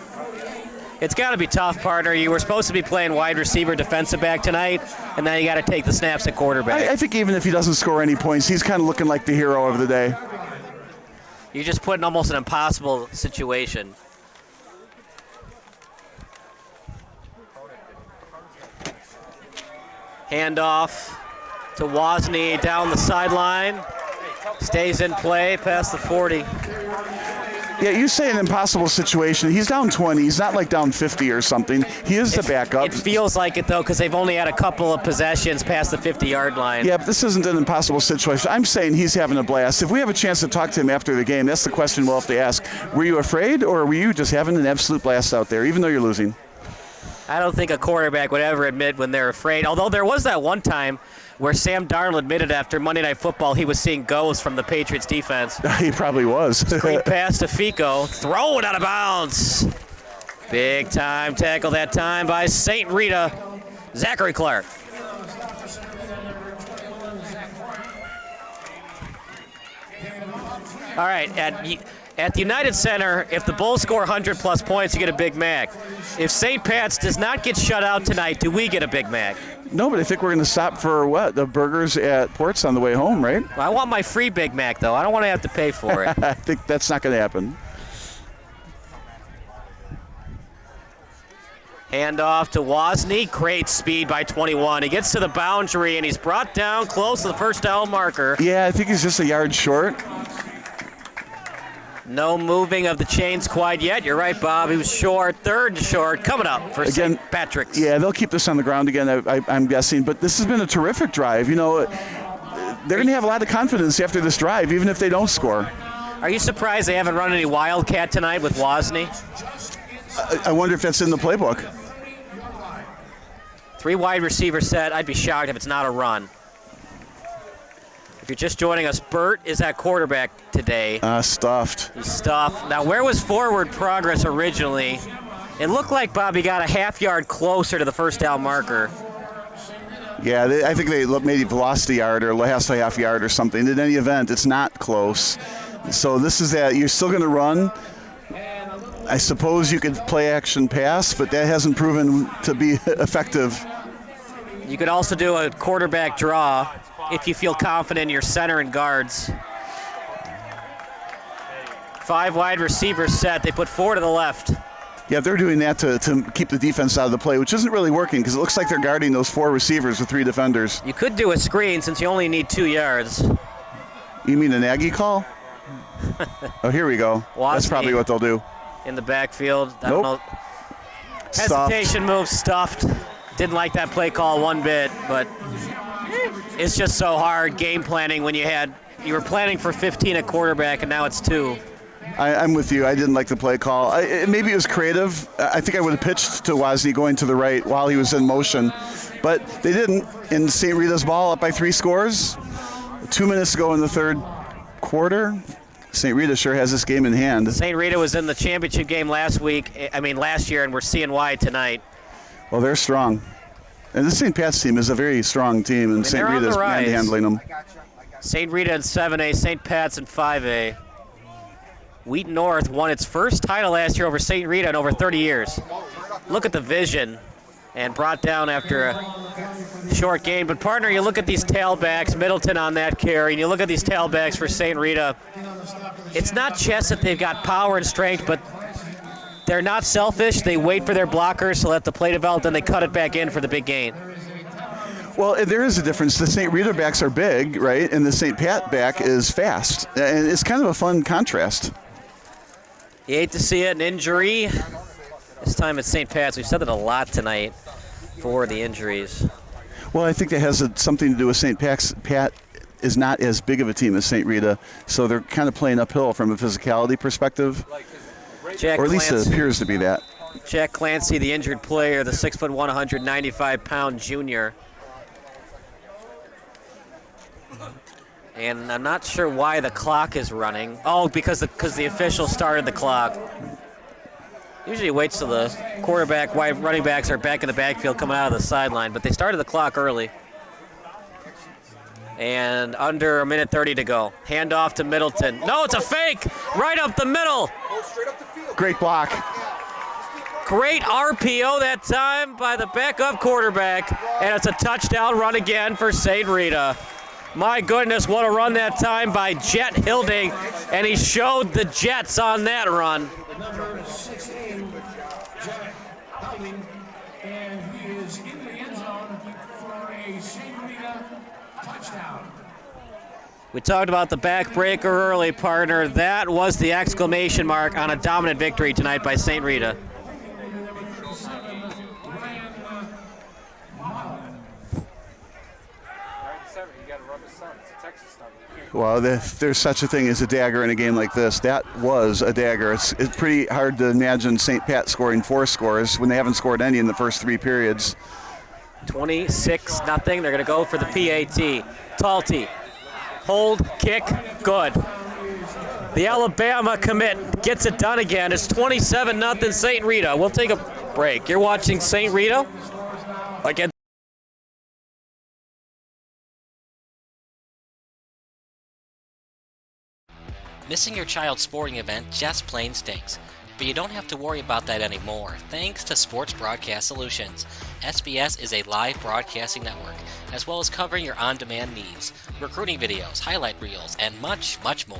It's got to be tough, partner. You were supposed to be playing wide receiver, defensive back tonight, and now you got to take the snaps at quarterback. I think even if he doesn't score any points, he's kind of looking like the hero of the day. You're just put in almost an impossible situation. Handoff to Wozni down the sideline. Stays in play past the 40. Yeah, you say an impossible situation. He's down 20. He's not like down 50 or something. He is the backup. It feels like it, though, because they've only had a couple of possessions past the 50-yard line. Yeah, but this isn't an impossible situation. I'm saying he's having a blast. If we have a chance to talk to him after the game, that's the question we'll have to ask. Were you afraid, or were you just having an absolute blast out there, even though you're losing? I don't think a quarterback would ever admit when they're afraid. Although there was that one time where Sam Darnold admitted after Monday Night Football he was seeing ghosts from the Patriots defense. He probably was. Great pass to Fico. Throw it out of bounds. Big time tackle that time by St. Rita. Zachary Clark. All right, at the United Center, if the Bulls score 100-plus points, you get a Big Mac. If St. Pat's does not get shut out tonight, do we get a Big Mac? No, but I think we're going to stop for what? The burgers at Ports on the way home, right? Well, I want my free Big Mac, though. I don't want to have to pay for it. I think that's not going to happen. Hand off to Wozni. Great speed by 21. He gets to the boundary, and he's brought down close to the first down marker. Yeah, I think he's just a yard short. No moving of the chains quite yet. You're right, Bob. He was short, third and short, coming up for St. Patrick's. Yeah, they'll keep this on the ground again, I'm guessing. But this has been a terrific drive. You know, they're going to have a lot of confidence after this drive, even if they don't score. Are you surprised they haven't run any Wildcat tonight with Wozni? I wonder if that's in the playbook. 3 wide receiver set. I'd be shocked if it's not a run. If you're just joining us, Burt is at quarterback today. Stuffed. He's stuffed. Now, where was forward progress originally? It looked like Bobby got a half yard closer to the first down marker. Yeah, I think they maybe lost a yard or lost a half yard or something. In any event, it's not close. So this is that. You're still going to run. I suppose you could play action pass, but that hasn't proven to be effective. You could also do a quarterback draw if you feel confident in your center and guards. 5 wide receivers set. They put 4 to the left. Yeah, they're doing that to keep the defense out of the play, which isn't really working because it looks like they're guarding those 4 receivers with 3 defenders. You could do a screen since you only need 2 yards. You mean an Aggie call? Oh, here we go. Wozni That's probably what they'll do. In the backfield. I Nope. don't know. Hesitation move, stuffed. Didn't like that play call one bit, but it's just so hard game planning when you were planning for 15 at quarterback and now it's 2. I'm with you. I didn't like the play call. Maybe it was creative. I think I would have pitched to Wozni going to the right while he was in motion, but they didn't. In St. Rita's ball, up by 3 scores. 2 minutes to go in the third quarter. St. Rita sure has this game in hand. St. Rita was in the championship game last year, and we're seeing why tonight. Well, they're strong. And the St. Pat's team is a very strong team, and St. Rita's manhandling them. St. Rita in 7A, St. Pat's in 5A. Wheaton North won its first title last year over St. Rita in over 30 years. Look at the vision, and brought down after a short game. But partner, you look at these tailbacks, Middleton on that carry, and you look at these tailbacks for St. Rita. It's not just that they've got power and strength, but they're not selfish. They wait for their blockers to let the play develop, then they cut it back in for the big gain. Well, there is a difference. The St. Rita backs are big, right? And the St. Pat back is fast. And it's kind of a fun contrast. You hate to see it, an injury. This time it's St. Pat's. We've said that a lot tonight for the injuries. Well, I think that has something to do with St. Pat's. Pat is not as big of a team as St. Rita, so they're kind of playing uphill from a physicality perspective. Jack or at least Clancy. it appears to be that. Jack Clancy, the injured player, the 6'1", 195-pound junior. And I'm not sure why the clock is running. Oh, because the official started the clock. Usually waits till the quarterback, wide running backs are back in the backfield coming out of the sideline, but they started the clock early. And under 1:30 to go. Hand off to Middleton. No, it's a fake! Right up the middle! Great block. Great RPO that time by the backup quarterback, and it's a touchdown run again for St. Rita. My goodness, what a run that time by Jet Hilding, and he showed the Jets on that run. Number 16, Jack Hilding, and he is in the end zone for a St. Rita touchdown. We talked about the backbreaker early, partner. That was the exclamation mark on a dominant victory tonight by St. Rita. Well, there's such a thing as a dagger in a game like this. That was a dagger. It's pretty hard to imagine St. Pat scoring 4 scores when they haven't scored any in the first 3 periods. 26-0. They're going to go for the PAT. Talty. Hold, kick, good. The Alabama commit gets it done again. It's 27-0 St. Rita. We'll take a break. You're watching St. Rita against. Missing your child's sporting event just plain stinks. But you don't have to worry about that anymore, thanks to Sports Broadcast Solutions. SBS is a live broadcasting network, as well as covering your on-demand needs, recruiting videos, highlight reels, and much, much more.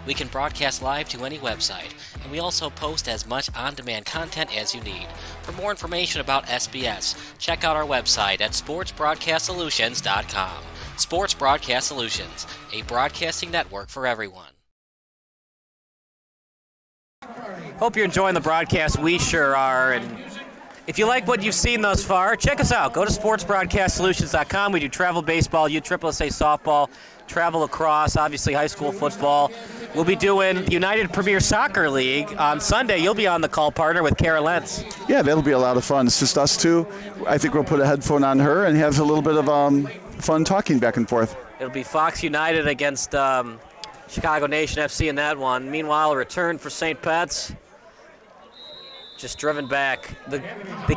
We can broadcast live to any website, and we also post as much on-demand content as you need. For more information about SBS, check out our website at sportsbroadcastsolutions.com. Sports Broadcast Solutions, a broadcasting network for everyone. Hope you're enjoying the broadcast. We sure are. And if you like what you've seen thus far, check us out. Go to sportsbroadcastsolutions.com. We do travel baseball, IHSA softball, travel lacrosse, obviously high school football. We'll be doing the United Premier Soccer League on Sunday. You'll be on the call partner with Kara Lentz. Yeah, that'll be a lot of fun. It's just us two. I think we'll put a headphone on her and have a little bit of fun talking back and forth. It'll be Fox United against Chicago Nation FC in that one. Meanwhile, a return for St. Pat's. Just driven back. The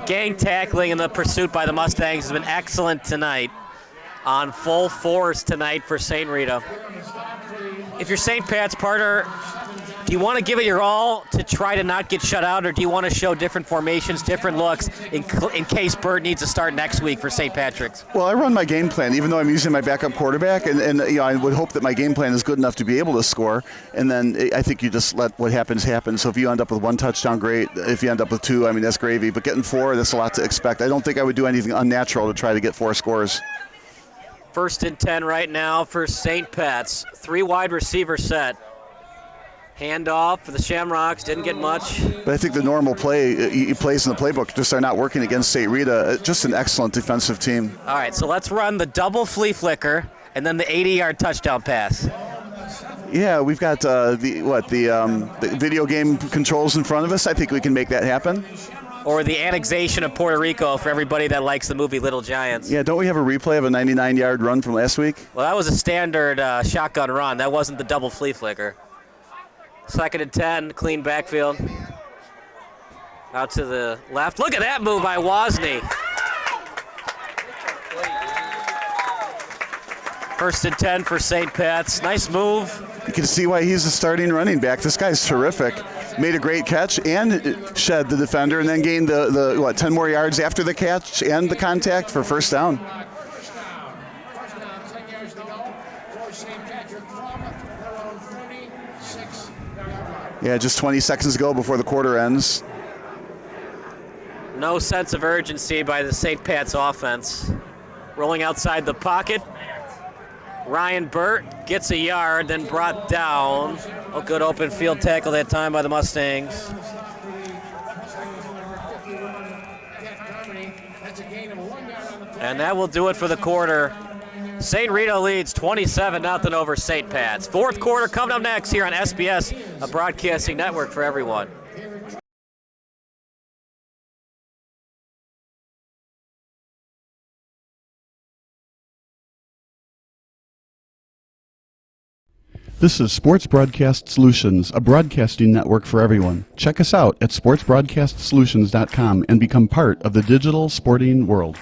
gang tackling and the pursuit by the Mustangs has been excellent tonight. On full force tonight for St. Rita. If you're St. Pat's partner, do you want to give it your all to try to not get shut out, or do you want to show different formations, different looks, in case Burt needs to start next week for St. Patrick's? Well, I run my game plan, even though I'm using my backup quarterback, and I would hope that my game plan is good enough to be able to score, and then I think you just let what happens happen. So if you end up with 1 touchdown, great. If you end up with 2, I mean, that's gravy. But getting 4, that's a lot to expect. I don't think I would do anything unnatural to try to get 4 scores. 1st and 10 right now for St. Pat's. 3 wide receiver set. Handoff for the Shamrocks, didn't get much. But I think the normal plays in the playbook just are not working against St. Rita. Just an excellent defensive team. All right, so let's run the double flea flicker and then the 80-yard touchdown pass. Yeah, we've got the video game controls in front of us. I think we can make that happen. Or the annexation of Puerto Rico for everybody that likes the movie Little Giants. Yeah, don't we have a replay of a 99-yard run from last week? Well, that was a standard shotgun run. That wasn't the double flea flicker. 2nd and 10, clean backfield. Out to the left. Look at that move by Wozni. 1st and 10 for St. Pat's. Nice move. You can see why he's the starting running back. This guy's terrific. Made a great catch and shed the defender, and then gained the 10 more yards after the catch and the contact for first down. Yeah, just 20 seconds to go before the quarter ends. No sense of urgency by the St. Pat's offense. Rolling outside the pocket. Ryan Burt gets a yard, then brought down. A good open field tackle that time by the Mustangs. And that will do it for the quarter. St. Rita leads 27-0 over St. Pat's. 4th quarter coming up next here on SBS, a broadcasting network for everyone. This is Sports Broadcast Solutions, a broadcasting network for everyone. Check us out at sportsbroadcastsolutions.com and become part of the digital sporting world.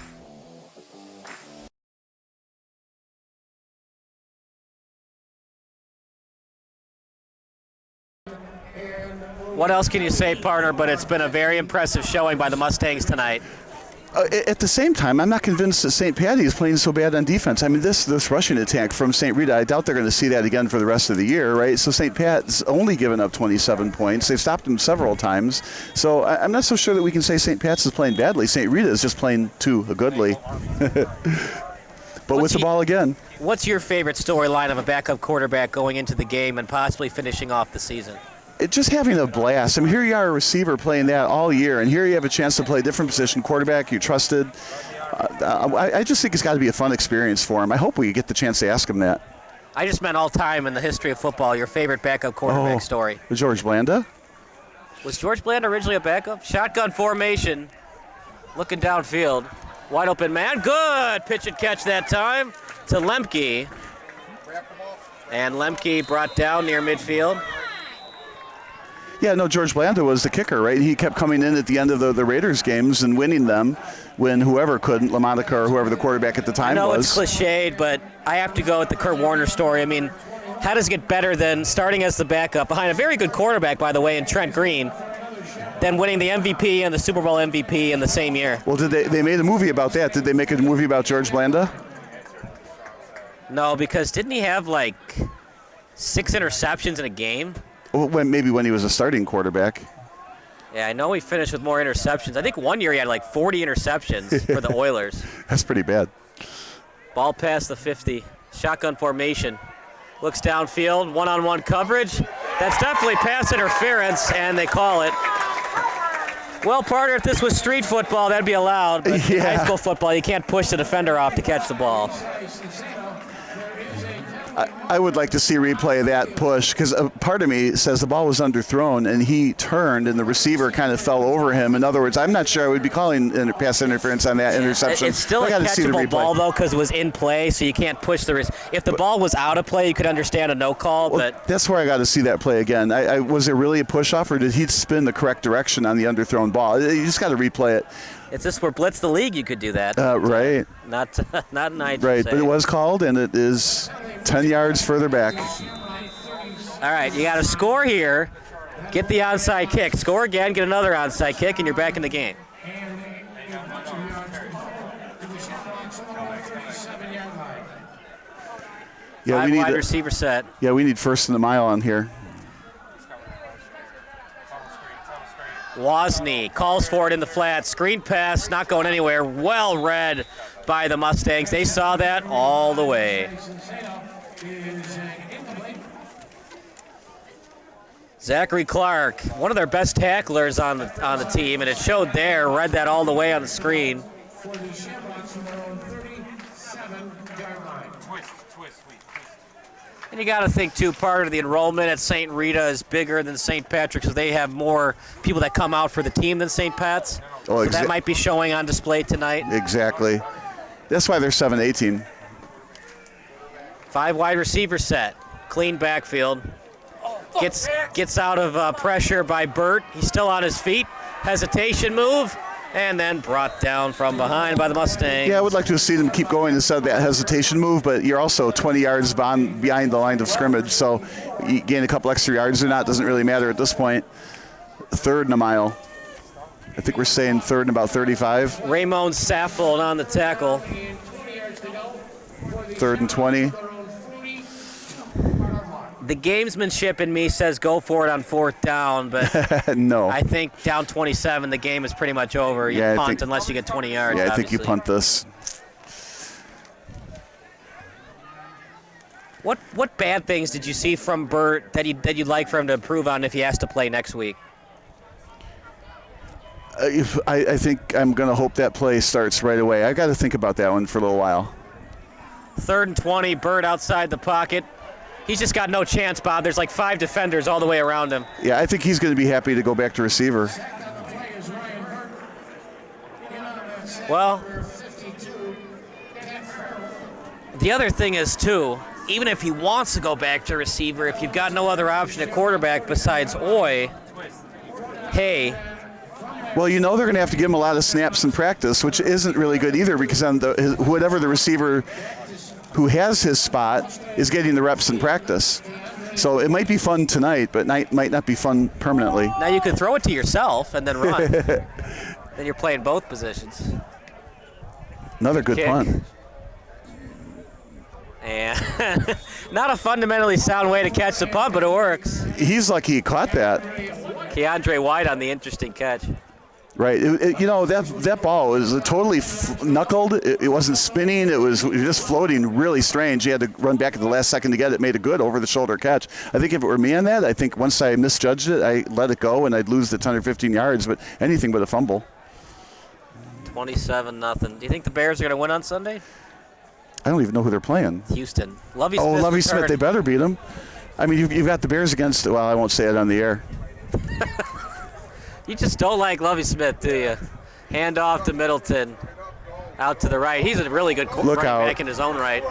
What else can you say, partner, but it's been a very impressive showing by the Mustangs tonight. At the same time, I'm not convinced that St. Patty is playing so bad on defense. I mean, this rushing attack from St. Rita, I doubt they're going to see that again for the rest of the year, right? So St. Pat's only given up 27 points. They've stopped them several times. So I'm not so sure that we can say St. Pat's is playing badly. St. Rita is just playing too goodly. But with the ball again. What's your favorite storyline of a backup quarterback going into the game and possibly finishing off the season? Just having a blast. I mean, here you are, a receiver playing that all year, and here you have a chance to play a different position, quarterback, you trusted. I just think it's got to be a fun experience for him. I hope we get the chance to ask him that. I just meant all time in the history of football, your favorite backup quarterback story. George Blanda? Was George Blanda originally a backup? Shotgun formation, looking downfield. Wide open man, good pitch and catch that time to Lemke. And Lemke brought down near midfield. Yeah, no, George Blanda was the kicker, right? He kept coming in at the end of the Raiders games and winning them when whoever couldn't, LaMonica or whoever the quarterback at the time was. I know it's cliched, but I have to go with the Kurt Warner story. I mean, how does it get better than starting as the backup behind a very good quarterback, by the way, in Trent Green, than winning the MVP and the Super Bowl MVP in the same year? Well, they made a movie about that. Did they make a movie about George Blanda? No, because didn't he have like 6 interceptions in a game? Well, maybe when he was a starting quarterback. Yeah, I know he finished with more interceptions. I think one year he had like 40 interceptions for the Oilers. That's pretty bad. Ball past the 50. Shotgun formation. Looks downfield, one-on-one coverage. That's definitely pass interference, and they call it. Well, partner, if this was street football, that'd be allowed. But in high school football, you can't push the defender off to catch the ball. I would like to see a replay of that push because a part of me says the ball was underthrown and he turned and the receiver kind of fell over him. In other words, I'm not sure I would be calling pass interference on that interception. It's still a catchable ball, though, because it was in play, so you can't push the if the ball was out of play, you could understand a no call. Well, but that's where I got to see that play again. Was it really a push-off or did he spin the correct direction on the underthrown ball? You just got to replay it. It's just where Blitz the League you could do that. Right. Not in IHSA. Right, but it was called, and it is 10 yards further back. All right, you got to score here, get the onside kick. Score again, get another onside kick, and you're back in the game. Yeah, we need wide receiver set. Yeah, we need first in the mile on here. Wozni calls for it in the flat. Screen pass, not going anywhere. Well read by the Mustangs. They saw that all the way. Zachary Clark, one of their best tacklers on the team, and it showed there. Read that all the way on the screen. And you got to think, too, part of the enrollment at St. Rita is bigger than St. Patrick's, so they have more people that come out for the team than St. Pat's. So that might be showing on display tonight. Exactly. That's why they're 7-18. 5 wide receiver set. Clean backfield. Gets out of pressure by Burt. He's still on his feet. Hesitation move. And then brought down from behind by the Mustangs. Yeah, I would like to see them keep going instead of that hesitation move, but you're also 20 yards behind the line of scrimmage, so you gain a couple extra yards or not doesn't really matter at this point. Third and a mile. I think we're saying third and about 35. Ramon Saffold on the tackle. Third and 20. The gamesmanship in me says go for it on fourth down, but no. I think down 27, the game is pretty much over. You punt unless you get 20 yards. Yeah, I obviously. think you punt this. What bad things did you see from Burt that you'd like for him to improve on if he has to play next week? I think I'm going to hope that play starts right away. I got to think about that one for a little while. Third and 20, Burt outside the pocket. He's just got no chance, Bob. There's like 5 defenders all the way around him. Yeah, I think he's going to be happy to go back to receiver. Well, the other thing is, too, even if he wants to go back to receiver, if you've got no other option at quarterback besides Oy, hey. Well, you know they're going to have to give him a lot of snaps in practice, which isn't really good either because on whatever the receiver who has his spot is getting the reps in practice. So it might be fun tonight, but might not be fun permanently. Now you can throw it to yourself and then run. Then you're playing both positions. Another good punt. And not a fundamentally sound way to catch the punt, but it works. He's lucky he caught that. Keandre White on the interesting catch. Right. That ball was totally knuckled. It wasn't spinning. It was just floating really strange. You had to run back at the last second to get it. Made a good over-the-shoulder catch. I think if it were me on that, I think once I misjudged it, I let it go and I'd lose the 10 or 15 yards, but anything but a fumble. 27-0. Do you think the Bears are going to win on Sunday? I don't even know who they're playing. Houston. Lovie Oh, Smith. Lovie Smith. They better beat them. I mean, you've got the Bears against. Well, I won't say it on the air. You just don't like Lovie Smith, do you? Hand off to Middleton. Out to the right. He's a really good running back in his own right.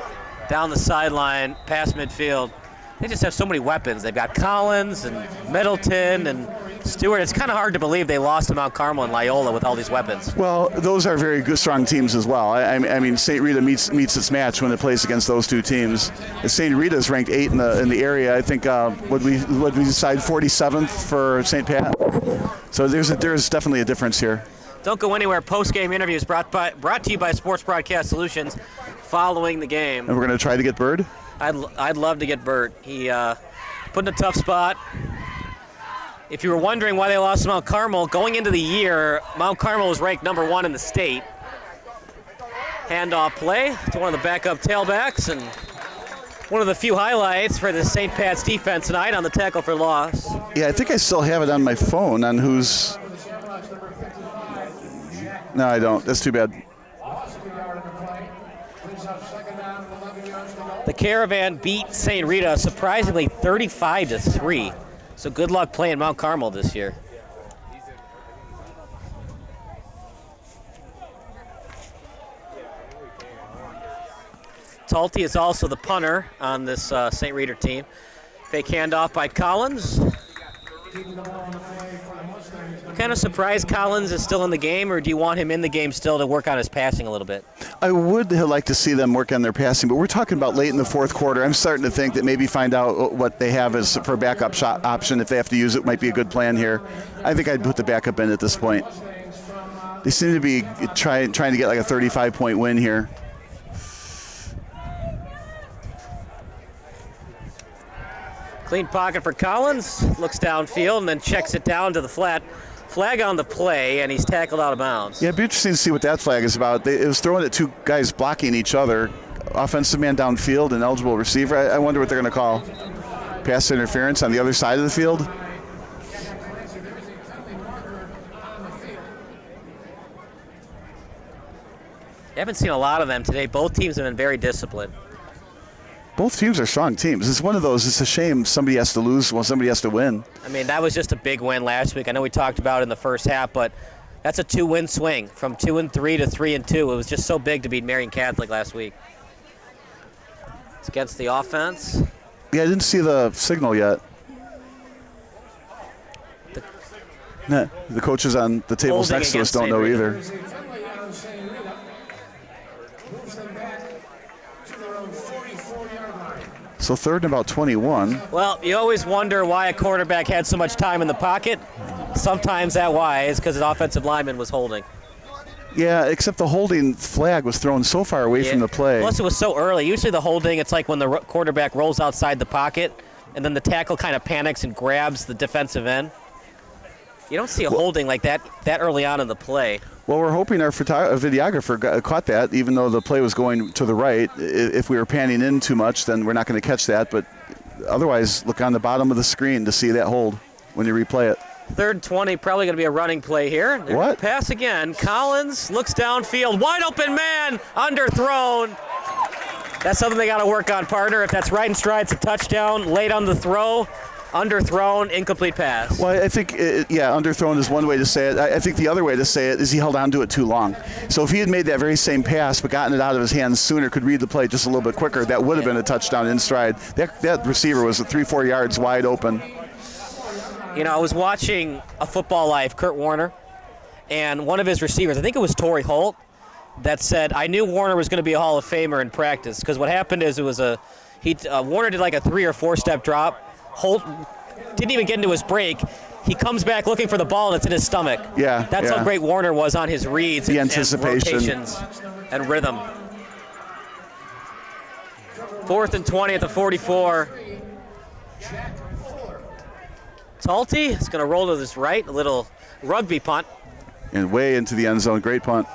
Down the sideline, past midfield. They just have so many weapons. They've got Collins and Middleton and Stewart. It's kind of hard to believe they lost to Mount Carmel and Loyola with all these weapons. Well, those are very good, strong teams as well. I mean, St. Rita meets its match when it plays against those two teams. St. Rita is ranked 8 in the area. I think would we decide 47th for St. Pat. So there's definitely a difference here. Don't go anywhere. Post-game interviews brought to you by Sports Broadcast Solutions following the game. And we're going to try to get Bird? I'd love to get Bert. He put in a tough spot. If you were wondering why they lost to Mount Carmel, going into the year, Mount Carmel was ranked number 1 in the state. Handoff play to one of the backup tailbacks, and one of the few highlights for the St. Pat's defense tonight on the tackle for loss. Yeah, I think I still have it on my phone on who's... No, I don't. That's too bad. The Caravan beat St. Rita surprisingly 35-3. So good luck playing Mount Carmel this year. Talty is also the punter on this St. Rita team. Fake handoff by Collins. Kind of surprised Collins is still in the game, or do you want him in the game still to work on his passing a little bit? I would like to see them work on their passing, but we're talking about late in the fourth quarter. I'm starting to think that maybe find out what they have as for a backup shot option. If they have to use it, might be a good plan here. I think I'd put the backup in at this point. They seem to be trying to get like a 35-point win here. Clean pocket for Collins. Looks downfield and then checks it down to the flat. Flag on the play, and he's tackled out of bounds. Yeah, it'd be interesting to see what that flag is about. It was throwing at two guys blocking each other. Offensive man downfield and eligible receiver. I wonder what they're going to call. Pass interference on the other side of the field. I haven't seen a lot of them today. Both teams have been very disciplined. Both teams are strong teams. It's one of those, it's a shame somebody has to lose while somebody has to win. I mean, that was just a big win last week. I know we talked about it in the first half, but that's a 2-win swing from 2-3 to 3-2. It was just so big to beat Marion Catholic last week. It's against the offense. Yeah, I didn't see the signal yet. The coaches on the tables next to us don't know either. So third and about 21. Well, you always wonder why a quarterback had so much time in the pocket. Sometimes that why is because his offensive lineman was holding. Yeah, except the holding flag was thrown so far away from the play. Plus, it was so early. Usually the holding, it's like when the quarterback rolls outside the pocket, and then the tackle kind of panics and grabs the defensive end. You don't see a holding like that early on in the play. Well, we're hoping our videographer caught that, even though the play was going to the right. If we were panning in too much, then we're not going to catch that. But otherwise, look on the bottom of the screen to see that hold when you replay it. 3rd and 20, probably going to be a running play here. What? Pass again. Collins looks downfield. Wide open man, underthrown. That's something they got to work on, partner. If that's right in stride, it's a touchdown. Late on the throw. Underthrown, incomplete pass. Well, I think, underthrown is one way to say it. I think the other way to say it is he held on to it too long. So if he had made that very same pass but gotten it out of his hands sooner, could read the play just a little bit quicker, that would have been a touchdown in stride. That receiver was 3-4 yards wide open. You know, I was watching a Football Life, Kurt Warner, and one of his receivers, I think it was Torrey Holt, that said, I knew Warner was going to be a Hall of Famer in practice, because what happened is Warner did like a 3 or 4 step drop. Holt didn't even get into his break. He comes back looking for the ball, and it's in his stomach. Yeah, that's how great Warner was on his reads, the anticipation, and rotations, and rhythm. 4th and 20 at the 44. Talty is going to roll to his right, a little rugby punt. And way into the end zone. Great punt.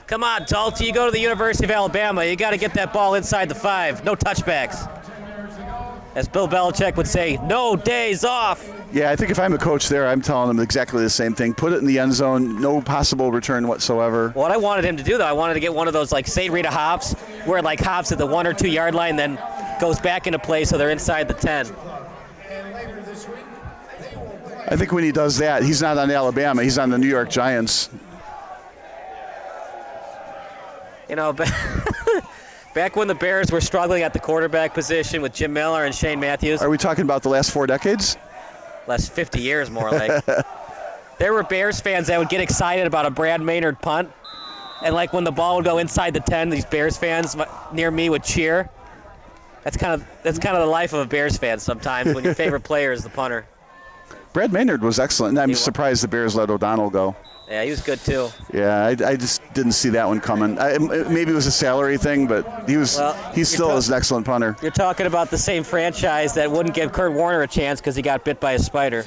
Come on, Talty. You go to the University of Alabama. You got to get that ball inside the 5. No touchbacks. As Bill Belichick would say, no days off. Yeah, I think if I'm a coach there, I'm telling them exactly the same thing. Put it in the end zone, no possible return whatsoever. What I wanted him to do, though, I wanted to get one of those like St. Rita hops, where it like hops at the 1 or 2 yard line, then goes back into play so they're inside the 10. I think when he does that, he's not on Alabama, he's on the New York Giants. You know, back when the Bears were struggling at the quarterback position with Jim Miller and Shane Matthews. Are we talking about the last 4 decades? Last 50 years, more like. There were Bears fans that would get excited about a Brad Maynard punt. And like when the ball would go inside the 10, these Bears fans near me would cheer. That's kind of the life of a Bears fan sometimes when your favorite player is the punter. Brad Maynard was excellent, and I'm surprised the Bears let O'Donnell go. Yeah, he was good too. Yeah, I just didn't see that one coming. Maybe it was a salary thing, but he still is an excellent punter. You're talking about the same franchise that wouldn't give Kurt Warner a chance because he got bit by a spider.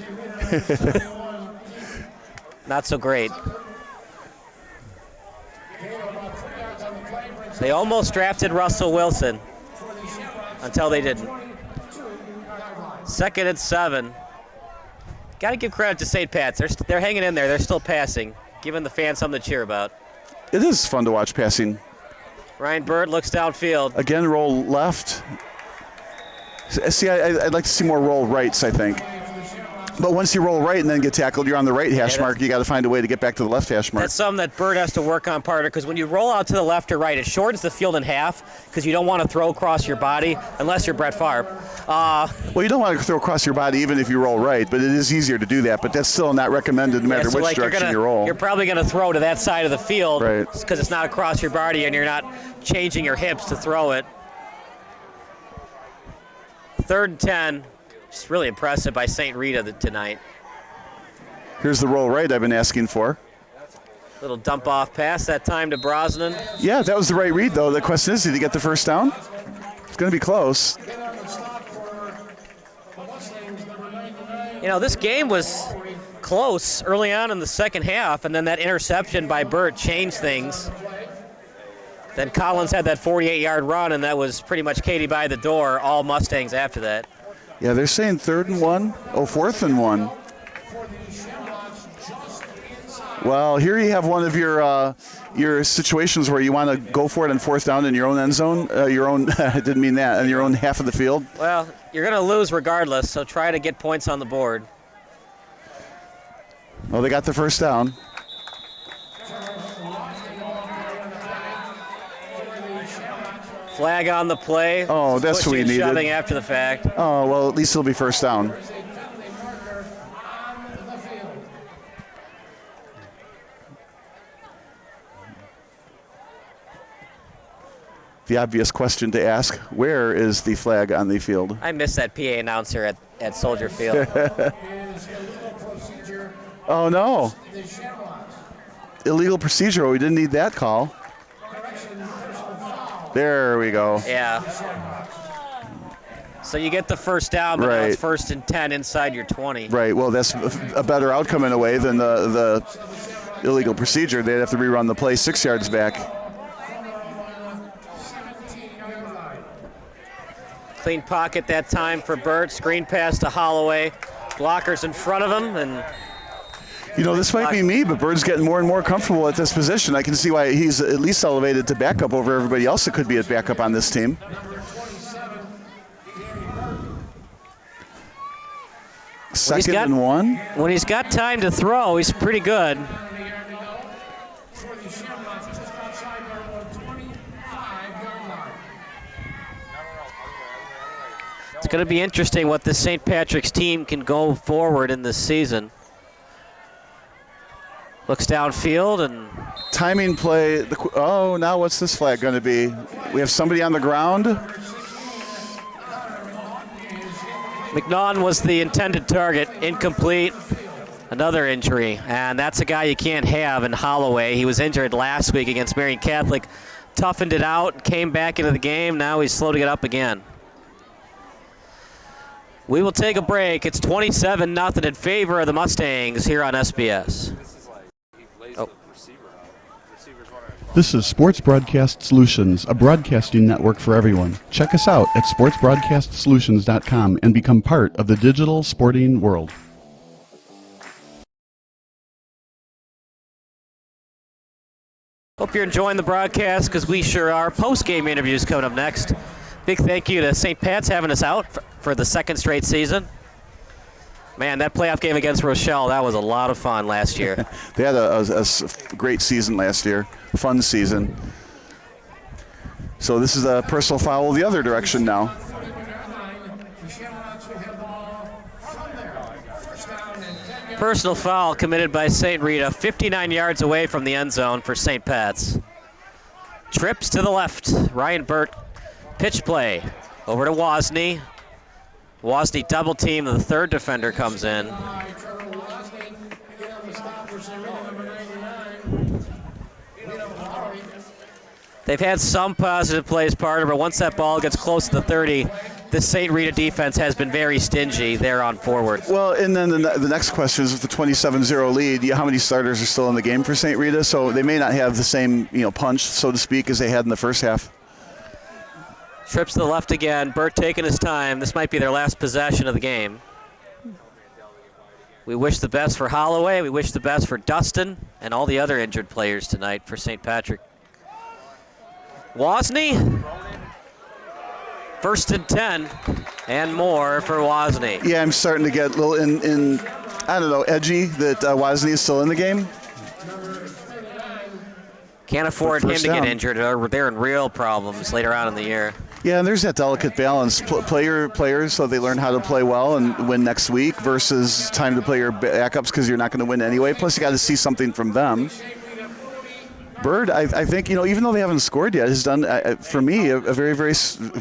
Not so great. They almost drafted Russell Wilson until they didn't. 2nd and 7. Got to give credit to St. Pat's. They're hanging in there. They're still passing, giving the fans something to cheer about. It is fun to watch passing. Ryan Bird looks downfield. Again, roll left. See, I'd like to see more roll rights, I think. But once you roll right and then get tackled, you're on the right hash mark. You got to find a way to get back to the left hash mark. That's something that Bird has to work on, partner, because when you roll out to the left or right, it shortens the field in half because you don't want to throw across your body unless you're Brett Favre. Well, you don't want to throw across your body even if you roll right, but it is easier to do that. But that's still not recommended no matter which direction you roll. You're probably going to throw to that side of the field right, because it's not across your body and you're not changing your hips to throw it. 3rd and 10. Just really impressive by St. Rita tonight. Here's the roll right I've been asking for. Little dump off pass that time to Brosnan. Yeah, that was the right read, though. The question is, did he get the first down? It's going to be close. You know, this game was close early on in the second half, and then that interception by Burt changed things. Then Collins had that 48-yard run, and that was pretty much Katie by the door, all Mustangs after that. Yeah, they're saying 3rd and 1. Oh, 4th and 1. Well, here you have one of your situations where you want to go for it on 4th down in your own end zone. I didn't mean that, in your own half of the field. Well, you're going to lose regardless, so try to get points on the board. Well, they got the first down. Flag on the play. Oh, that's what we needed. Shoving after the fact. Oh, well, at least it'll be first down. The obvious question to ask, where is the flag on the field? I miss that PA announcer at Soldier Field. Oh, no. Illegal procedure. We didn't need that call. There we go. Yeah. So you get the first down, but now it's 1st and 10 inside your 20. Right. Well, that's a better outcome in a way than the illegal procedure. They'd have to rerun the play 6 yards back. Clean pocket that time for Burt. Screen pass to Holloway. Blockers in front of him. And you know, this might be me, but Bird's getting more and more comfortable at this position. I can see why he's at least elevated to backup over everybody else that could be at backup on this team. Second and 1. When he's got time to throw, he's pretty good. It's going to be interesting what the St. Patrick's team can go forward in this season. Looks downfield and timing play. Oh, now what's this flag going to be? We have somebody on the ground. McNaughton was the intended target, incomplete. Another injury, and that's a guy you can't have in Holloway. He was injured last week against Marian Catholic, toughened it out, came back into the game. Now he's slow to get up again. We will take a break. It's 27-0 in favor of the Mustangs here on SBS. This is Sports Broadcast Solutions, a broadcasting network for everyone. Check us out at sportsbroadcastsolutions.com and become part of the digital sporting world. Hope you're enjoying the broadcast, because we sure are. Post-game interviews coming up next. Big thank you to St. Pat's having us out for the second straight season. Man, that playoff game against Rochelle, that was a lot of fun last year. They had a great season last year, fun season. So this is a personal foul the other direction now. Personal foul committed by St. Rita, 59 yards away from the end zone for St. Pat's. Trips to the left. Ryan Burt, pitch play. Over to Wozni. Wozni double team, the third defender comes in. They've had some positive plays, partner, but once that ball gets close to the 30, the St. Rita defense has been very stingy there on forward. Well, and then the next question is with the 27-0 lead, how many starters are still in the game for St. Rita? So they may not have the same punch, so to speak, as they had in the first half. Trips to the left again. Burt taking his time. This might be their last possession of the game. We wish the best for Holloway. We wish the best for Dustin and all the other injured players tonight for St. Patrick. Wozni. First and 10 and more for Wozni. Yeah, I'm starting to get a little I don't know, edgy that Wozni is still in the game. Can't afford him to get injured, or they're in real problems later on in the year. Yeah, and there's that delicate balance. Players, so they learn how to play well and win next week versus time to play your backups because you're not going to win anyway. Plus, you got to see something from them. Bird, I think, even though they haven't scored yet, has done, for me, a very, very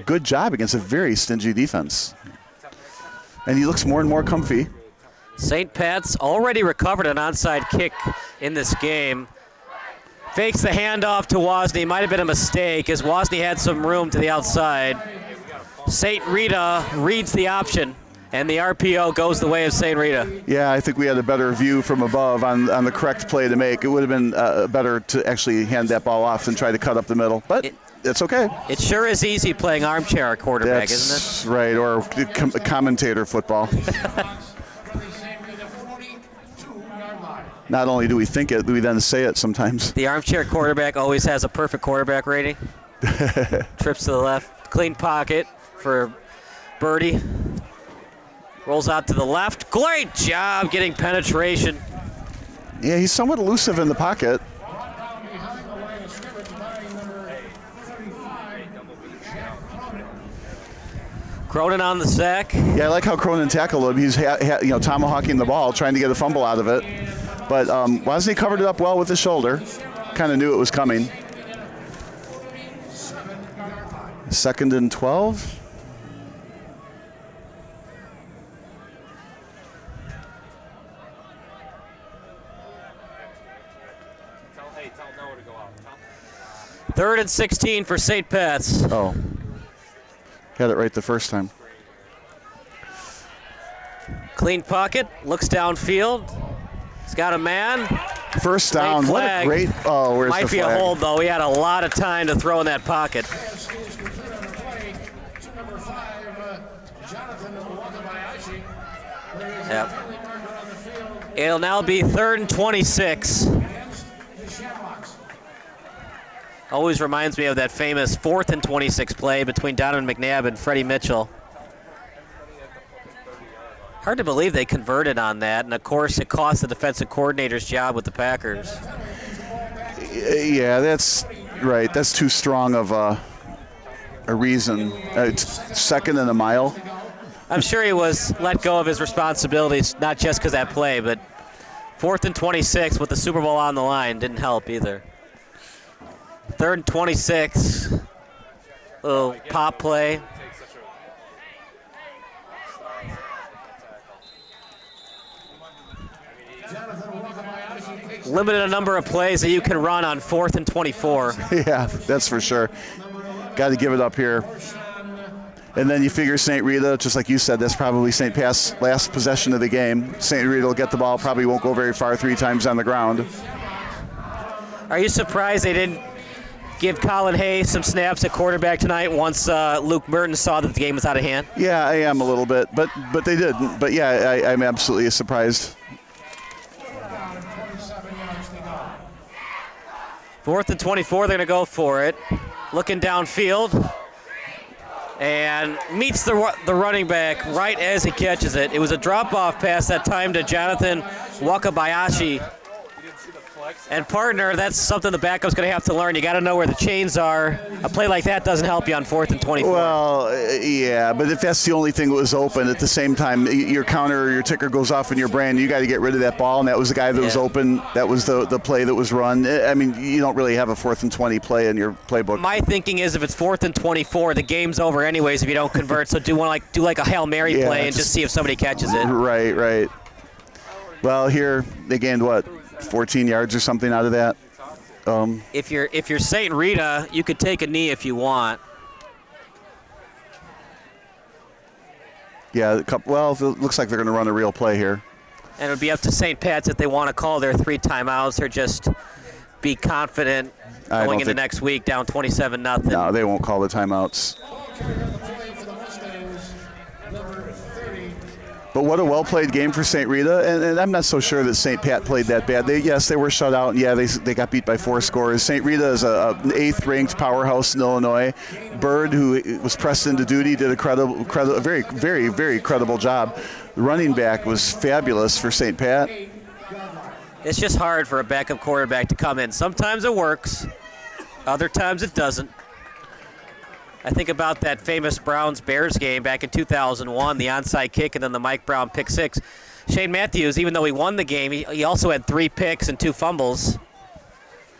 good job against a very stingy defense. And he looks more and more comfy. St. Pat's already recovered an onside kick in this game. Fakes the handoff to Wozni. Might have been a mistake as Wozni had some room to the outside. St. Rita reads the option, and the RPO goes the way of St. Rita. Yeah, I think we had a better view from above on the correct play to make. It would have been better to actually hand that ball off than try to cut up the middle. But it's okay. It sure is easy playing armchair quarterback, isn't it? That's right, or commentator football. Not only do we think it, we then say it sometimes. The armchair quarterback always has a perfect quarterback rating. Trips to the left. Clean pocket for Birdie. Rolls out to the left. Great job getting penetration. Yeah, he's somewhat elusive in the pocket. Cronin on the sack. Yeah, I like how Cronin tackled him. He's tomahawking the ball, trying to get a fumble out of it. But Wozni covered it up well with his shoulder. Kind of knew it was coming. 2nd and 12. Third and 16 for St. Pat's. Oh. Had it right the first time. Clean pocket. Looks downfield. He's got a man. First down. What a great. Oh, where's the flag? Might be a hold, though. He had a lot of time to throw in that pocket. Yep. It'll now be 3rd and 26. Always reminds me of that famous 4th and 26 play between Donovan McNabb and Freddie Mitchell. Hard to believe they converted on that, and of course it cost the defensive coordinator's job with the Packers. Yeah, that's right. That's too strong of a reason. It's 2nd and a mile. I'm sure he was let go of his responsibilities, not just because of that play, but 4th and 26 with the Super Bowl on the line didn't help either. 3rd and 26. Little pop play. Limited a number of plays that you can run on 4th and 24. Yeah, that's for sure. Got to give it up here. And then you figure St. Rita, just like you said, that's probably St. Pat's last possession of the game. St. Rita will get the ball, probably won't go very far 3 times on the ground. Are you surprised they didn't give Colin Hayes some snaps at quarterback tonight once Luke Merton saw that the game was out of hand? Yeah, I am a little bit, but they didn't. But yeah, I'm absolutely surprised. 4th and 24, they're going to go for it. Looking downfield. And meets the running back right as he catches it. It was a drop-off pass that time to Jonathan Wakabayashi. And partner, that's something the backup's going to have to learn. You got to know where the chains are. A play like that doesn't help you on 4th and 24. Well, yeah, but if that's the only thing that was open at the same time, your counter or your ticker goes off in your brand, you got to get rid of that ball, and that was the guy that was open. That was the play that was run. I mean, you don't really have a 4th and 20 play in your playbook. My thinking is if it's 4th and 24, the game's over anyways if you don't convert. So do like a Hail Mary play and just see if somebody catches it. Right. Well, here they gained what? 14 yards or something out of that. If you're St. Rita, you could take a knee if you want. Yeah, well, it looks like they're going to run a real play here. And it would be up to St. Pat's if they want to call their 3 timeouts or just be confident going into next week down 27-0. No, they won't call the timeouts. But what a well-played game for St. Rita, and I'm not so sure that St. Pat played that bad. They were shut out, and yeah, they got beat by 4 scores. St. Rita is an 8th-ranked powerhouse in Illinois. Bird, who was pressed into duty, did a very, very, very credible job. The running back was fabulous for St. Pat. It's just hard for a backup quarterback to come in. Sometimes it works, other times it doesn't. I think about that famous Browns-Bears game back in 2001, the onside kick and then the Mike Brown pick 6. Shane Matthews, even though he won the game, he also had 3 picks and 2 fumbles.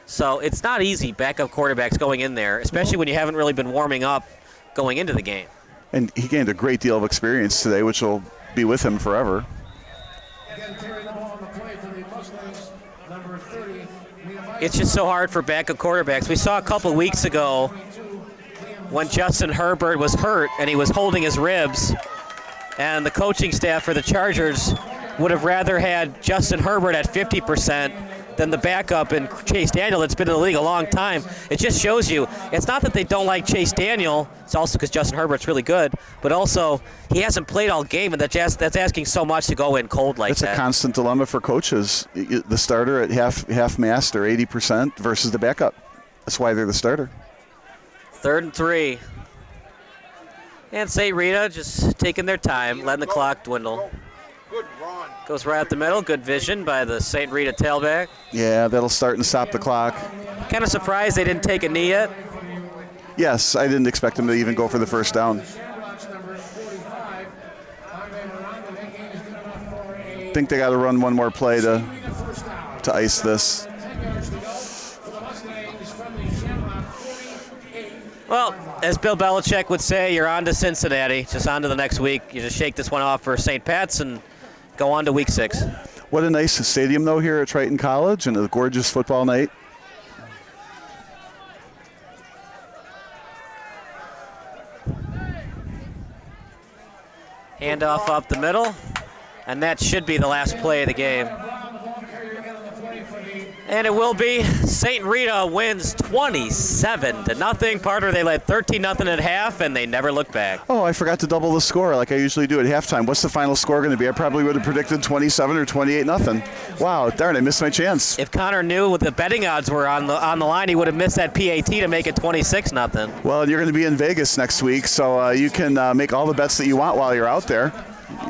So it's not easy, backup quarterbacks going in there, especially when you haven't really been warming up going into the game. And he gained a great deal of experience today, which will be with him forever. It's just so hard for backup quarterbacks. We saw a couple weeks ago when Justin Herbert was hurt and he was holding his ribs, and the coaching staff for the Chargers would have rather had Justin Herbert at 50% than the backup in Chase Daniel that's been in the league a long time. It just shows you, it's not that they don't like Chase Daniel, it's also because Justin Herbert's really good, but also he hasn't played all game, and that's asking so much to go in cold like that. That's a constant dilemma for coaches. The starter at half mast or 80% versus the backup. That's why they're the starter. 3rd and 3. And St. Rita just taking their time, letting the clock dwindle. Goes right up the middle. Good vision by the St. Rita tailback. Yeah, that'll start and stop the clock. Kind of surprised they didn't take a knee yet. Yes, I didn't expect them to even go for the first down. I think they got to run one more play to ice this. Well, as Bill Belichick would say, you're on to Cincinnati. Just on to the next week. You just shake this one off for St. Pat's and go on to week 6. What a nice stadium, though, here at Triton College, and a gorgeous football night. Handoff up the middle, and that should be the last play of the game. And it will be. St. Rita wins 27-0. Partner, they led 13-0 at half, and they never looked back. Oh, I forgot to double the score like I usually do at halftime. What's the final score going to be? I probably would have predicted 27 or 28-0. Wow, darn, I missed my chance. If Connor knew what the betting odds were on the line, he would have missed that PAT to make it 26-0. Well, you're going to be in Vegas next week, so you can make all the bets that you want while you're out there.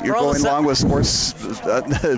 You're going along with Sports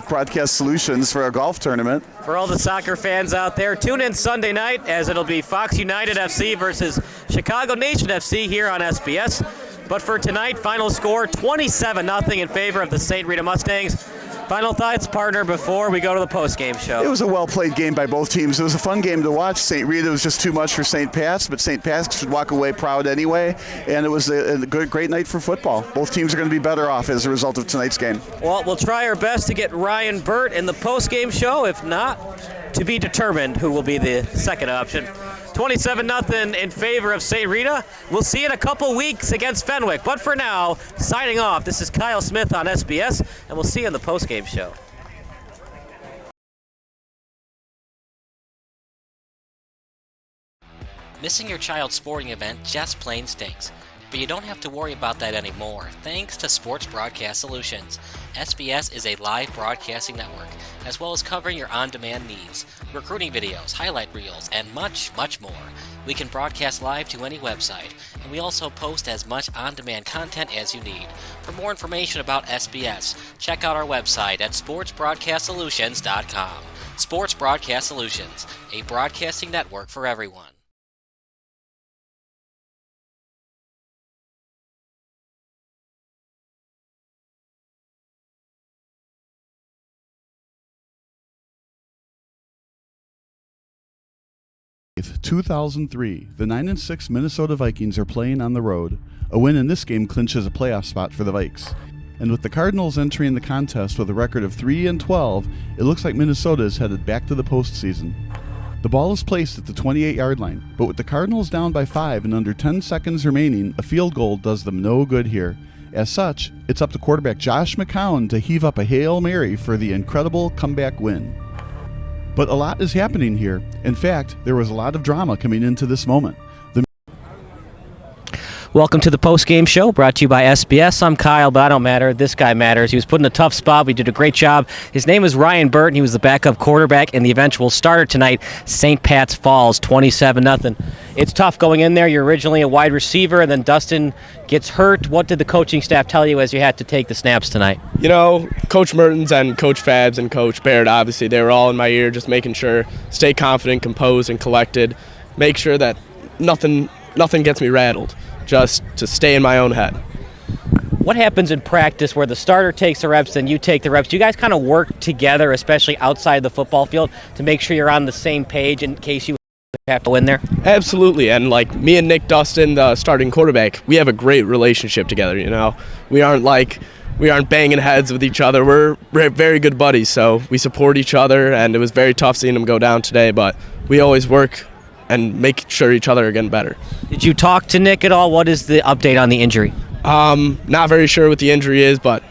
Broadcast Solutions for a golf tournament. For all the soccer fans out there, tune in Sunday night as it'll be Fox United FC versus Chicago Nation FC here on SBS. But for tonight, final score 27-0 in favor of the St. Rita Mustangs. Final thoughts, partner, before we go to the postgame show. It was a well-played game by both teams. It was a fun game to watch. St. Rita was just too much for St. Pat's, but St. Pat's should walk away proud anyway. And it was a great night for football. Both teams are going to be better off as a result of tonight's game. Well, we'll try our best to get Ryan Burt in the postgame show. If not, to be determined who will be the second option. 27-0 in favor of St. Rita. We'll see in a couple weeks against Fenwick. But for now, signing off, this is Kyle Smith on SBS, and we'll see you in the postgame show. Missing your child's sporting event just plain stinks. But you don't have to worry about that anymore, thanks to Sports Broadcast Solutions. SBS is a live broadcasting network, as well as covering your on-demand needs, recruiting videos, highlight reels, and much, much more. We can broadcast live to any website, and we also post as much on-demand content as you need. For more information about SBS, check out our website at sportsbroadcastsolutions.com. Sports Broadcast Solutions, a broadcasting network for everyone. In 2003, the 9-6 Minnesota Vikings are playing on the road. A win in this game clinches a playoff spot for the Vikes. And with the Cardinals entering the contest with a record of 3-12, it looks like Minnesota is headed back to the postseason. The ball is placed at the 28-yard line, but with the Cardinals down by 5 and under 10 seconds remaining, a field goal does them no good here. As such, it's up to quarterback Josh McCown to heave up a Hail Mary for the incredible comeback win. But a lot is happening here. In fact, there was a lot of drama coming into this moment. Welcome to the Postgame Show, brought to you by SBS. I'm Kyle, but I don't matter. This guy matters. He was put in a tough spot. We did a great job. His name is Ryan Burton. He was the backup quarterback and the eventual starter tonight. St. Pat's falls 27-0. It's tough going in there. You're originally a wide receiver, and then Dustin gets hurt. What did the coaching staff tell you as you had to take the snaps tonight? You know, Coach Mertens and Coach Fabs and Coach Baird, obviously, they were all in my ear, just making sure, stay confident, composed, and collected. Make sure that nothing gets me rattled. Just to stay in my own head. What happens in practice where the starter takes the reps and you take the reps? Do you guys kind of work together, especially outside the football field, to make sure you're on the same page in case you have to win there? Absolutely, and like me and Nick Dustin, the starting quarterback, we have a great relationship together, you know. We aren't banging heads with each other. We're very good buddies, so we support each other, and it was very tough seeing him go down today, but we always work and make sure each other are getting better. Did you talk to Nick at all? What is the update on the injury? Not very sure what the injury is, but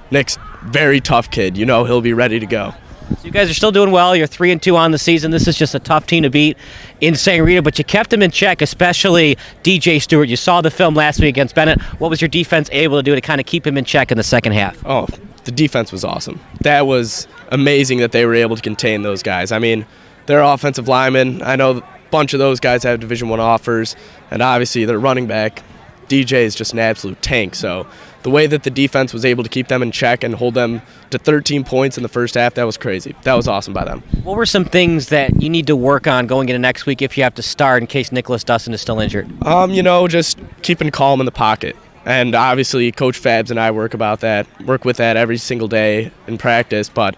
Nick's very tough kid. You know, he'll be ready to go. So you guys are still doing well. You're 3-2 on the season. This is just a tough team to beat in St. Rita, but you kept them in check, especially DJ Stewart. You saw the film last week against Bennett. What was your defense able to do to kind of keep him in check in the second half? Oh, the defense was awesome. That was amazing that they were able to contain those guys. I mean, they're offensive linemen. I know bunch of those guys have Division I offers, and obviously their running back, DJ, is just an absolute tank. So the way that the defense was able to keep them in check and hold them to 13 points in the first half, that was crazy. That was awesome by them. What were some things that you need to work on going into next week if you have to start in case Nicholas Dustin is still injured? You know, just keeping calm in the pocket. And obviously Coach Fabs and I work with that every single day in practice, but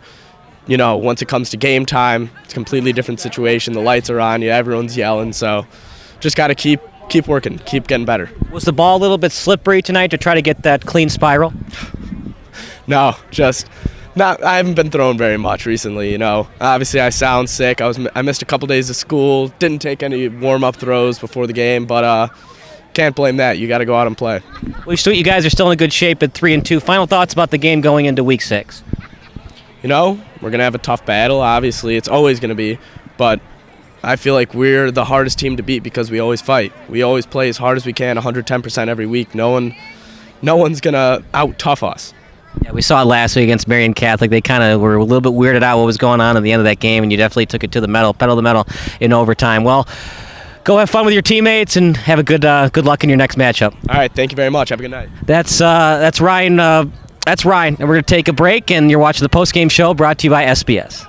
you know, once it comes to game time, it's a completely different situation. The lights are on you, everyone's yelling, so just got to keep working, keep getting better. Was the ball a little bit slippery tonight to try to get that clean spiral? No, I haven't been thrown very much recently, you know. Obviously, I sound sick. I missed a couple days of school, didn't take any warm-up throws before the game, but can't blame that. You got to go out and play. Well, you guys are still in good shape at 3-2. Final thoughts about the game going into Week 6? You know, we're going to have a tough battle. Obviously, it's always going to be. But I feel like we're the hardest team to beat because we always fight. We always play as hard as we can, 110% every week. No one's going to out-tough us. Yeah, we saw it last week against Marion Catholic. They kind of were a little bit weirded out what was going on at the end of that game, and you definitely took it to the pedal to the metal in overtime. Well, go have fun with your teammates and have a good luck in your next matchup. All right, thank you very much. Have a good night. That's Ryan. That's Ryan, and we're going to take a break, and you're watching the Postgame Show brought to you by SBS.